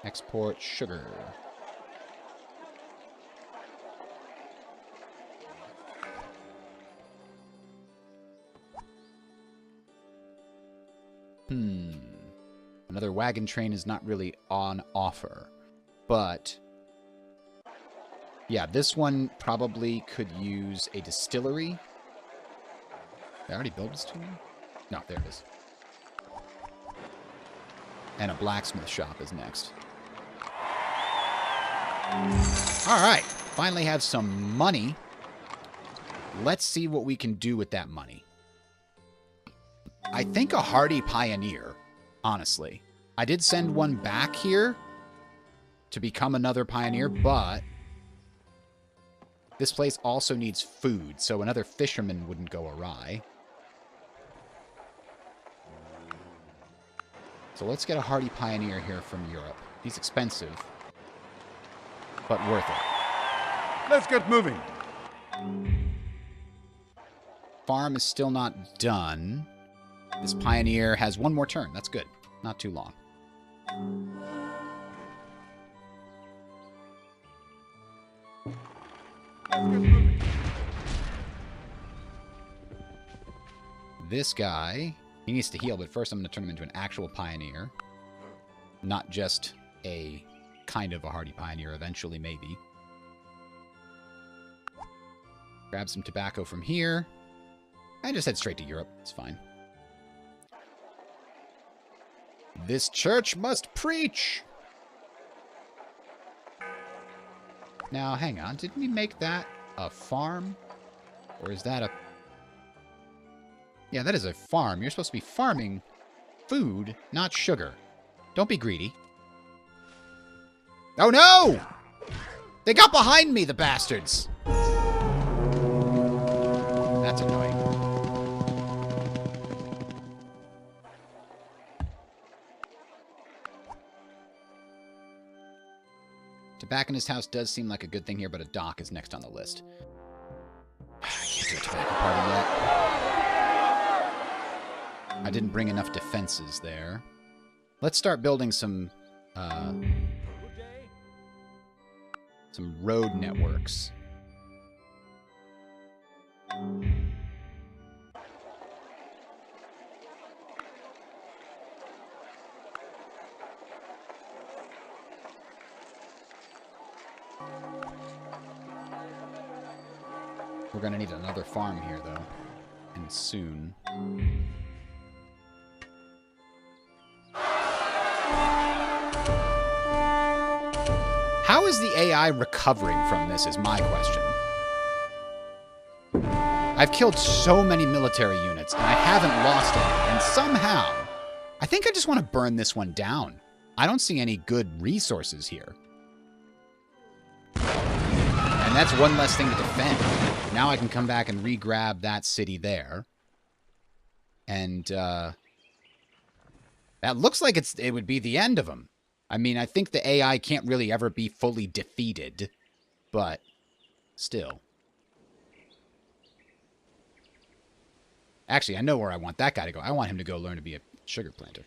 Export sugar. Another wagon train is not really on offer. But... yeah, this one probably could use a distillery. Did I already build a distillery? No, there it is. And a blacksmith shop is next. Alright, finally have some money. Let's see what we can do with that money. I think a hardy pioneer, honestly. I did send one back here to become another pioneer, but this place also needs food, so another fisherman wouldn't go awry. So let's get a hardy pioneer here from Europe. He's expensive, but worth it. Let's get moving. Farm is still not done. This pioneer has one more turn. That's good. Not too long. Let's get moving. This guy He needs to heal, but first I'm going to turn him into an actual pioneer. Not just a kind of a hardy pioneer, eventually, maybe. Grab some tobacco from here. And just head straight to Europe. It's fine. This church must preach! Now, hang on. Didn't we make that a farm? Or is that a... Yeah, that is a farm. You're supposed to be farming food, not sugar. Don't be greedy. Oh, no! They got behind me, the bastards! That's annoying. Tobacconist house does seem like a good thing here, but a dock is next on the list. I can't do a tobacco party yet. I didn't bring enough defenses there. Let's start building some road networks. We're going to need another farm here, though. And soon. How is the AI recovering from this is my question. I've killed so many military units, and I haven't lost any. And somehow, I think I just want to burn this one down. I don't see any good resources here. And that's one less thing to defend. Now I can come back and re-grab that city there. And, that looks like it would be the end of them. I mean, I think the AI can't really ever be fully defeated. But, still. Actually, I know where I want that guy to go. I want him to go learn to be a sugar planter.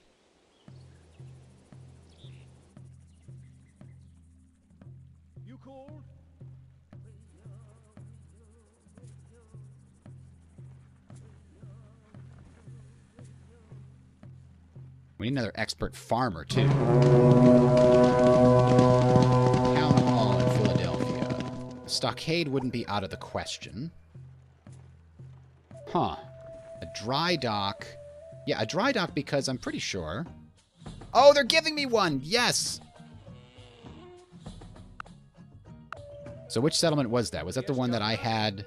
You called? We need another expert farmer, too. Town Hall in Philadelphia. A stockade wouldn't be out of the question. Huh. A dry dock. Yeah, a dry dock because I'm pretty sure... Oh, they're giving me one! Yes! So which settlement was that? Was that the one that I had...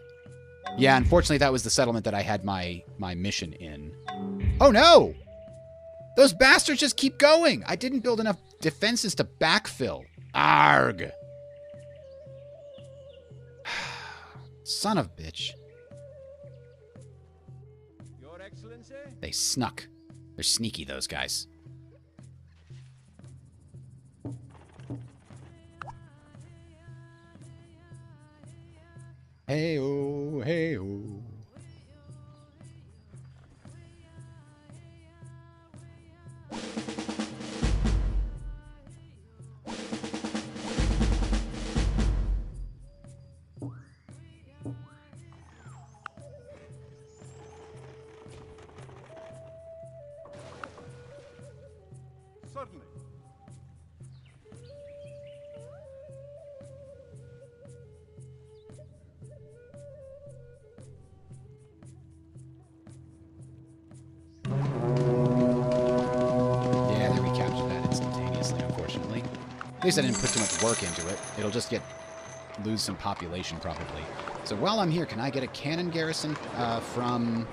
Yeah, unfortunately that was the settlement that I had my mission in. Oh, no! Those bastards just keep going! I didn't build enough defenses to backfill. Arg! Son of a bitch. Your Excellency? They snuck. They're sneaky, those guys. Hey-oh, hey-oh. Certainly. Yeah, they recaptured that instantaneously, unfortunately. At least I didn't put too much work into it. It'll just lose some population, probably. So while I'm here, can I get a cannon garrison from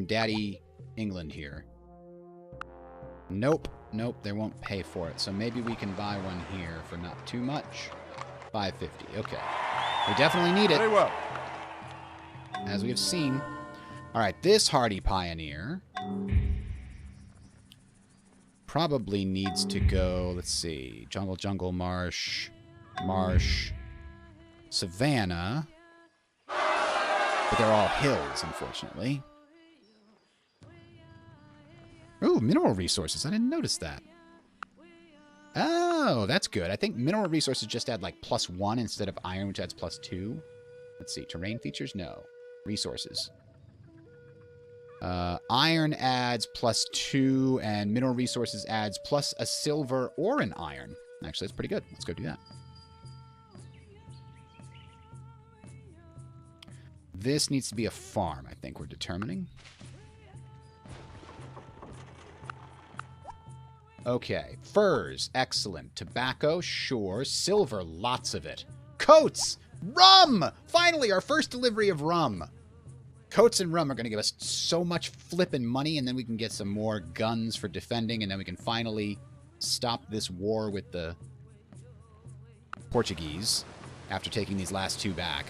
Daddy England here? Nope. Nope, they won't pay for it. So maybe we can buy one here for not too much. 550. Okay. We definitely need it. Very well. As we have seen. Alright, this hardy pioneer probably needs to go, let's see, jungle, marsh, savannah. But they're all hills, unfortunately. Ooh, mineral resources. I didn't notice that. Oh, that's good. I think mineral resources just add like +1 instead of iron, which adds +2. Let's see. Terrain features? No. Resources. Iron adds +2, and mineral resources adds plus a silver or an iron. Actually, that's pretty good. Let's go do that. This needs to be a farm, I think we're determining. Okay, furs, excellent. Tobacco, sure. Silver, lots of it. Coats! Rum! Finally, our first delivery of rum. Coats and rum are going to give us so much flippin' money, and then we can get some more guns for defending, and then we can finally stop this war with the Portuguese after taking these last 2 back.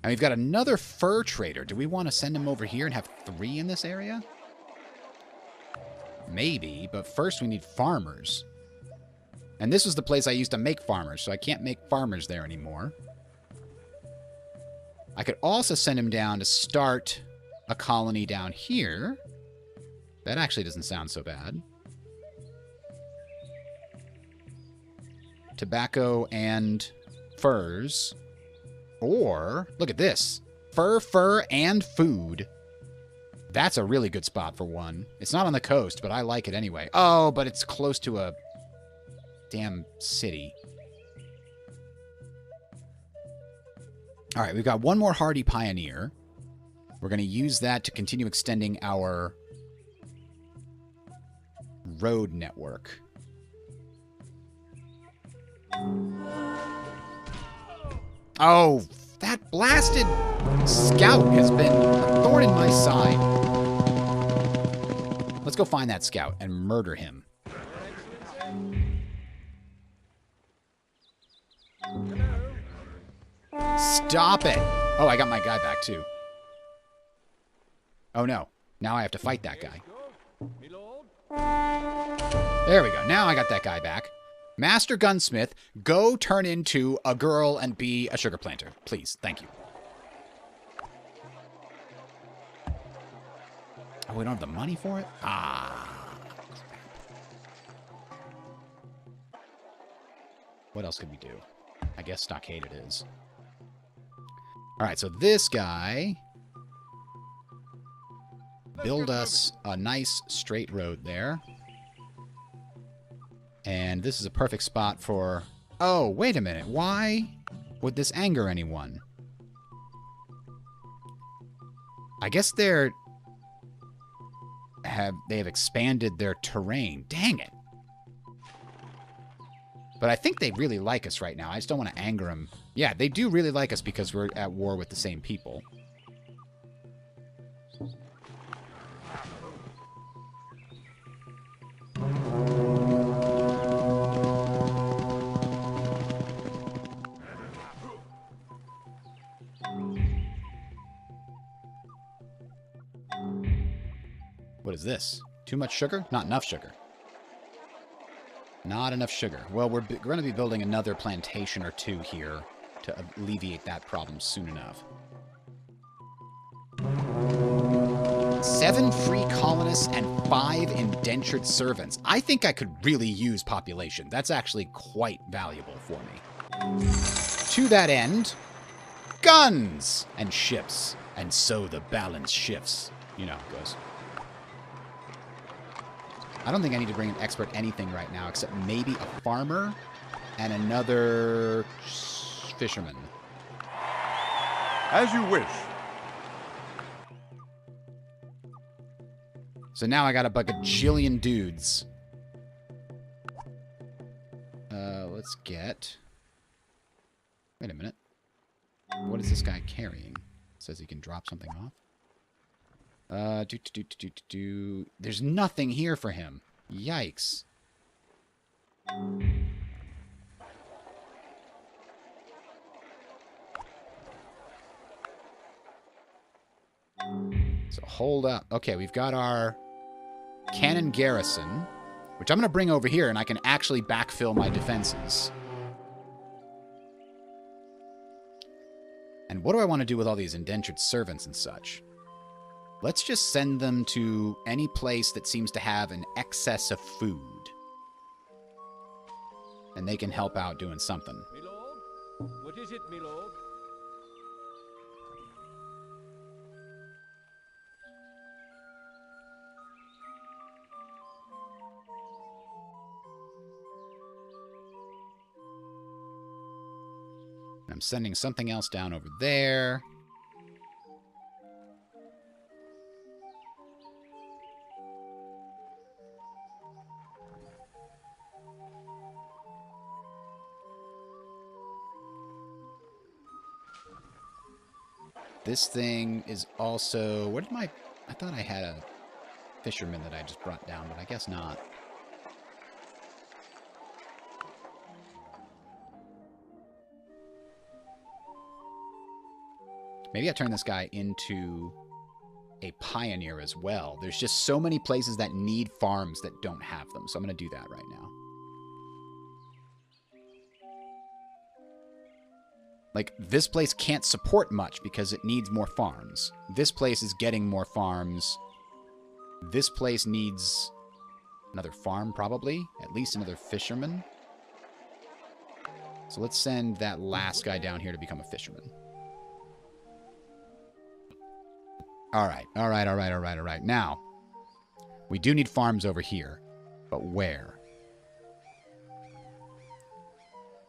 And we've got another fur trader. Do we want to send him over here and have 3 in this area? Maybe, but first we need farmers. And this was the place I used to make farmers, so I can't make farmers there anymore. I could also send him down to start a colony down here. That actually doesn't sound so bad. Tobacco and furs. Or, look at this. Fur, and food. That's a really good spot for one. It's not on the coast, but I like it anyway. Oh, but it's close to a damn city. All right, we've got one more hardy pioneer. We're going to use that to continue extending our road network. Oh, that blasted scout has been a thorn in my side. Let's go find that scout and murder him. Stop it! Oh, I got my guy back, too. Oh, no. Now I have to fight that guy. There we go. Now I got that guy back. Master Gunsmith, go turn into a girl and be a sugar planter. Please. Thank you. Oh, we don't have the money for it? Ah. What else could we do? I guess stockade it is. All right, so this guy... build us a nice straight road there. And this is a perfect spot for... Oh, wait a minute. Why would this anger anyone? I guess they have expanded their terrain. Dang it. But I think they really like us right now. I just don't want to anger them. Yeah, they do really like us because we're at war with the same people. What is this? Too much sugar? Not enough sugar. Not enough sugar. Well, we're going to be building another plantation or 2 here to alleviate that problem soon enough. 7 free colonists and 5 indentured servants. I think I could really use population. That's actually quite valuable for me. To that end, guns and ships. And so the balance shifts. You know how it goes. I don't think I need to bring an expert anything right now, except maybe a farmer and another fisherman. As you wish. So now I got a bajillion dudes. Let's get... Wait a minute. What is this guy carrying? Says he can drop something off. There's nothing here for him. Yikes. So hold up. Okay, we've got our cannon garrison, which I'm going to bring over here, and I can actually backfill my defenses. And what do I want to do with all these indentured servants and such? Let's just send them to any place that seems to have an excess of food. And they can help out doing something. My lord? What is it, my lord? I'm sending something else down over there. This thing is also... What did my... I thought I had a fisherman that I just brought down, but I guess not. Maybe I turn this guy into a pioneer as well. There's just so many places that need farms that don't have them, so I'm going to do that right now. Like, this place can't support much because it needs more farms. This place is getting more farms. This place needs another farm, probably. At least another fisherman. So let's send that last guy down here to become a fisherman. Alright. Now, we do need farms over here. But where?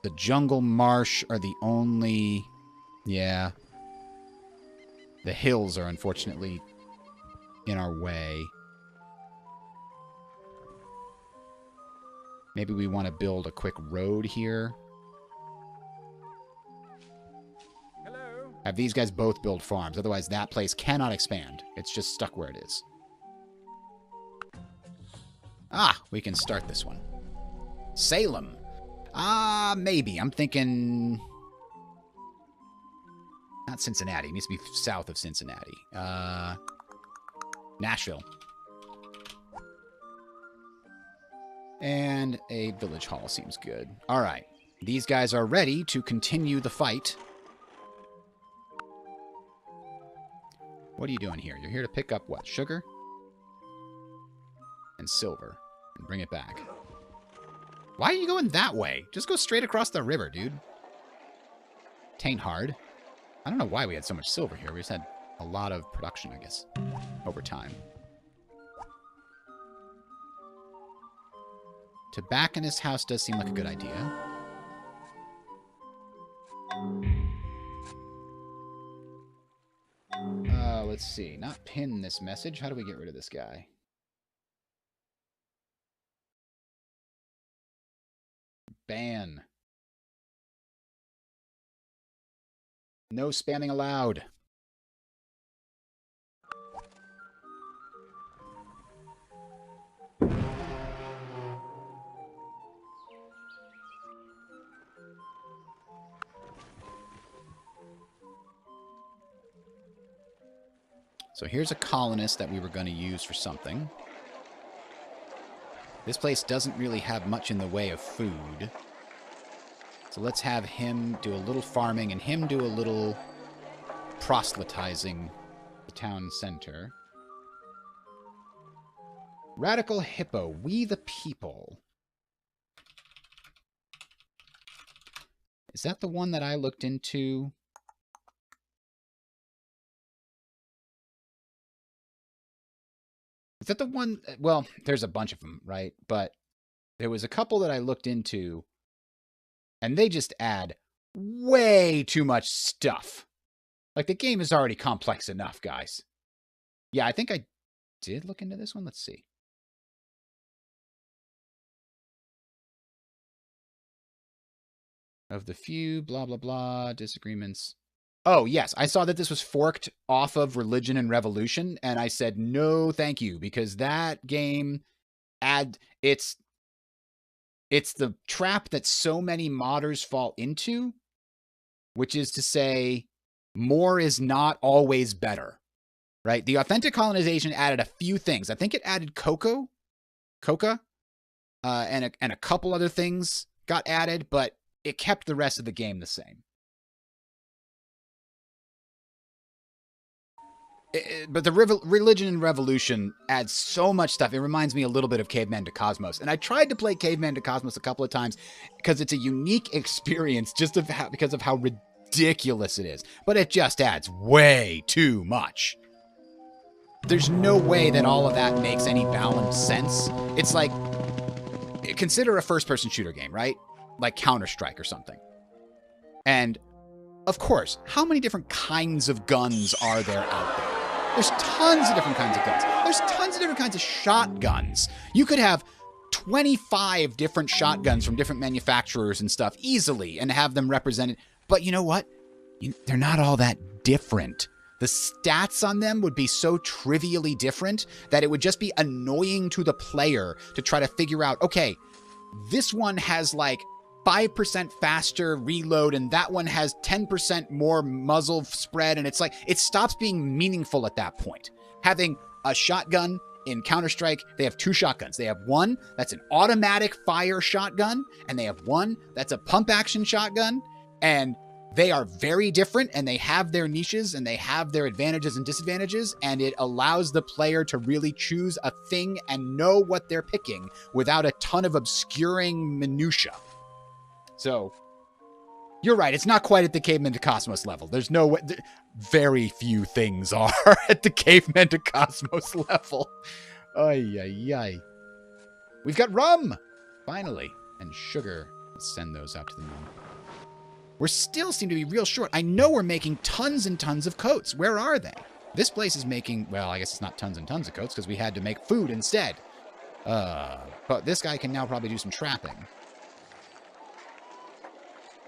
The jungle marsh are the only... Yeah. The hills are unfortunately in our way. Maybe we want to build a quick road here. Hello? Have these guys both build farms. Otherwise, that place cannot expand. It's just stuck where it is. Ah, we can start this one. Salem. Maybe. I'm thinking... Not Cincinnati. It needs to be south of Cincinnati. Nashville. And a village hall seems good. All right. These guys are ready to continue the fight. What are you doing here? You're here to pick up what? Sugar? And silver. And bring it back. Why are you going that way? Just go straight across the river, dude. Tain't hard. I don't know why we had so much silver here. We just had a lot of production, I guess, over time. Tobacconist house does seem like a good idea. Let's see. Not pin this message. How do we get rid of this guy? Ban. No spamming allowed. So here's a colonist that we were going to use for something. This place doesn't really have much in the way of food. So let's have him do a little farming and him do a little proselytizing the town center. Radical Hippo, we the people. Is that the one that I looked into? Is that the one? Well, there's a bunch of them, right? But there was a couple that I looked into, and they just add way too much stuff. Like, the game is already complex enough, guys. Yeah, I think I did look into this one. Let's see. Of the few, blah, blah, blah, disagreements. Oh, yes. I saw that this was forked off of Religion and Revolution, and I said, no, thank you, because that game it's the trap that so many modders fall into, which is to say, more is not always better, right? The Authentic Colonization added a few things. I think it added coca, and a couple other things got added, but it kept the rest of the game the same. But the Religion and Revolution adds so much stuff. It reminds me a little bit of Caveman to Cosmos. And I tried to play Caveman to Cosmos a couple of times because it's a unique experience just because of how ridiculous it is. But it just adds way too much. There's no way that all of that makes any balanced sense. It's like, consider a first-person shooter game, right? Like Counter-Strike or something. And of course, how many different kinds of guns are there out there? There's tons of different kinds of guns. There's tons of different kinds of shotguns. You could have 25 different shotguns from different manufacturers and stuff easily and have them represented. But you know what? They're not all that different. The stats on them would be so trivially different that it would just be annoying to the player to try to figure out, okay, this one has like 5% faster reload and that one has 10% more muzzle spread. And it's like, it stops being meaningful at that point. Having a shotgun in Counter-Strike, they have two shotguns. They have one that's an automatic fire shotgun, and they have one that's a pump action shotgun. And they are very different, and they have their niches, and they have their advantages and disadvantages, and it allows the player to really choose a thing and know what they're picking without a ton of obscuring minutia. So, you're right, it's not quite at the Caveman to Cosmos level. There's no way, very few things are at the Caveman to Cosmos level. Ay, ay, ay. We've got rum, finally, and sugar. Let's send those out to the moon. We still seem to be real short. I know we're making tons and tons of coats. Where are they? This place is making, well, I guess it's not tons and tons of coats because we had to make food instead. But this guy can now probably do some trapping.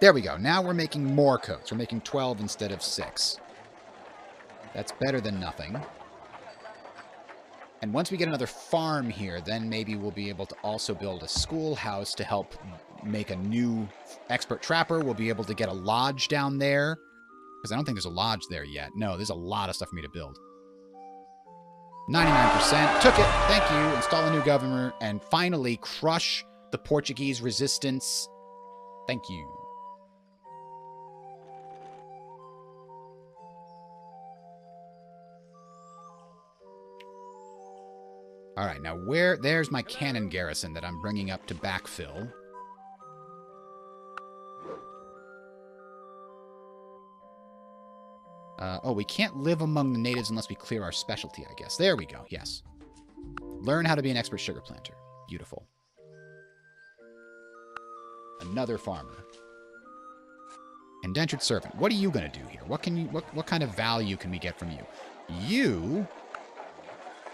There we go. Now we're making more coats. We're making 12 instead of 6. That's better than nothing. And once we get another farm here, then maybe we'll be able to also build a schoolhouse to help make a new expert trapper. We'll be able to get a lodge down there. Because I don't think there's a lodge there yet. No, there's a lot of stuff for me to build. 99%. Took it. Thank you. Install a new governor. And finally, crush the Portuguese resistance. Thank you. All right, now there's my cannon garrison that I'm bringing up to backfill. Oh, we can't live among the natives unless we clear our specialty, I guess. There we go, yes. Learn how to be an expert sugar planter. Beautiful. Another farmer. Indentured servant. What are you going to do here? What kind of value can we get from you? You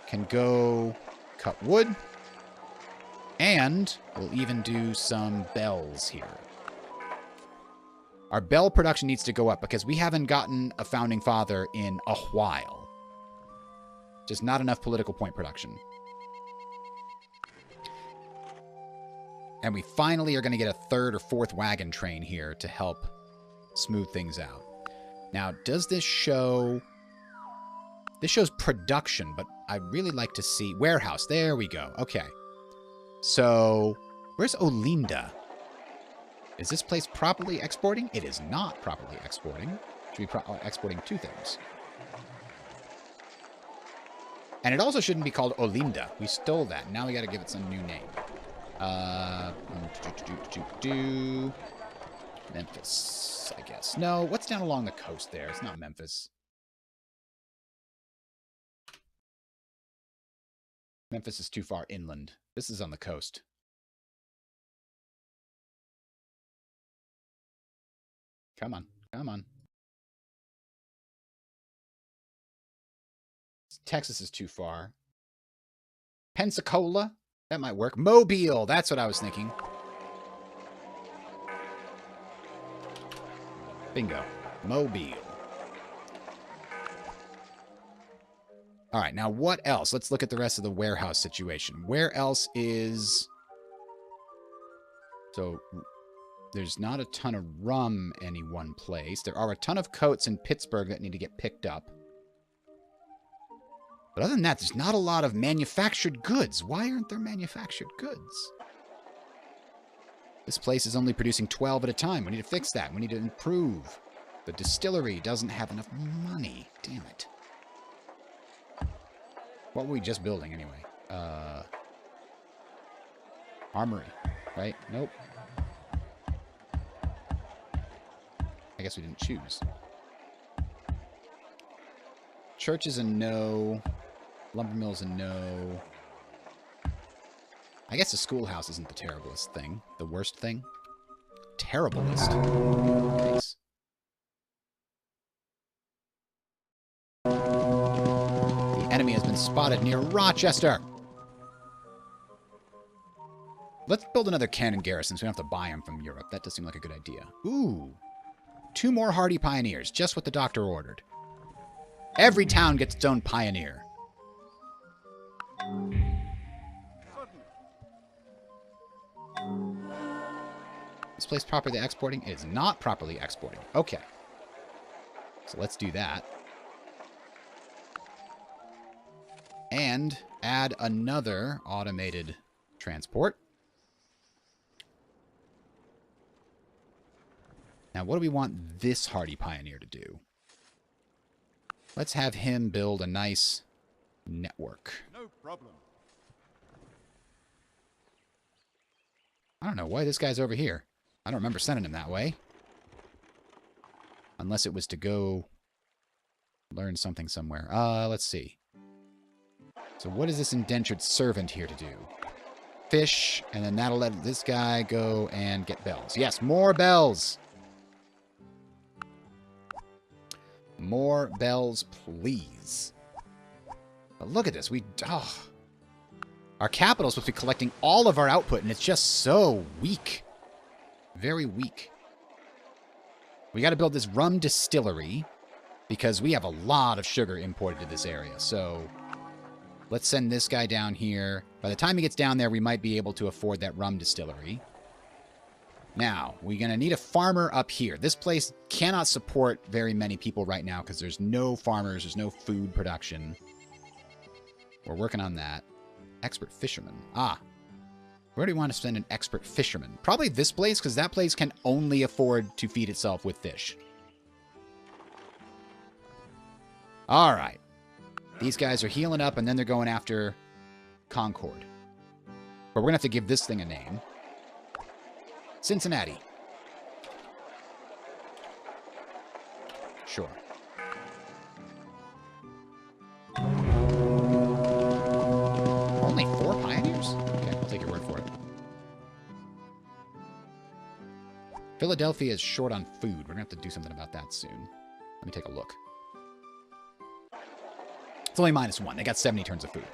can go cut wood, and we'll even do some bells here. Our bell production needs to go up because we haven't gotten a founding father in a while. Just not enough political point production. And we finally are going to get a third or fourth wagon train here to help smooth things out. Now, does this show... This shows production, but I'd really like to see... Warehouse. There we go. Okay. So, where's Olinda? Is this place properly exporting? It is not properly exporting. Should be exporting two things. And it also shouldn't be called Olinda. We stole that. Now we got to give it some new name. Memphis, I guess. No, what's down along the coast there? It's not Memphis. Memphis is too far inland. This is on the coast. Come on. Come on. Texas is too far. Pensacola? That might work. Mobile! That's what I was thinking. Bingo. Mobile. All right, now what else? Let's look at the rest of the warehouse situation. Where else is... So, there's not a ton of rum any one place. There are a ton of coats in Pittsburgh that need to get picked up. But other than that, there's not a lot of manufactured goods. Why aren't there manufactured goods? This place is only producing 12 at a time. We need to fix that. We need to improve. The distillery doesn't have enough money. Damn it. What were we just building anyway? Armory, right? Nope. I guess we didn't choose. Church is a no. Lumber mill's a no. I guess the schoolhouse isn't the terriblest thing. The worst thing? Terriblest. Case. Enemy has been spotted near Rochester. Let's build another cannon garrison so we don't have to buy them from Europe. That does seem like a good idea. Ooh. 2 more hardy pioneers. Just what the doctor ordered. Every town gets its own pioneer. This place properly exporting? It is not properly exporting. Okay. So let's do that. And add another automated transport. Now, what do we want this hardy pioneer to do? Let's have him build a nice network. No problem. I don't know why this guy's over here. I don't remember sending him that way. Unless it was to go learn something somewhere. Let's see. So what is this indentured servant here to do? Fish, and then that'll let this guy go and get bells. Yes, more bells! More bells, please. But look at this. Our capital is supposed to be collecting all of our output, and it's just so weak. Very weak. We got to build this rum distillery because we have a lot of sugar imported to this area. So let's send this guy down here. By the time he gets down there, we might be able to afford that rum distillery. Now, we're going to need a farmer up here. This place cannot support very many people right now because there's no farmers, there's no food production. We're working on that. Expert fisherman. Where do we want to send an expert fisherman? Probably this place, because that place can only afford to feed itself with fish. All right. These guys are healing up, and then they're going after Concord. But we're going to have to give this thing a name. Cincinnati. Sure. Only 4 pioneers? Okay, I'll take your word for it. Philadelphia is short on food. We're going to have to do something about that soon. Let me take a look. It's only -1. They got 70 turns of food.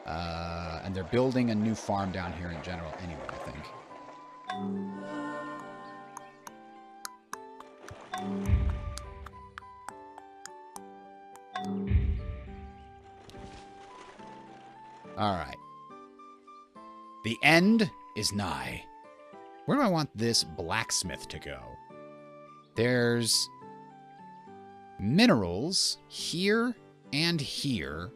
And they're building a new farm down here in general anyway, I think. All right. The end is nigh. Where do I want this blacksmith to go? There's minerals here and here.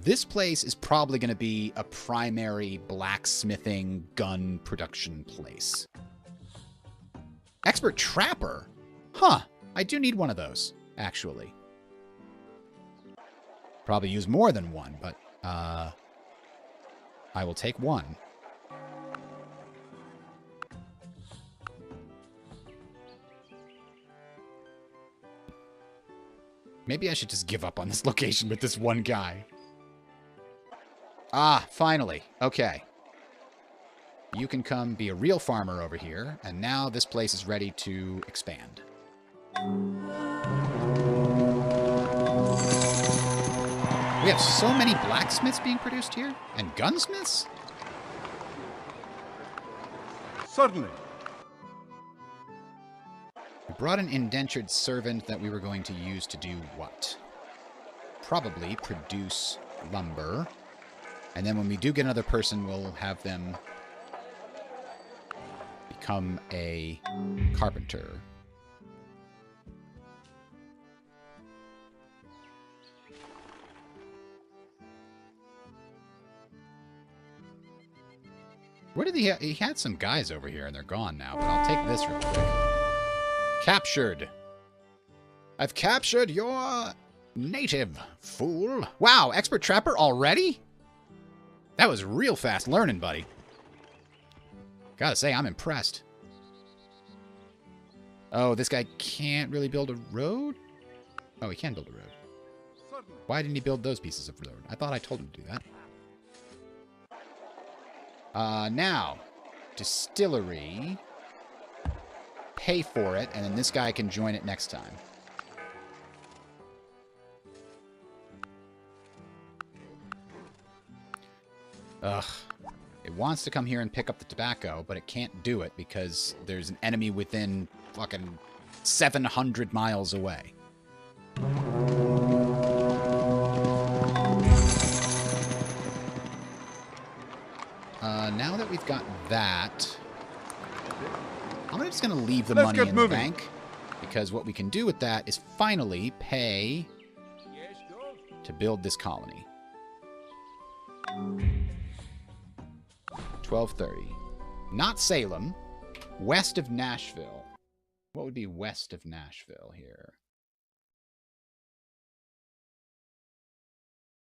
This place is probably going to be a primary blacksmithing gun production place. Expert trapper? Huh. I do need one of those, actually. Probably use more than one, but I will take one. Maybe I should just give up on this location with this one guy. Finally. Okay. You can come be a real farmer over here, and now this place is ready to expand. We have so many blacksmiths being produced here, and gunsmiths? Certainly. We brought an indentured servant that we were going to use to do what? Probably produce lumber. And then when we do get another person, we'll have them become a carpenter. Where did he had some guys over here, and they're gone now, but I'll take this real quick. Captured. I've captured your native, fool. Wow, expert trapper already? That was real fast learning, buddy. Gotta say, I'm impressed. Oh, this guy can't really build a road? Oh, he can build a road. Why didn't he build those pieces of road? I thought I told him to do that. Now, distillery. Pay for it, and then this guy can join it next time. Ugh. It wants to come here and pick up the tobacco, but it can't do it because there's an enemy within fucking 700 miles away. Now that we've got that, I'm just going to leave the money in the bank, because what we can do with that is finally pay to build this colony. 1230. Not Salem. West of Nashville. What would be west of Nashville here?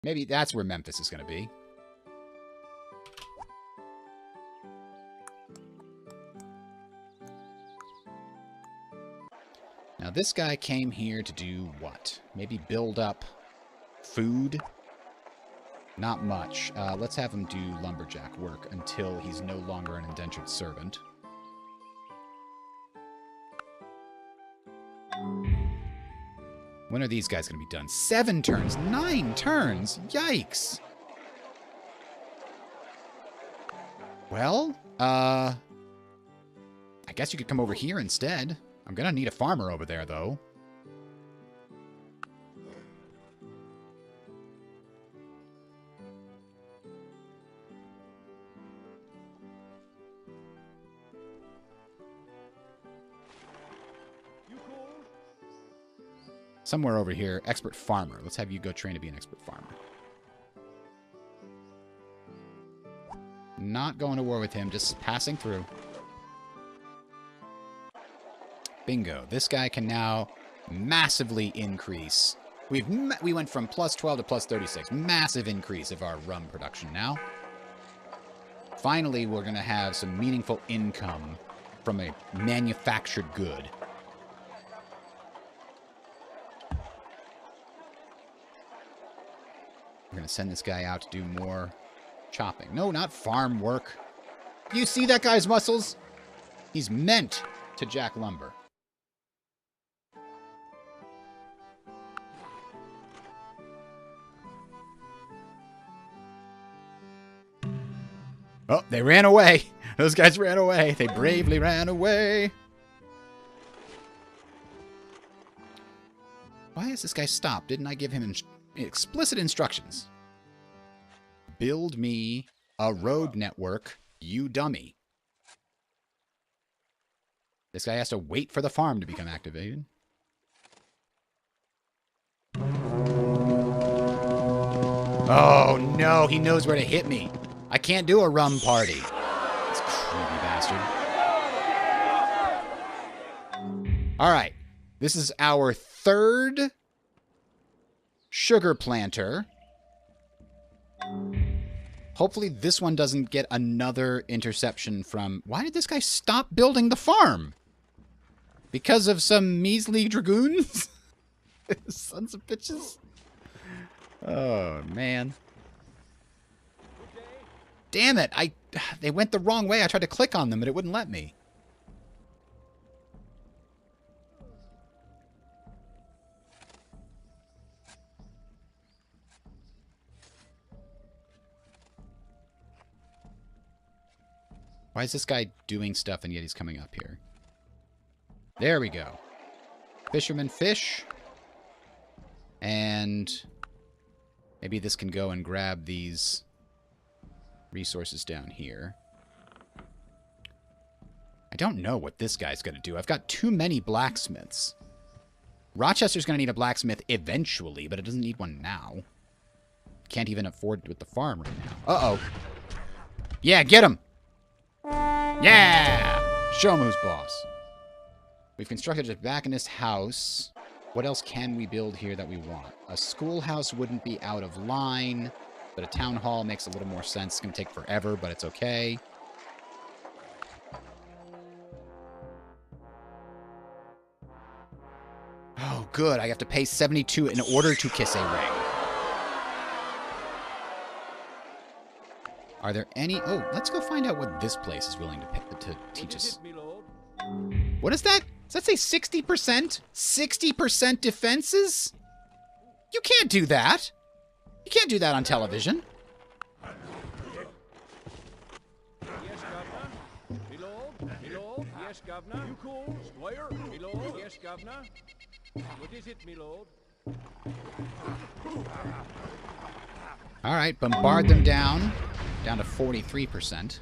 Maybe that's where Memphis is going to be. Now, this guy came here to do what? Maybe build up food? Not much. Let's have him do lumberjack work until he's no longer an indentured servant. When are these guys going to be done? 7 turns, 9 turns. Yikes. Well, I guess you could come over here instead. I'm going to need a farmer over there, though. Somewhere over here, expert farmer. Let's have you go train to be an expert farmer. Not going to war with him, just passing through. Bingo. This guy can now massively increase. We went from plus 12 to plus 36. Massive increase of our rum production now. Finally, we're going to have some meaningful income from a manufactured good. We're going to send this guy out to do more chopping. No, not farm work. You see that guy's muscles? He's meant to jack lumber. Oh, they ran away. Those guys ran away. They bravely ran away. Why has this guy stopped? Didn't I give him explicit instructions? Build me a road network, you dummy. This guy has to wait for the farm to become activated. Oh, no. He knows where to hit me. I can't do a rum party. This creepy bastard. All right. This is our 3rd sugar planter. Hopefully this one doesn't get another interception from... Why did this guy stop building the farm? Because of some measly dragoons? Sons of bitches. Oh, man. Damn it. They went the wrong way. I tried to click on them, but it wouldn't let me. Why is this guy doing stuff and yet he's coming up here? There we go. Fisherman fish. And maybe this can go and grab these resources down here. I don't know what this guy's going to do. I've got too many blacksmiths. Rochester's going to need a blacksmith eventually, but it doesn't need one now. Can't even afford it with the farm right now. Uh-oh. Yeah, get him! Yeah! Show him who's boss. We've constructed a tobacconist house. What else can we build here that we want? A schoolhouse wouldn't be out of line, but a town hall makes a little more sense. It's going to take forever, but it's okay. Oh, good. I have to pay 72 in order to kiss a ring. Are there any... Oh, let's go find out what this place is willing to teach us. What is that? Does that say 60%? 60% defenses? You can't do that. You can't do that on television. Yes, governor. You call, squire? Me lord. Yes, governor. What is it, me lord? All right, bombard them down to 43%.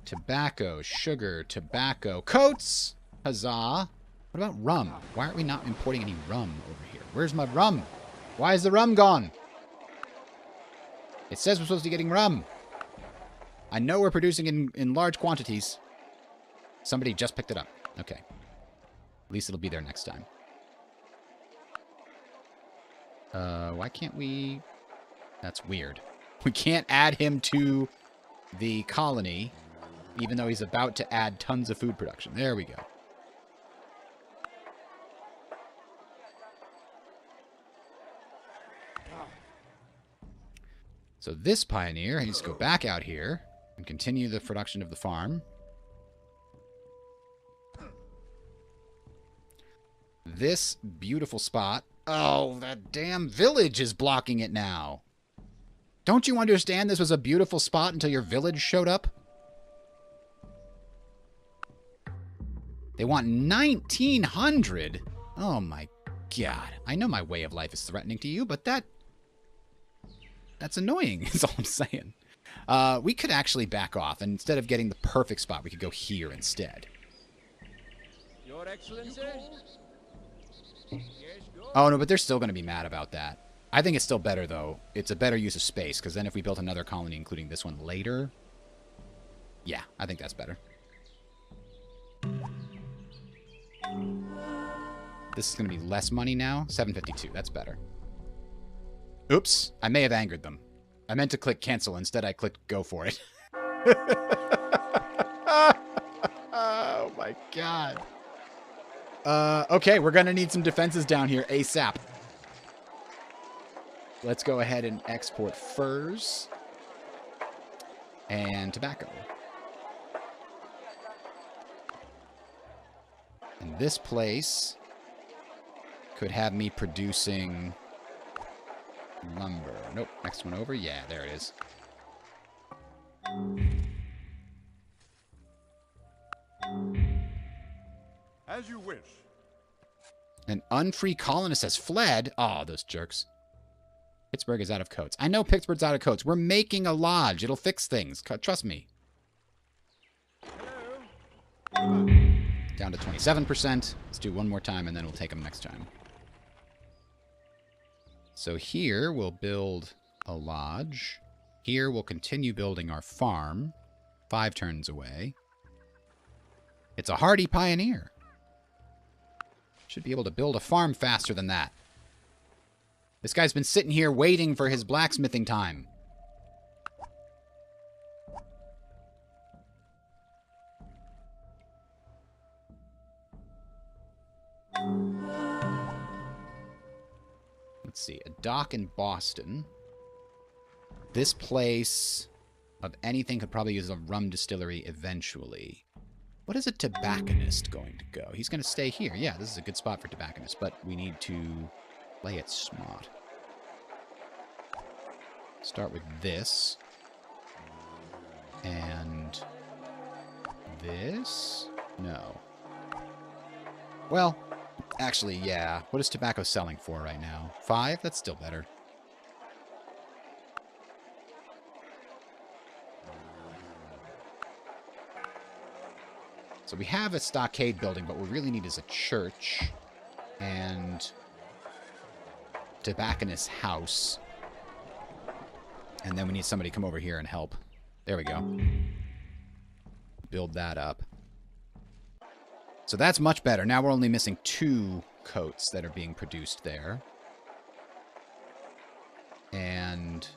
Tobacco, sugar, tobacco, coats! Huzzah! What about rum? Why aren't we not importing any rum over here? Where's my rum? Why is the rum gone? It says we're supposed to be getting rum. I know we're producing in large quantities. Somebody just picked it up. Okay. At least it'll be there next time. Why can't we... That's weird. We can't add him to the colony, even though he's about to add tons of food production. There we go. So this pioneer needs to go back out here and continue the production of the farm. This beautiful spot. Oh, that damn village is blocking it now. Don't you understand this was a beautiful spot until your village showed up? They want 1,900. Oh my god. I know my way of life is threatening to you, but that's annoying, is all I'm saying. We could actually back off, and instead of getting the perfect spot, we could go here instead. Your Excellency? Yes, go. Oh, no, but they're still going to be mad about that. I think it's still better, though. It's a better use of space, because then if we built another colony, including this one later... Yeah, I think that's better. This is going to be less money now. 752. That's better. Oops. I may have angered them. I meant to click cancel. Instead, I clicked go for it. Oh, my God. Okay, we're going to need some defenses down here ASAP. Let's go ahead and export furs and tobacco. And this place could have me producing lumber. Nope, next one over. Yeah, there it is. As you wish. An unfree colonist has fled. Oh, those jerks. Pittsburgh is out of coats. I know Pittsburgh's out of coats. We're making a lodge. It'll fix things. Trust me. Hello. Down to 27%. Let's do one more time, and then we'll take them next time. So here, we'll build a lodge. Here, we'll continue building our farm. 5 turns away. It's a hardy pioneer. Should be able to build a farm faster than that. This guy's been sitting here waiting for his blacksmithing time. Let's see. A dock in Boston. This place of anything could probably use a rum distillery eventually. What is a tobacconist going to go? He's going to stay here. Yeah, this is a good spot for tobacconist, but we need to play it smart. Start with this. And this? No. Well, actually, yeah. What is tobacco selling for right now? 5? That's still better. So we have a stockade building, but what we really need is a church and tobacconist's house. And then we need somebody to come over here and help. There we go. Build that up. So that's much better. Now we're only missing 2 coats that are being produced there. And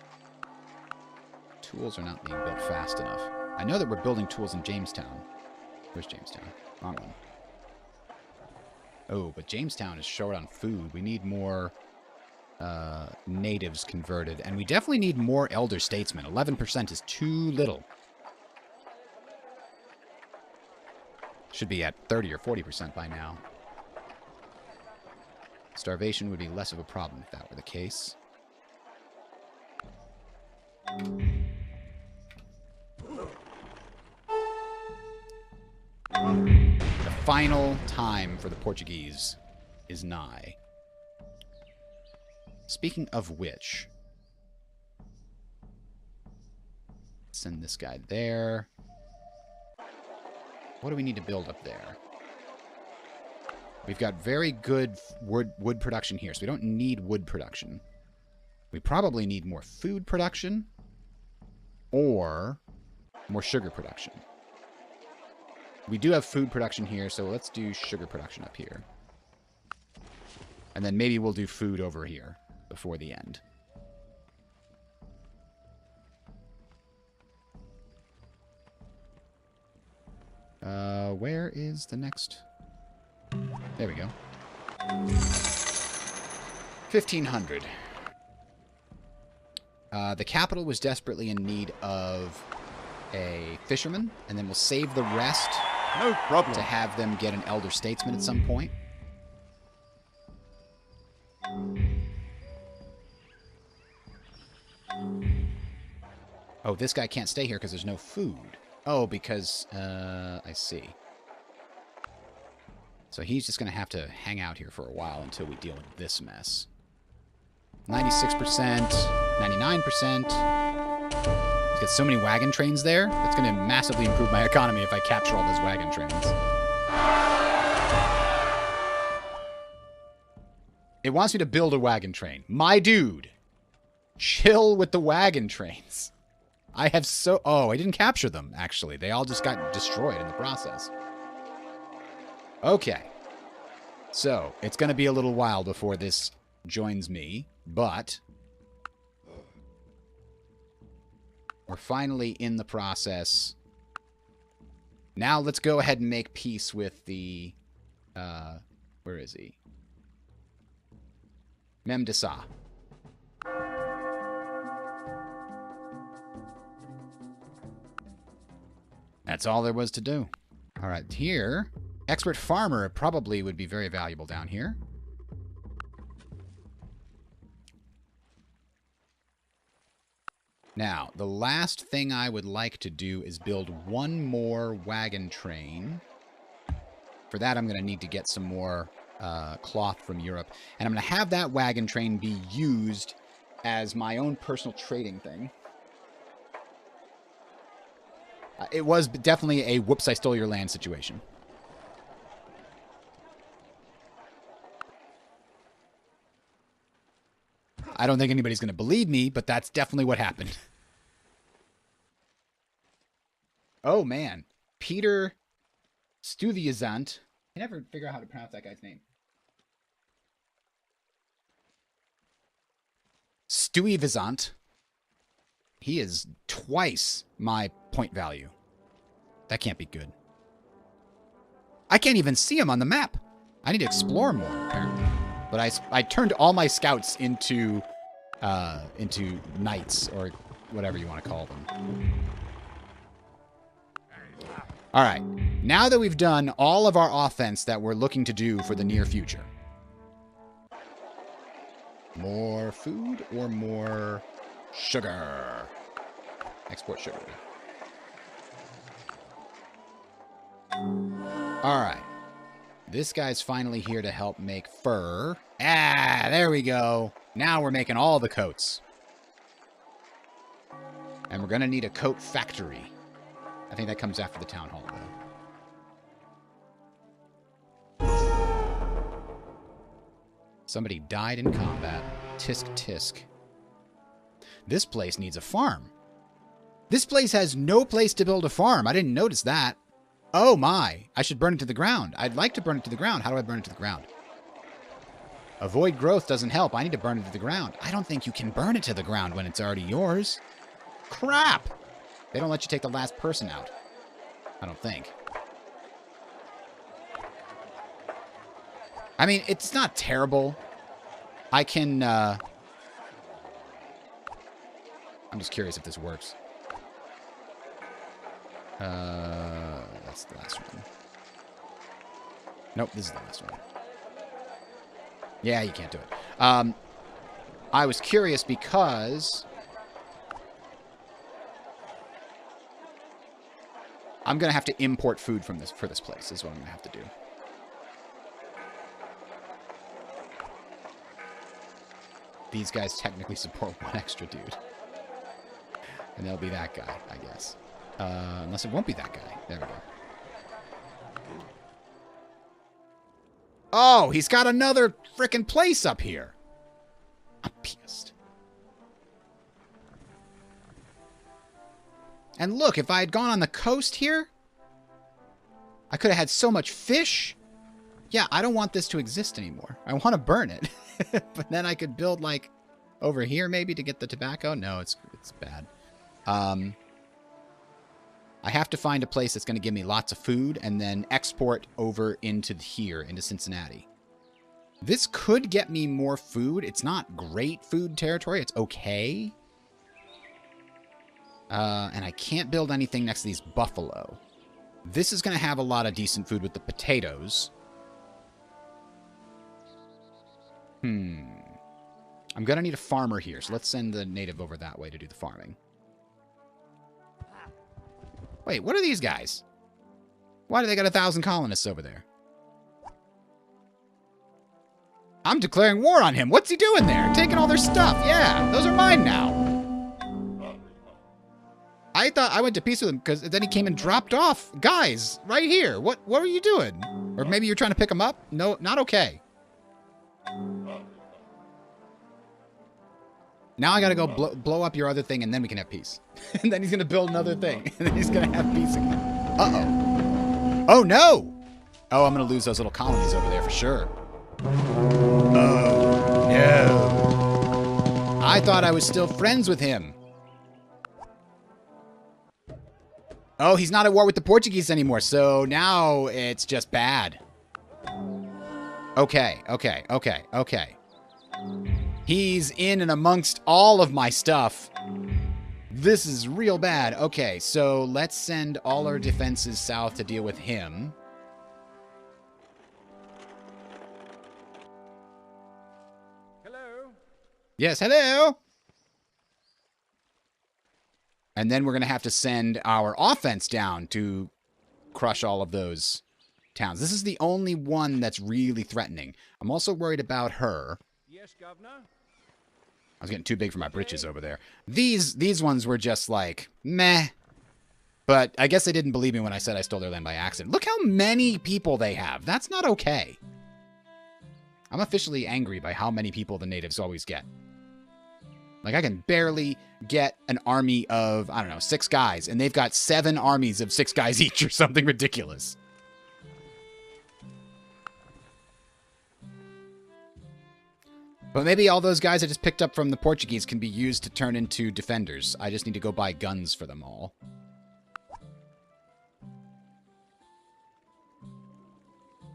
tools are not being built fast enough. I know that we're building tools in Jamestown. Where's Jamestown? Wrong one. Oh, but Jamestown is short on food. We need more natives converted. And we definitely need more elder statesmen. 11% is too little. Should be at 30 or 40% by now. Starvation would be less of a problem if that were the case. The final time for the Portuguese is nigh. Speaking of which, send this guy there. What do we need to build up there? We've got very good wood production here, so we don't need wood production. We probably need more food production or more sugar production. We do have food production here, so let's do sugar production up here. And then maybe we'll do food over here before the end. Where is the next... There we go. 1500. The capital was desperately in need of a fisherman, and then we'll save the rest. No problem. To have them get an elder statesman at some point. Oh, this guy can't stay here because there's no food. Oh, because, I see. So he's just going to have to hang out here for a while until we deal with this mess. 96%, 99%. He's got so many wagon trains there. That's going to massively improve my economy if I capture all those wagon trains. It wants me to build a wagon train. My dude. Chill with the wagon trains. I have so... Oh, I didn't capture them, actually. They all just got destroyed in the process. Okay. So, it's going to be a little while before this joins me, but... we're finally in the process. Now let's go ahead and make peace with the... where is he? Mem de Sa. That's all there was to do. All right, here, expert farmer probably would be very valuable down here. Now, the last thing I would like to do is build one more wagon train. For that, I'm going to need to get some more cloth from Europe. And I'm going to have that wagon train be used as my own personal trading thing. It was definitely a whoops, I stole your land situation. I don't think anybody's going to believe me, but that's definitely what happened. Oh, man. Peter Stuyvesant. I never figure out how to pronounce that guy's name. Stuyvesant. He is twice my point value. That can't be good. I can't even see him on the map. I need to explore more, apparently. But I turned all my scouts into knights, or whatever you want to call them. All right. Now that we've done all of our offense that we're looking to do for the near future. More food or more sugar? Export sugar. All right. This guy's finally here to help make fur. Ah, there we go. Now we're making all the coats. And we're going to need a coat factory. I think that comes after the town hall, though. Somebody died in combat. Tisk tisk. This place needs a farm. This place has no place to build a farm. I didn't notice that. Oh my. I should burn it to the ground. I'd like to burn it to the ground. How do I burn it to the ground? Avoid growth doesn't help. I need to burn it to the ground. I don't think you can burn it to the ground when it's already yours. Crap! They don't let you take the last person out. I don't think. I mean, it's not terrible. I can, I'm just curious if this works. That's the last one. Nope, this is the last one. Yeah, you can't do it. I was curious because I'm going to have to import food for this place is what I'm going to have to do. These guys technically support one extra dude. And they'll be that guy, I guess. Unless it won't be that guy. There we go. Oh, he's got another frickin' place up here. I'm pissed. And look, if I had gone on the coast here, I could have had so much fish. Yeah, I don't want this to exist anymore. I want to burn it. But then I could build, like, over here maybe to get the tobacco. No, it's bad. I have to find a place that's going to give me lots of food and then export over into here, into Cincinnati. This could get me more food. It's not great food territory. It's okay. And I can't build anything next to these buffalo. This is going to have a lot of decent food with the potatoes. I'm going to need a farmer here, so let's send the native over that way to do the farming. Wait, what are these guys? Why do they got 1,000 colonists over there? I'm declaring war on him. What's he doing there? Taking all their stuff. Yeah, those are mine now. I thought I went to peace with him because then he came and dropped off guys right here. What are you doing? Or maybe you're trying to pick them up? No, not okay. Now I gotta go blow up your other thing, and then we can have peace. And then he's gonna build another thing, and then he's gonna have peace again. Uh-oh. Oh, no! Oh, I'm gonna lose those little colonies over there for sure. Oh, no. I thought I was still friends with him. Oh, he's not at war with the Portuguese anymore, so now it's just bad. Okay. He's in and amongst all of my stuff. This is real bad. Okay, so let's send all our defenses south to deal with him. Hello? Yes, hello! And then we're going to have to send our offense down to crush all of those towns. This is the only one that's really threatening. I'm also worried about her. Yes, Governor? I was getting too big for my britches over there. These ones were just like, meh. But I guess they didn't believe me when I said I stole their land by accident. Look how many people they have. That's not okay. I'm officially angry by how many people the natives always get. Like, I can barely get an army of, I don't know, 6 guys. And they've got 7 armies of 6 guys each or something ridiculous. But maybe all those guys I just picked up from the Portuguese can be used to turn into defenders. I just need to go buy guns for them all.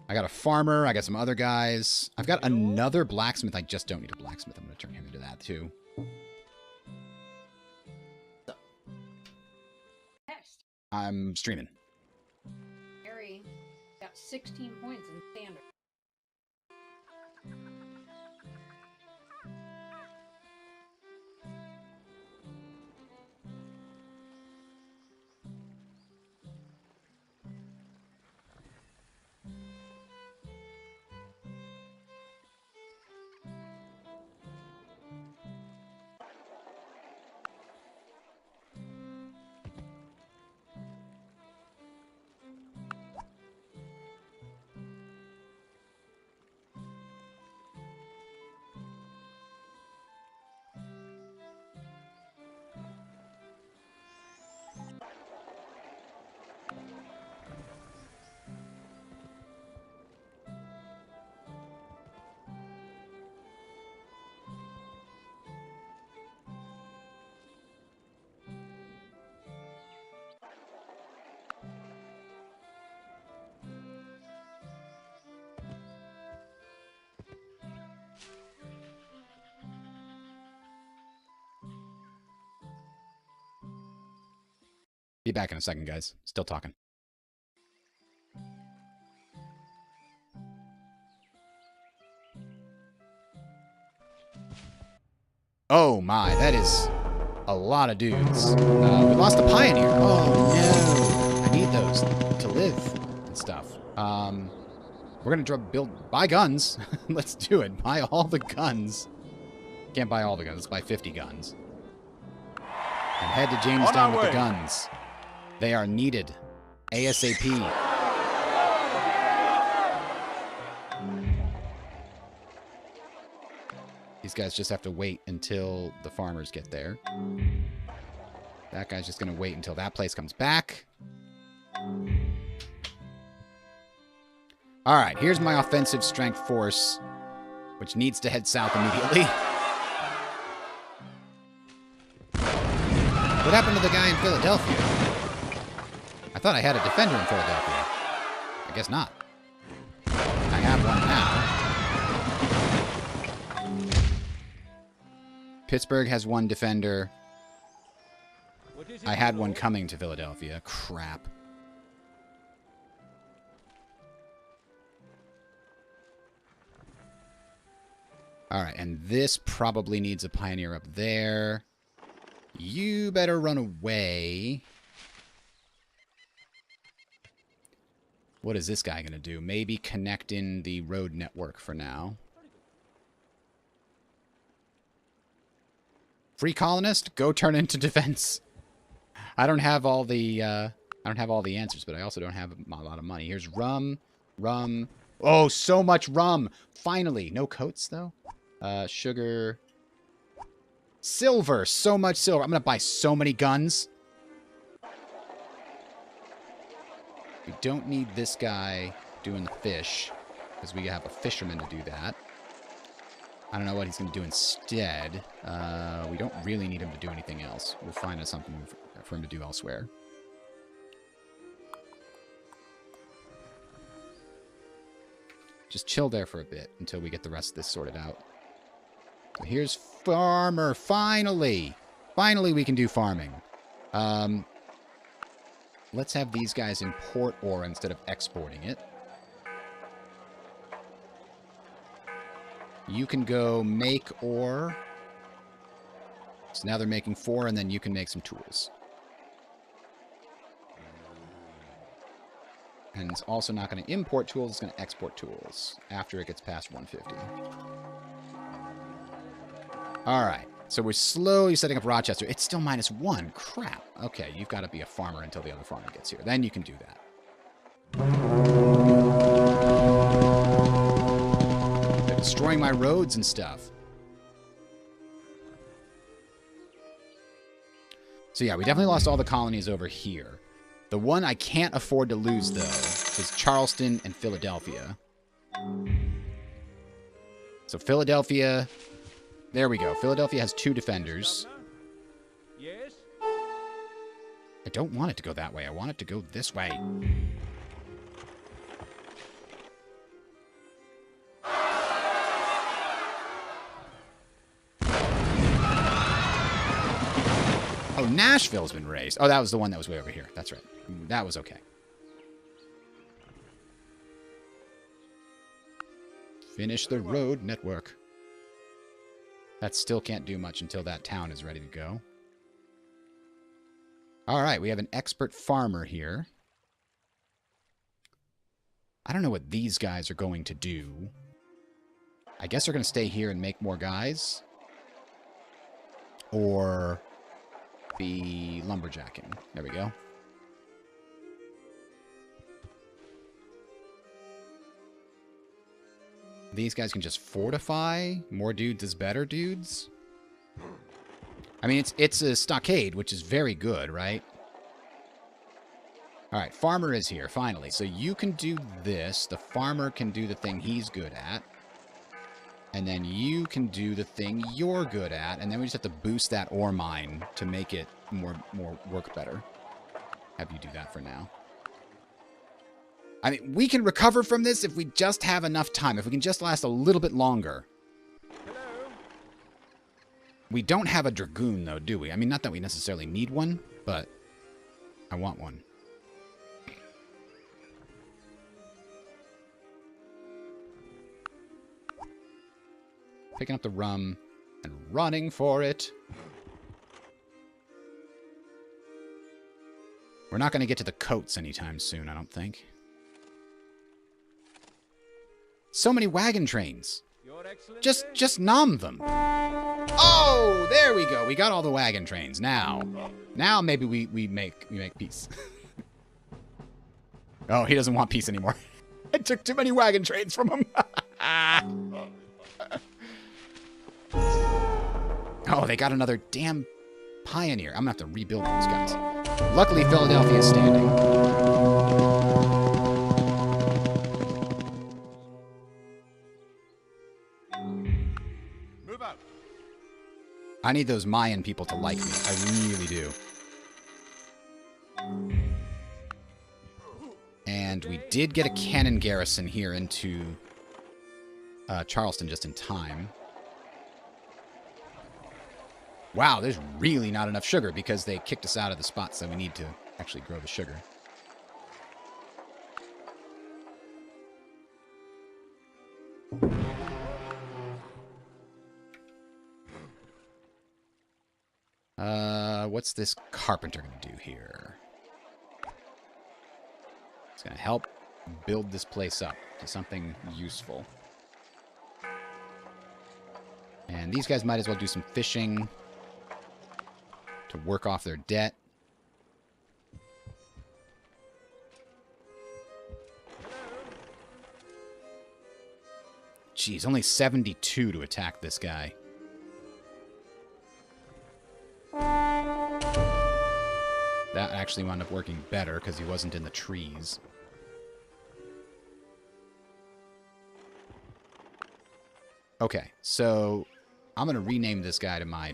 I got a farmer. I got some other guys. I've got another blacksmith. I just don't need a blacksmith. I'm going to turn him into that too. Next, I'm streaming. Harry got 16 points in standard. Be back in a second, guys. Still talking. Oh my, that is a lot of dudes. We lost a pioneer. Oh no. I need those. house to live and stuff. We're gonna buy guns. Let's do it. Buy all the guns. Can't buy all the guns. Let's buy 50 guns. And head to Jamestown with the guns. They are needed. ASAP. These guys just have to wait until the farmers get there. That guy's just going to wait until that place comes back. Alright, here's my offensive strength force, which needs to head south immediately. What happened to the guy in Philadelphia? I thought I had a defender in Philadelphia. I guess not. I have one now. Pittsburgh has one defender. I had one coming to Philadelphia. Crap. Alright, and this probably needs a pioneer up there. You better run away. What is this guy going to do? Maybe connect in the road network for now. Free colonist, go turn into defense. I don't have all the answers, but I also don't have a lot of money. Here's rum. Oh, so much rum. Finally, no coats though. Sugar. Silver, so much silver. I'm going to buy so many guns. We don't need this guy doing the fish, because we have a fisherman to do that. I don't know what he's going to do instead. We don't really need him to do anything else. We'll find something for him to do elsewhere. Just chill there for a bit until we get the rest of this sorted out. So here's farmer. Finally! Finally we can do farming. Let's have these guys import ore instead of exporting it. You can go make ore. So now they're making 4, and then you can make some tools. And it's also not going to import tools, it's going to export tools after it gets past 150. Alright, so we're slowly setting up Rochester. It's still -1. Crap. Okay, you've got to be a farmer until the other farmer gets here. Then you can do that. They're destroying my roads and stuff. So yeah, we definitely lost all the colonies over here. The one I can't afford to lose, though, is Charleston and Philadelphia. So Philadelphia... There we go. Philadelphia has 2 defenders. Yes? I don't want it to go that way. I want it to go this way. Oh, Nashville's been raised. Oh, that was the one that was way over here. That's right. That was okay. Finish the road network. That still can't do much until that town is ready to go. Alright, we have an expert farmer here. I don't know what these guys are going to do. I guess they're going to stay here and make more guys. Or be lumberjacking. There we go. These guys can just fortify. More dudes is better dudes. I mean, it's a stockade, which is very good, right? All right, farmer is here, finally. So you can do this. The farmer can do the thing he's good at. And then you can do the thing you're good at. And then we just have to boost that ore mine to make it more work better. Have you do that for now. I mean, we can recover from this if we just have enough time. If we can just last a little bit longer. Hello? We don't have a dragoon, though, do we? I mean, not that we necessarily need one, but I want one. Picking up the rum and running for it. We're not going to get to the coats anytime soon, I don't think. So many wagon trains. Your Excellency. Just nom them. Oh, there we go. We got all the wagon trains. Now maybe we make peace. Oh, he doesn't want peace anymore. I took too many wagon trains from him. Oh, they got another damn pioneer. I'm gonna have to rebuild those guys. Luckily, Philadelphia is standing. Move out. I need those Mayan people to like me. I really do. And we did get a cannon garrison here into Charleston just in time. Wow, there's really not enough sugar because they kicked us out of the spots that we need to actually grow the sugar. What's this carpenter going to do here? It's going to help build this place up to something useful. And these guys might as well do some fishing to work off their debt. Geez, only 72 to attack this guy. That actually wound up working better because he wasn't in the trees. Okay, so I'm going to rename this guy to my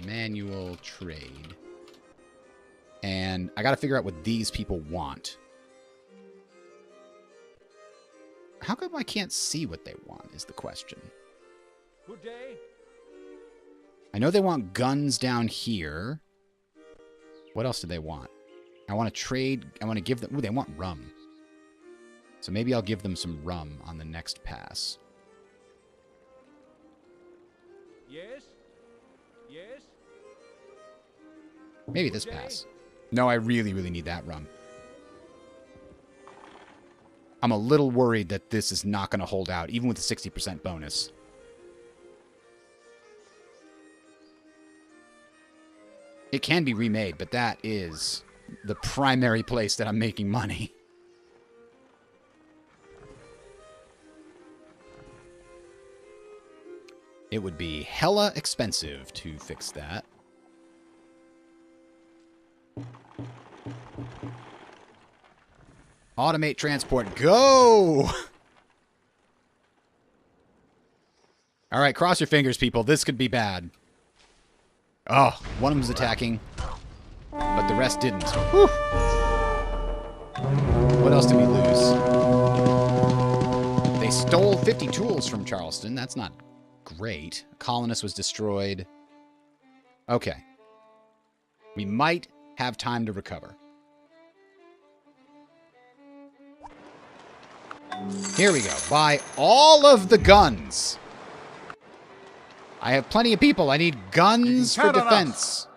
manual trade. And I got to figure out what these people want. How come I can't see what they want is the question. Good day. I know they want guns down here. What else do they want? I want to trade. I want to give them... Ooh, they want rum. So maybe I'll give them some rum on the next pass. Yes. Yes. Maybe this pass. No, I really, really need that rum. I'm a little worried that this is not going to hold out, even with the 60% bonus. It can be remade, but that is the primary place that I'm making money. It would be hella expensive to fix that. Automate transport. Go! All right, cross your fingers, people. This could be bad. Oh, one of them's attacking, but the rest didn't. Whew. What else did we lose? They stole 50 tools from Charleston. That's not great. A colonist was destroyed. Okay. We might have time to recover. Here we go. Buy all of the guns. I have plenty of people. I need guns for defense.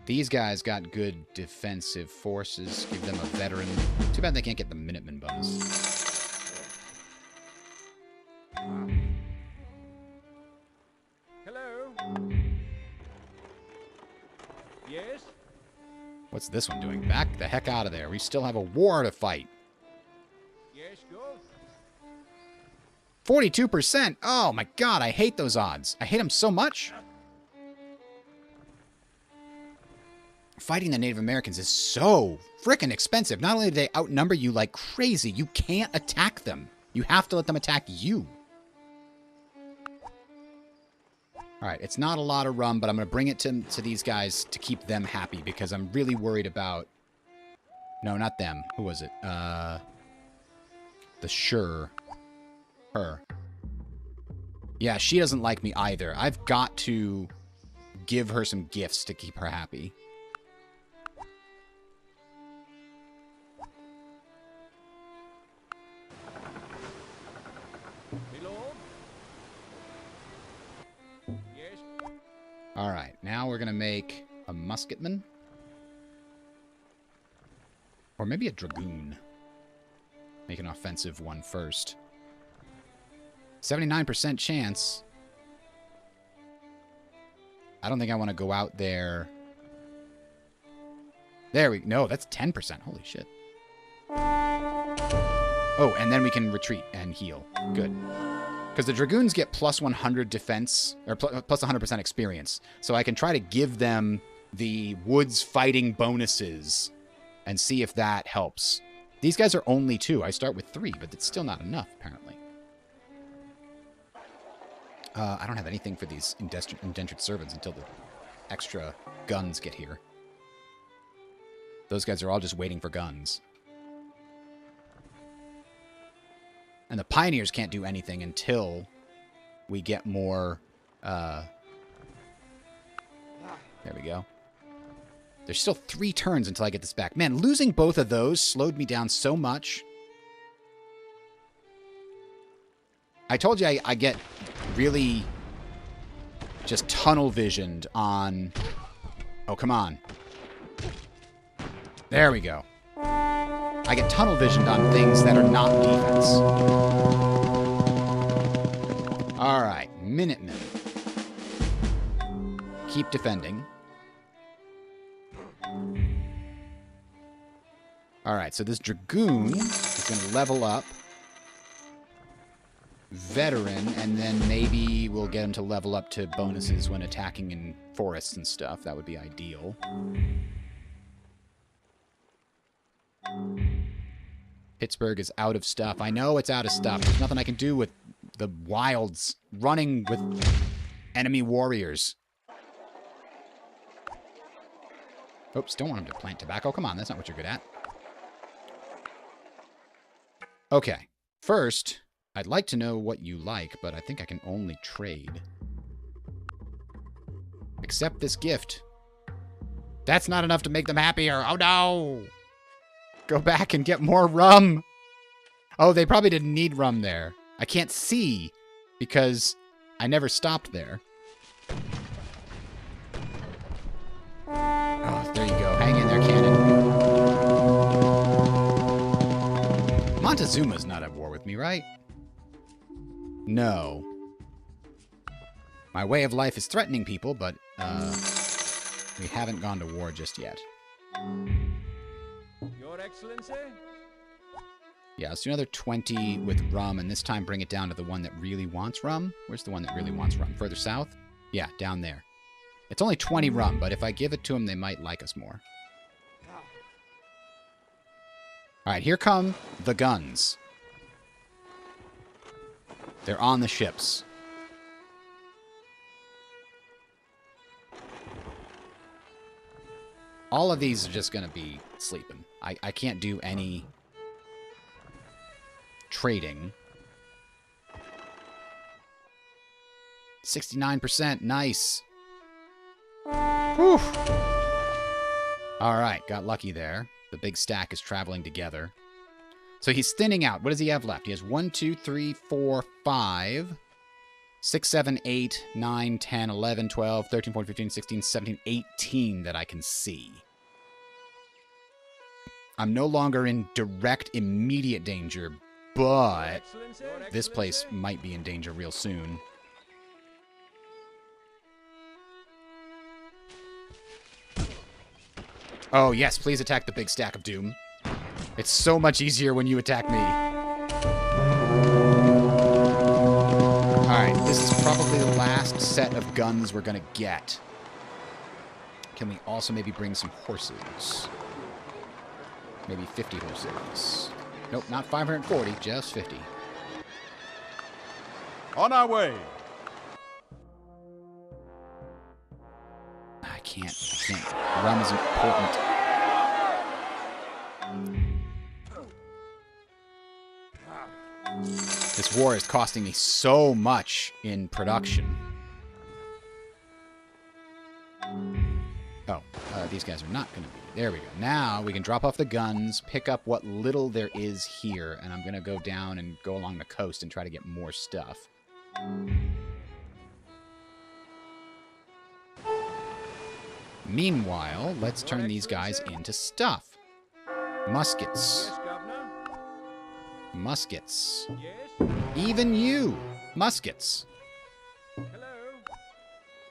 These guys got good defensive forces. Give them a veteran. Too bad they can't get the Minuteman bonus. Hello. Yes. What's this one doing? Back the heck out of there. We still have a war to fight. Yes, go. 42%. Oh my god, I hate those odds. I hate them so much. Fighting the Native Americans is so freaking expensive. Not only do they outnumber you like crazy, you can't attack them. You have to let them attack you. Alright, it's not a lot of rum, but I'm going to bring it to these guys to keep them happy because I'm really worried about... No, not them. Who was it? The Her. Yeah, she doesn't like me either. I've got to give her some gifts to keep her happy. My lord. All right, now we're going to make a musketman. Or maybe a dragoon. Make an offensive one first. 79% chance. I don't think I want to go out there. There we go. No, that's 10%. Holy shit. Oh, and then we can retreat and heal. Good. Because the dragoons get plus 100 defense, or plus 100% experience. So I can try to give them the woods fighting bonuses and see if that helps. These guys are only 2. I start with 3, but it's still not enough, apparently. I don't have anything for these indentured servants until the extra guns get here. Those guys are all just waiting for guns. And the pioneers can't do anything until we get more... there we go. There's still 3 turns until I get this back. Man, losing both of those slowed me down so much. I told you I get really just tunnel visioned on... Oh, come on. There we go. I get tunnel visioned on things that are not defense. Alright, Minutemen. Keep defending. Alright, so this Dragoon is going to level up. Veteran, and then maybe we'll get him to level up to bonuses when attacking in forests and stuff. That would be ideal. Pittsburgh is out of stuff. I know it's out of stuff. There's nothing I can do with the wilds running with enemy warriors. Oops, don't want him to plant tobacco. Come on, that's not what you're good at. Okay, first, I'd like to know what you like, but I think I can only trade. Accept this gift. That's not enough to make them happier. Oh, no! Go back and get more rum. Oh, they probably didn't need rum there. I can't see because I never stopped there. Oh, there you go. Hang in there, cannon. Montezuma's not at war with me, right? No. My way of life is threatening people, but we haven't gone to war just yet. Your Excellency? Yeah, let's do another 20 with rum, and this time bring it down to the one that really wants rum. Where's the one that really wants rum? Further south? Yeah, down there. It's only 20 rum, but if I give it to them, they might like us more. Alright, here come the guns. They're on the ships. All of these are just going to be sleeping. I can't do any trading. 69%. Nice. Whew. Alright, got lucky there. The big stack is traveling together. So he's thinning out. What does he have left? He has 1, 2, 3, 4, 5, 6, 7, 8, 9, 10, 11, 12, 13, 14, 15, 16, 17, 18 that I can see. I'm no longer in direct, immediate danger, but this place might be in danger real soon. Oh, yes, please attack the big stack of doom. It's so much easier when you attack me. Alright, this is probably the last set of guns we're gonna get. Can we also maybe bring some horses? Maybe 50 horses. Nope, not 540, just 50. On our way. I can't. Rum is important. This war is costing me so much in production. Oh, these guys are not going to be. There we go. Now we can drop off the guns, pick up what little there is here, and I'm going to go down and go along the coast and try to get more stuff. Meanwhile, let's turn these guys into stuff. Muskets. Yes, Governor. Muskets. Yes. Even you! Muskets. Hello.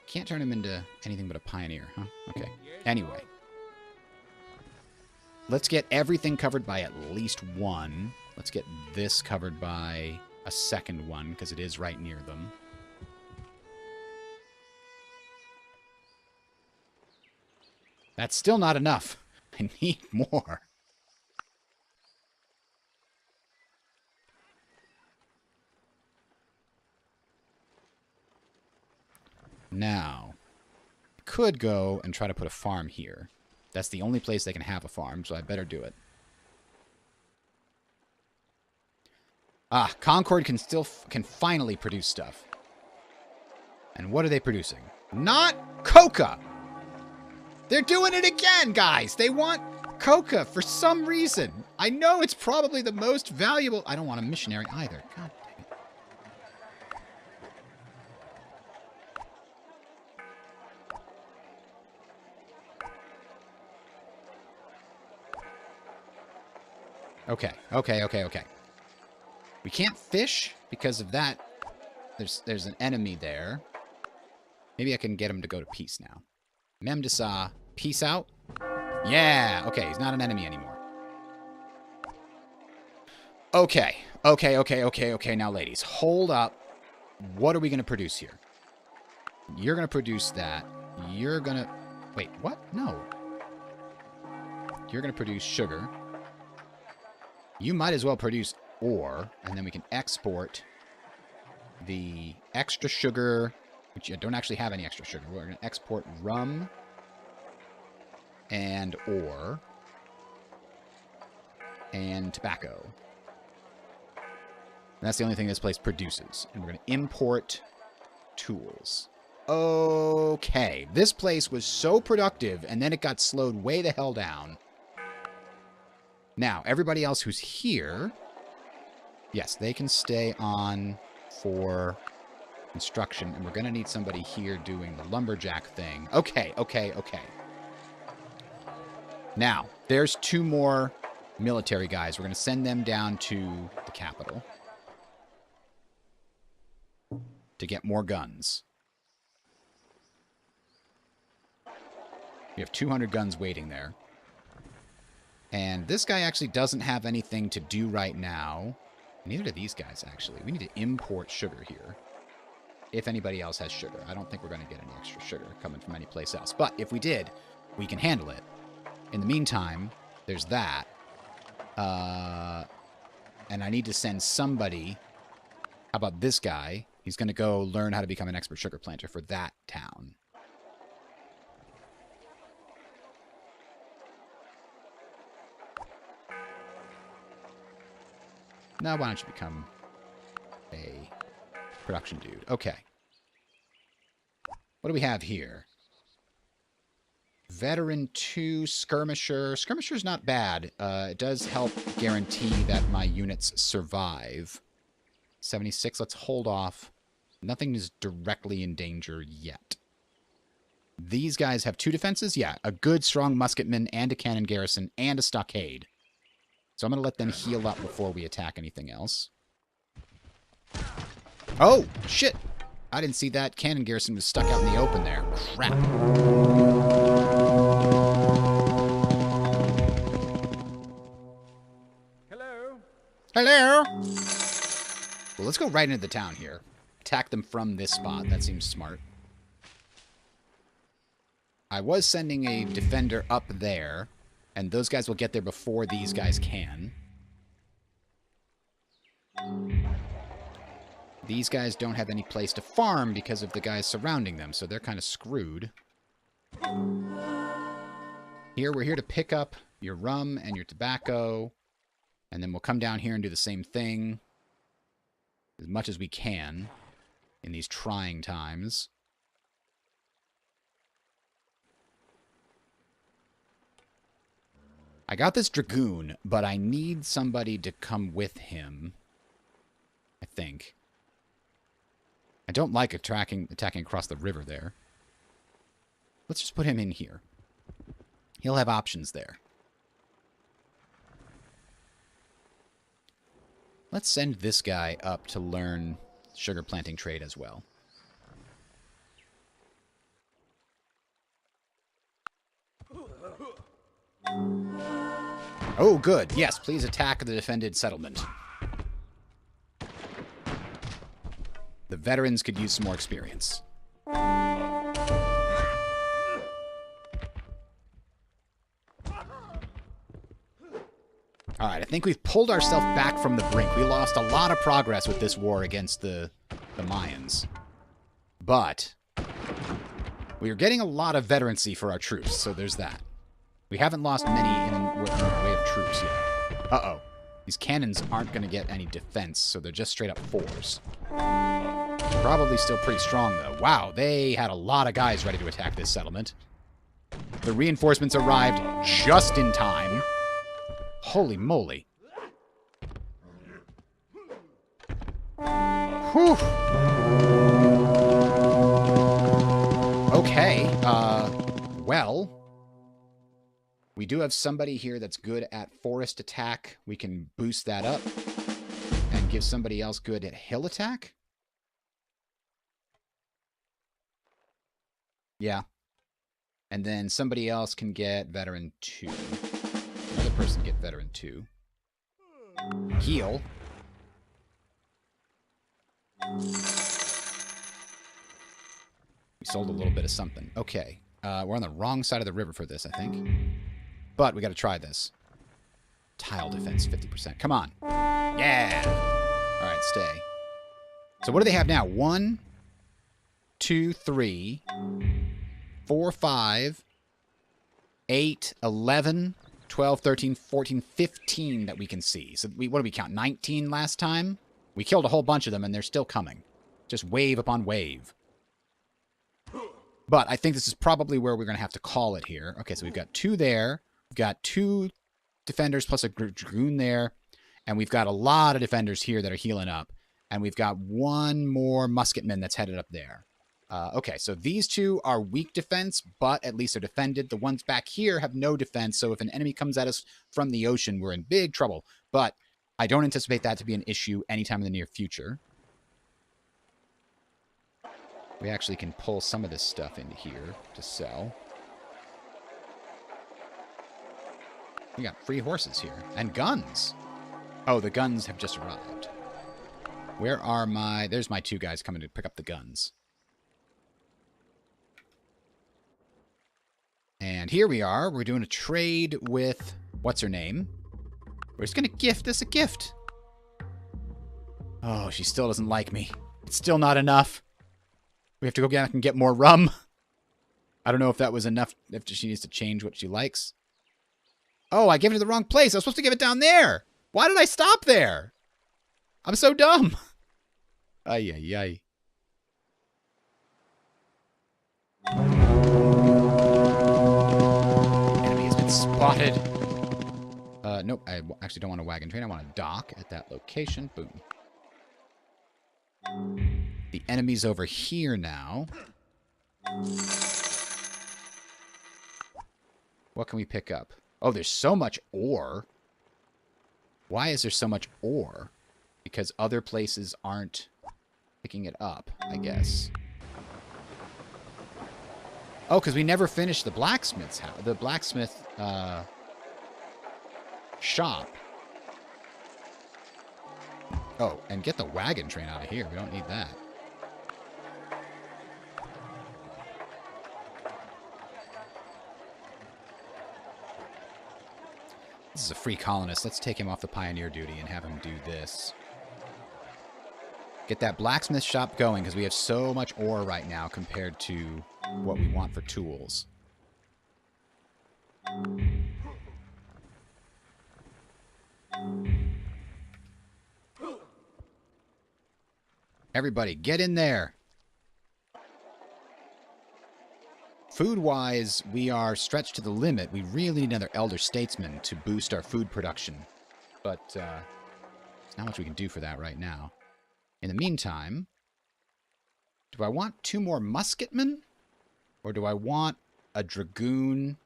Can't turn him into anything but a pioneer, huh? Okay. Yes. Anyway. Let's get everything covered by at least one. Let's get this covered by a second one, because it is right near them. That's still not enough. I need more. Now, I could go and try to put a farm here. That's the only place they can have a farm, so I better do it. Ah, Concord can finally produce stuff. And what are they producing? Not coca! They're doing it again, guys! They want coca for some reason. I know it's probably the most valuable... I don't want a missionary either. God dang it. Okay. We can't fish because of that. There's an enemy there. Maybe I can get him to go to peace now. Memdasa, peace out. Yeah, okay, he's not an enemy anymore. Okay. Now, ladies, hold up. What are we going to produce here? You're going to produce that. You're going to... Wait, what? No. You're going to produce sugar. You might as well produce ore, and then we can export the extra sugar, which you don't actually have any extra sugar. We're going to export rum and ore and tobacco. And that's the only thing this place produces. And we're going to import tools. Okay. This place was so productive, and then it got slowed way the hell down. Now, everybody else who's here, yes, they can stay on for construction, and we're going to need somebody here doing the lumberjack thing. Okay. Now, there's 2 more military guys. We're going to send them down to the capital to get more guns. We have 200 guns waiting there. And this guy actually doesn't have anything to do right now. Neither do these guys, actually. We need to import sugar here. If anybody else has sugar. I don't think we're going to get any extra sugar coming from any place else. But if we did, we can handle it. In the meantime, there's that. And I need to send somebody. How about this guy? He's going to go learn how to become an expert sugar planter for that town. Now, why don't you become a production dude? Okay. What do we have here? Veteran 2, Skirmisher. Skirmisher's not bad. It does help guarantee that my units survive. 76, let's hold off. Nothing is directly in danger yet. These guys have 2 defenses? Yeah, a good, strong musketman and a cannon garrison and a stockade. So I'm going to let them heal up before we attack anything else. Oh, shit. I didn't see that. Cannon garrison was stuck out in the open there. Crap. Hello. Well, let's go right into the town here. Attack them from this spot. That seems smart. I was sending a defender up there. And those guys will get there before these guys can. These guys don't have any place to farm because of the guys surrounding them, so they're kind of screwed. Here, we're here to pick up your rum and your tobacco, and then we'll come down here and do the same thing as much as we can in these trying times. I got this dragoon, but I need somebody to come with him, I think. I don't like attacking across the river there. Let's just put him in here. He'll have options there. Let's send this guy up to learn sugar planting trade as well. Oh, good. Yes, please attack the defended settlement. The veterans could use some more experience. Alright, I think we've pulled ourselves back from the brink. We lost a lot of progress with this war against the Mayans. But we are getting a lot of veterancy for our troops, so there's that. We haven't lost many in the way of troops yet. Uh-oh. These cannons aren't going to get any defense, so they're just straight up 4s. Probably still pretty strong, though. Wow, they had a lot of guys ready to attack this settlement. The reinforcements arrived just in time. Holy moly. Whew. Okay, well, we do have somebody here that's good at forest attack. We can boost that up and give somebody else good at hill attack. Yeah. And then somebody else can get veteran 2. Another person get veteran 2. Heal. We sold a little bit of something. Okay. We're on the wrong side of the river for this, I think. But we got to try this. Tile defense, 50%. Come on. Yeah. All right, stay. So what do they have now? 1, 2, 3, 4, 5, 8, 11, 12, 13, 14, 15 that we can see. So what do we count? 19 last time? We killed a whole bunch of them, and they're still coming. Just wave upon wave. But I think this is probably where we're going to have to call it here. Okay, so we've got 2 there. We've got 2 defenders plus a dragoon there. And we've got a lot of defenders here that are healing up. And we've got 1 more musketman that's headed up there. Okay, so these 2 are weak defense, but at least they're defended. The ones back here have no defense, so if an enemy comes at us from the ocean, we're in big trouble. But I don't anticipate that to be an issue anytime in the near future. We actually can pull some of this stuff into here to sell. We got free horses here. And guns. Oh, the guns have just arrived. Where are my... There's my 2 guys coming to pick up the guns. And here we are. We're doing a trade with... What's her name? We're just going to gift this a gift. Oh, she still doesn't like me. It's still not enough. We have to go back and get more rum. I don't know if that was enough, if she needs to change what she likes. Oh, I gave it to the wrong place. I was supposed to give it down there. Why did I stop there? I'm so dumb. Ay, ay, ay. Enemy has been spotted. Nope, I actually don't want a wagon train. I want a dock at that location. Boom. The enemy's over here now. What can we pick up? Oh, there's so much ore. Why is there so much ore? Because other places aren't picking it up, I guess. Oh, because we never finished the blacksmith's house. The blacksmith shop. Oh, and get the wagon train out of here. We don't need that. This is a free colonist. Let's take him off the pioneer duty and have him do this. Get that blacksmith shop going, because we have so much ore right now compared to what we want for tools. Everybody, get in there. Food-wise, we are stretched to the limit. We really need another elder statesman to boost our food production. But there's not much we can do for that right now. In the meantime, do I want 2 more musketmen? Or do I want a Dragoon.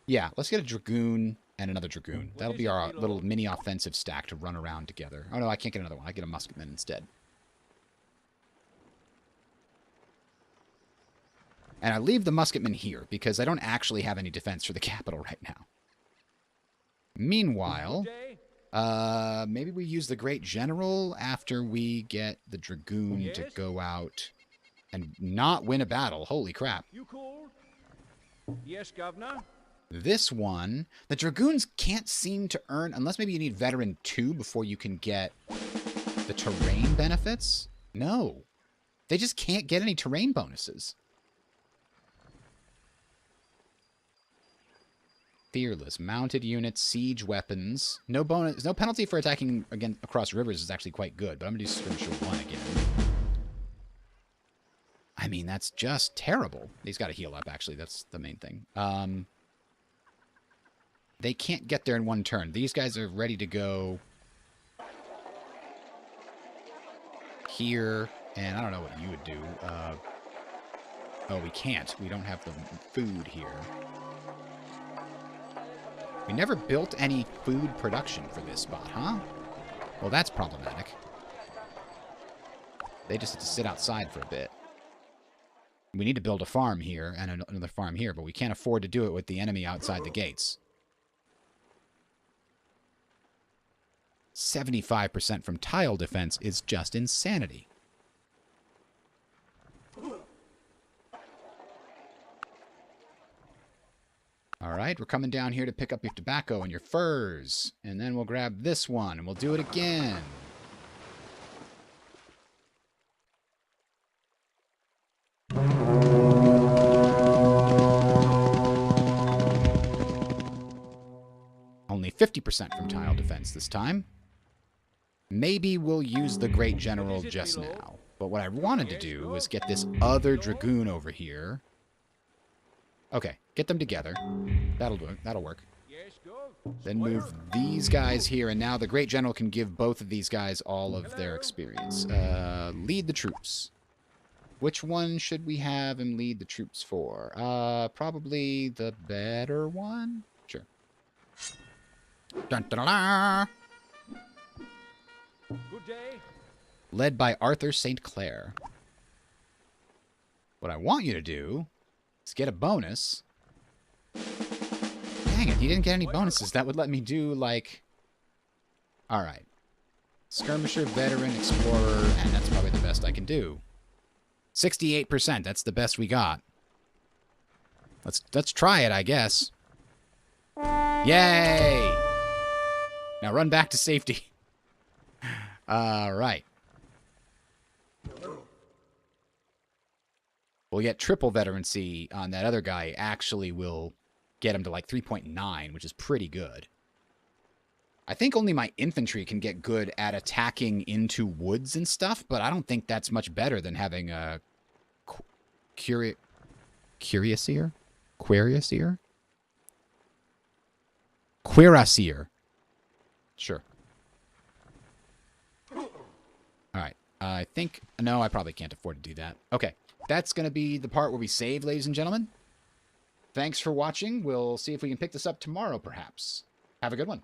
Yeah, let's get a Dragoon and another Dragoon. That'll be our little mini offensive stack to run around together. Oh, no, I can't get another one. I get a Musketman instead. And I leave the Musketman here because I don't actually have any defense for the capital right now. Meanwhile, maybe we use the Great General after we get the Dragoon to go out and not win a battle. Holy crap. You called? Yes, Governor. This one, the Dragoons can't seem to earn, unless maybe you need Veteran 2 before you can get the terrain benefits. No. They just can't get any terrain bonuses. Fearless. Mounted units, siege weapons. No bonus, no penalty for attacking again across rivers is actually quite good, but I'm going to do Skirmisher 1 again. I mean, that's just terrible. He's got to heal up, actually. That's the main thing. They can't get there in one turn. These guys are ready to go here, and I don't know what you would do. Oh, we can't. We don't have the food here. We never built any food production for this spot, huh? Well, that's problematic. They just have to sit outside for a bit. We need to build a farm here and another farm here, but we can't afford to do it with the enemy outside the gates. 75% from tile defense is just insanity. All right, we're coming down here to pick up your tobacco and your furs. And then we'll grab this one, and we'll do it again. Only 50% from tile defense this time. Maybe we'll use the Great General just now. But what I wanted to do was get this other Dragoon over here. Okay, get them together. That'll do it. That'll work. Then move these guys here, and now the Great General can give both of these guys all of their experience. Lead the troops. Which one should we have him lead the troops for? Probably the better one? Sure. Dun, dun, dun, dun. Good day. Led by Arthur St. Clair. What I want you to do is get a bonus. Dang it, he didn't get any bonuses. That would let me do, like... Alright. Skirmisher, Veteran, Explorer, and that's probably the best I can do. 68%, that's the best we got. Let's try it, I guess. Yay! Now run back to safety. Alright. We'll get triple veterancy on that other guy. Actually, will get him to like 3.9, which is pretty good. I think only my infantry can get good at attacking into woods and stuff, but I don't think that's much better than having a Cuirassier? Cuirassier? Cuirassier. Sure. Alright. I think... No, I probably can't afford to do that. Okay. That's going to be the part where we save, ladies and gentlemen. Thanks for watching. We'll see if we can pick this up tomorrow, perhaps. Have a good one.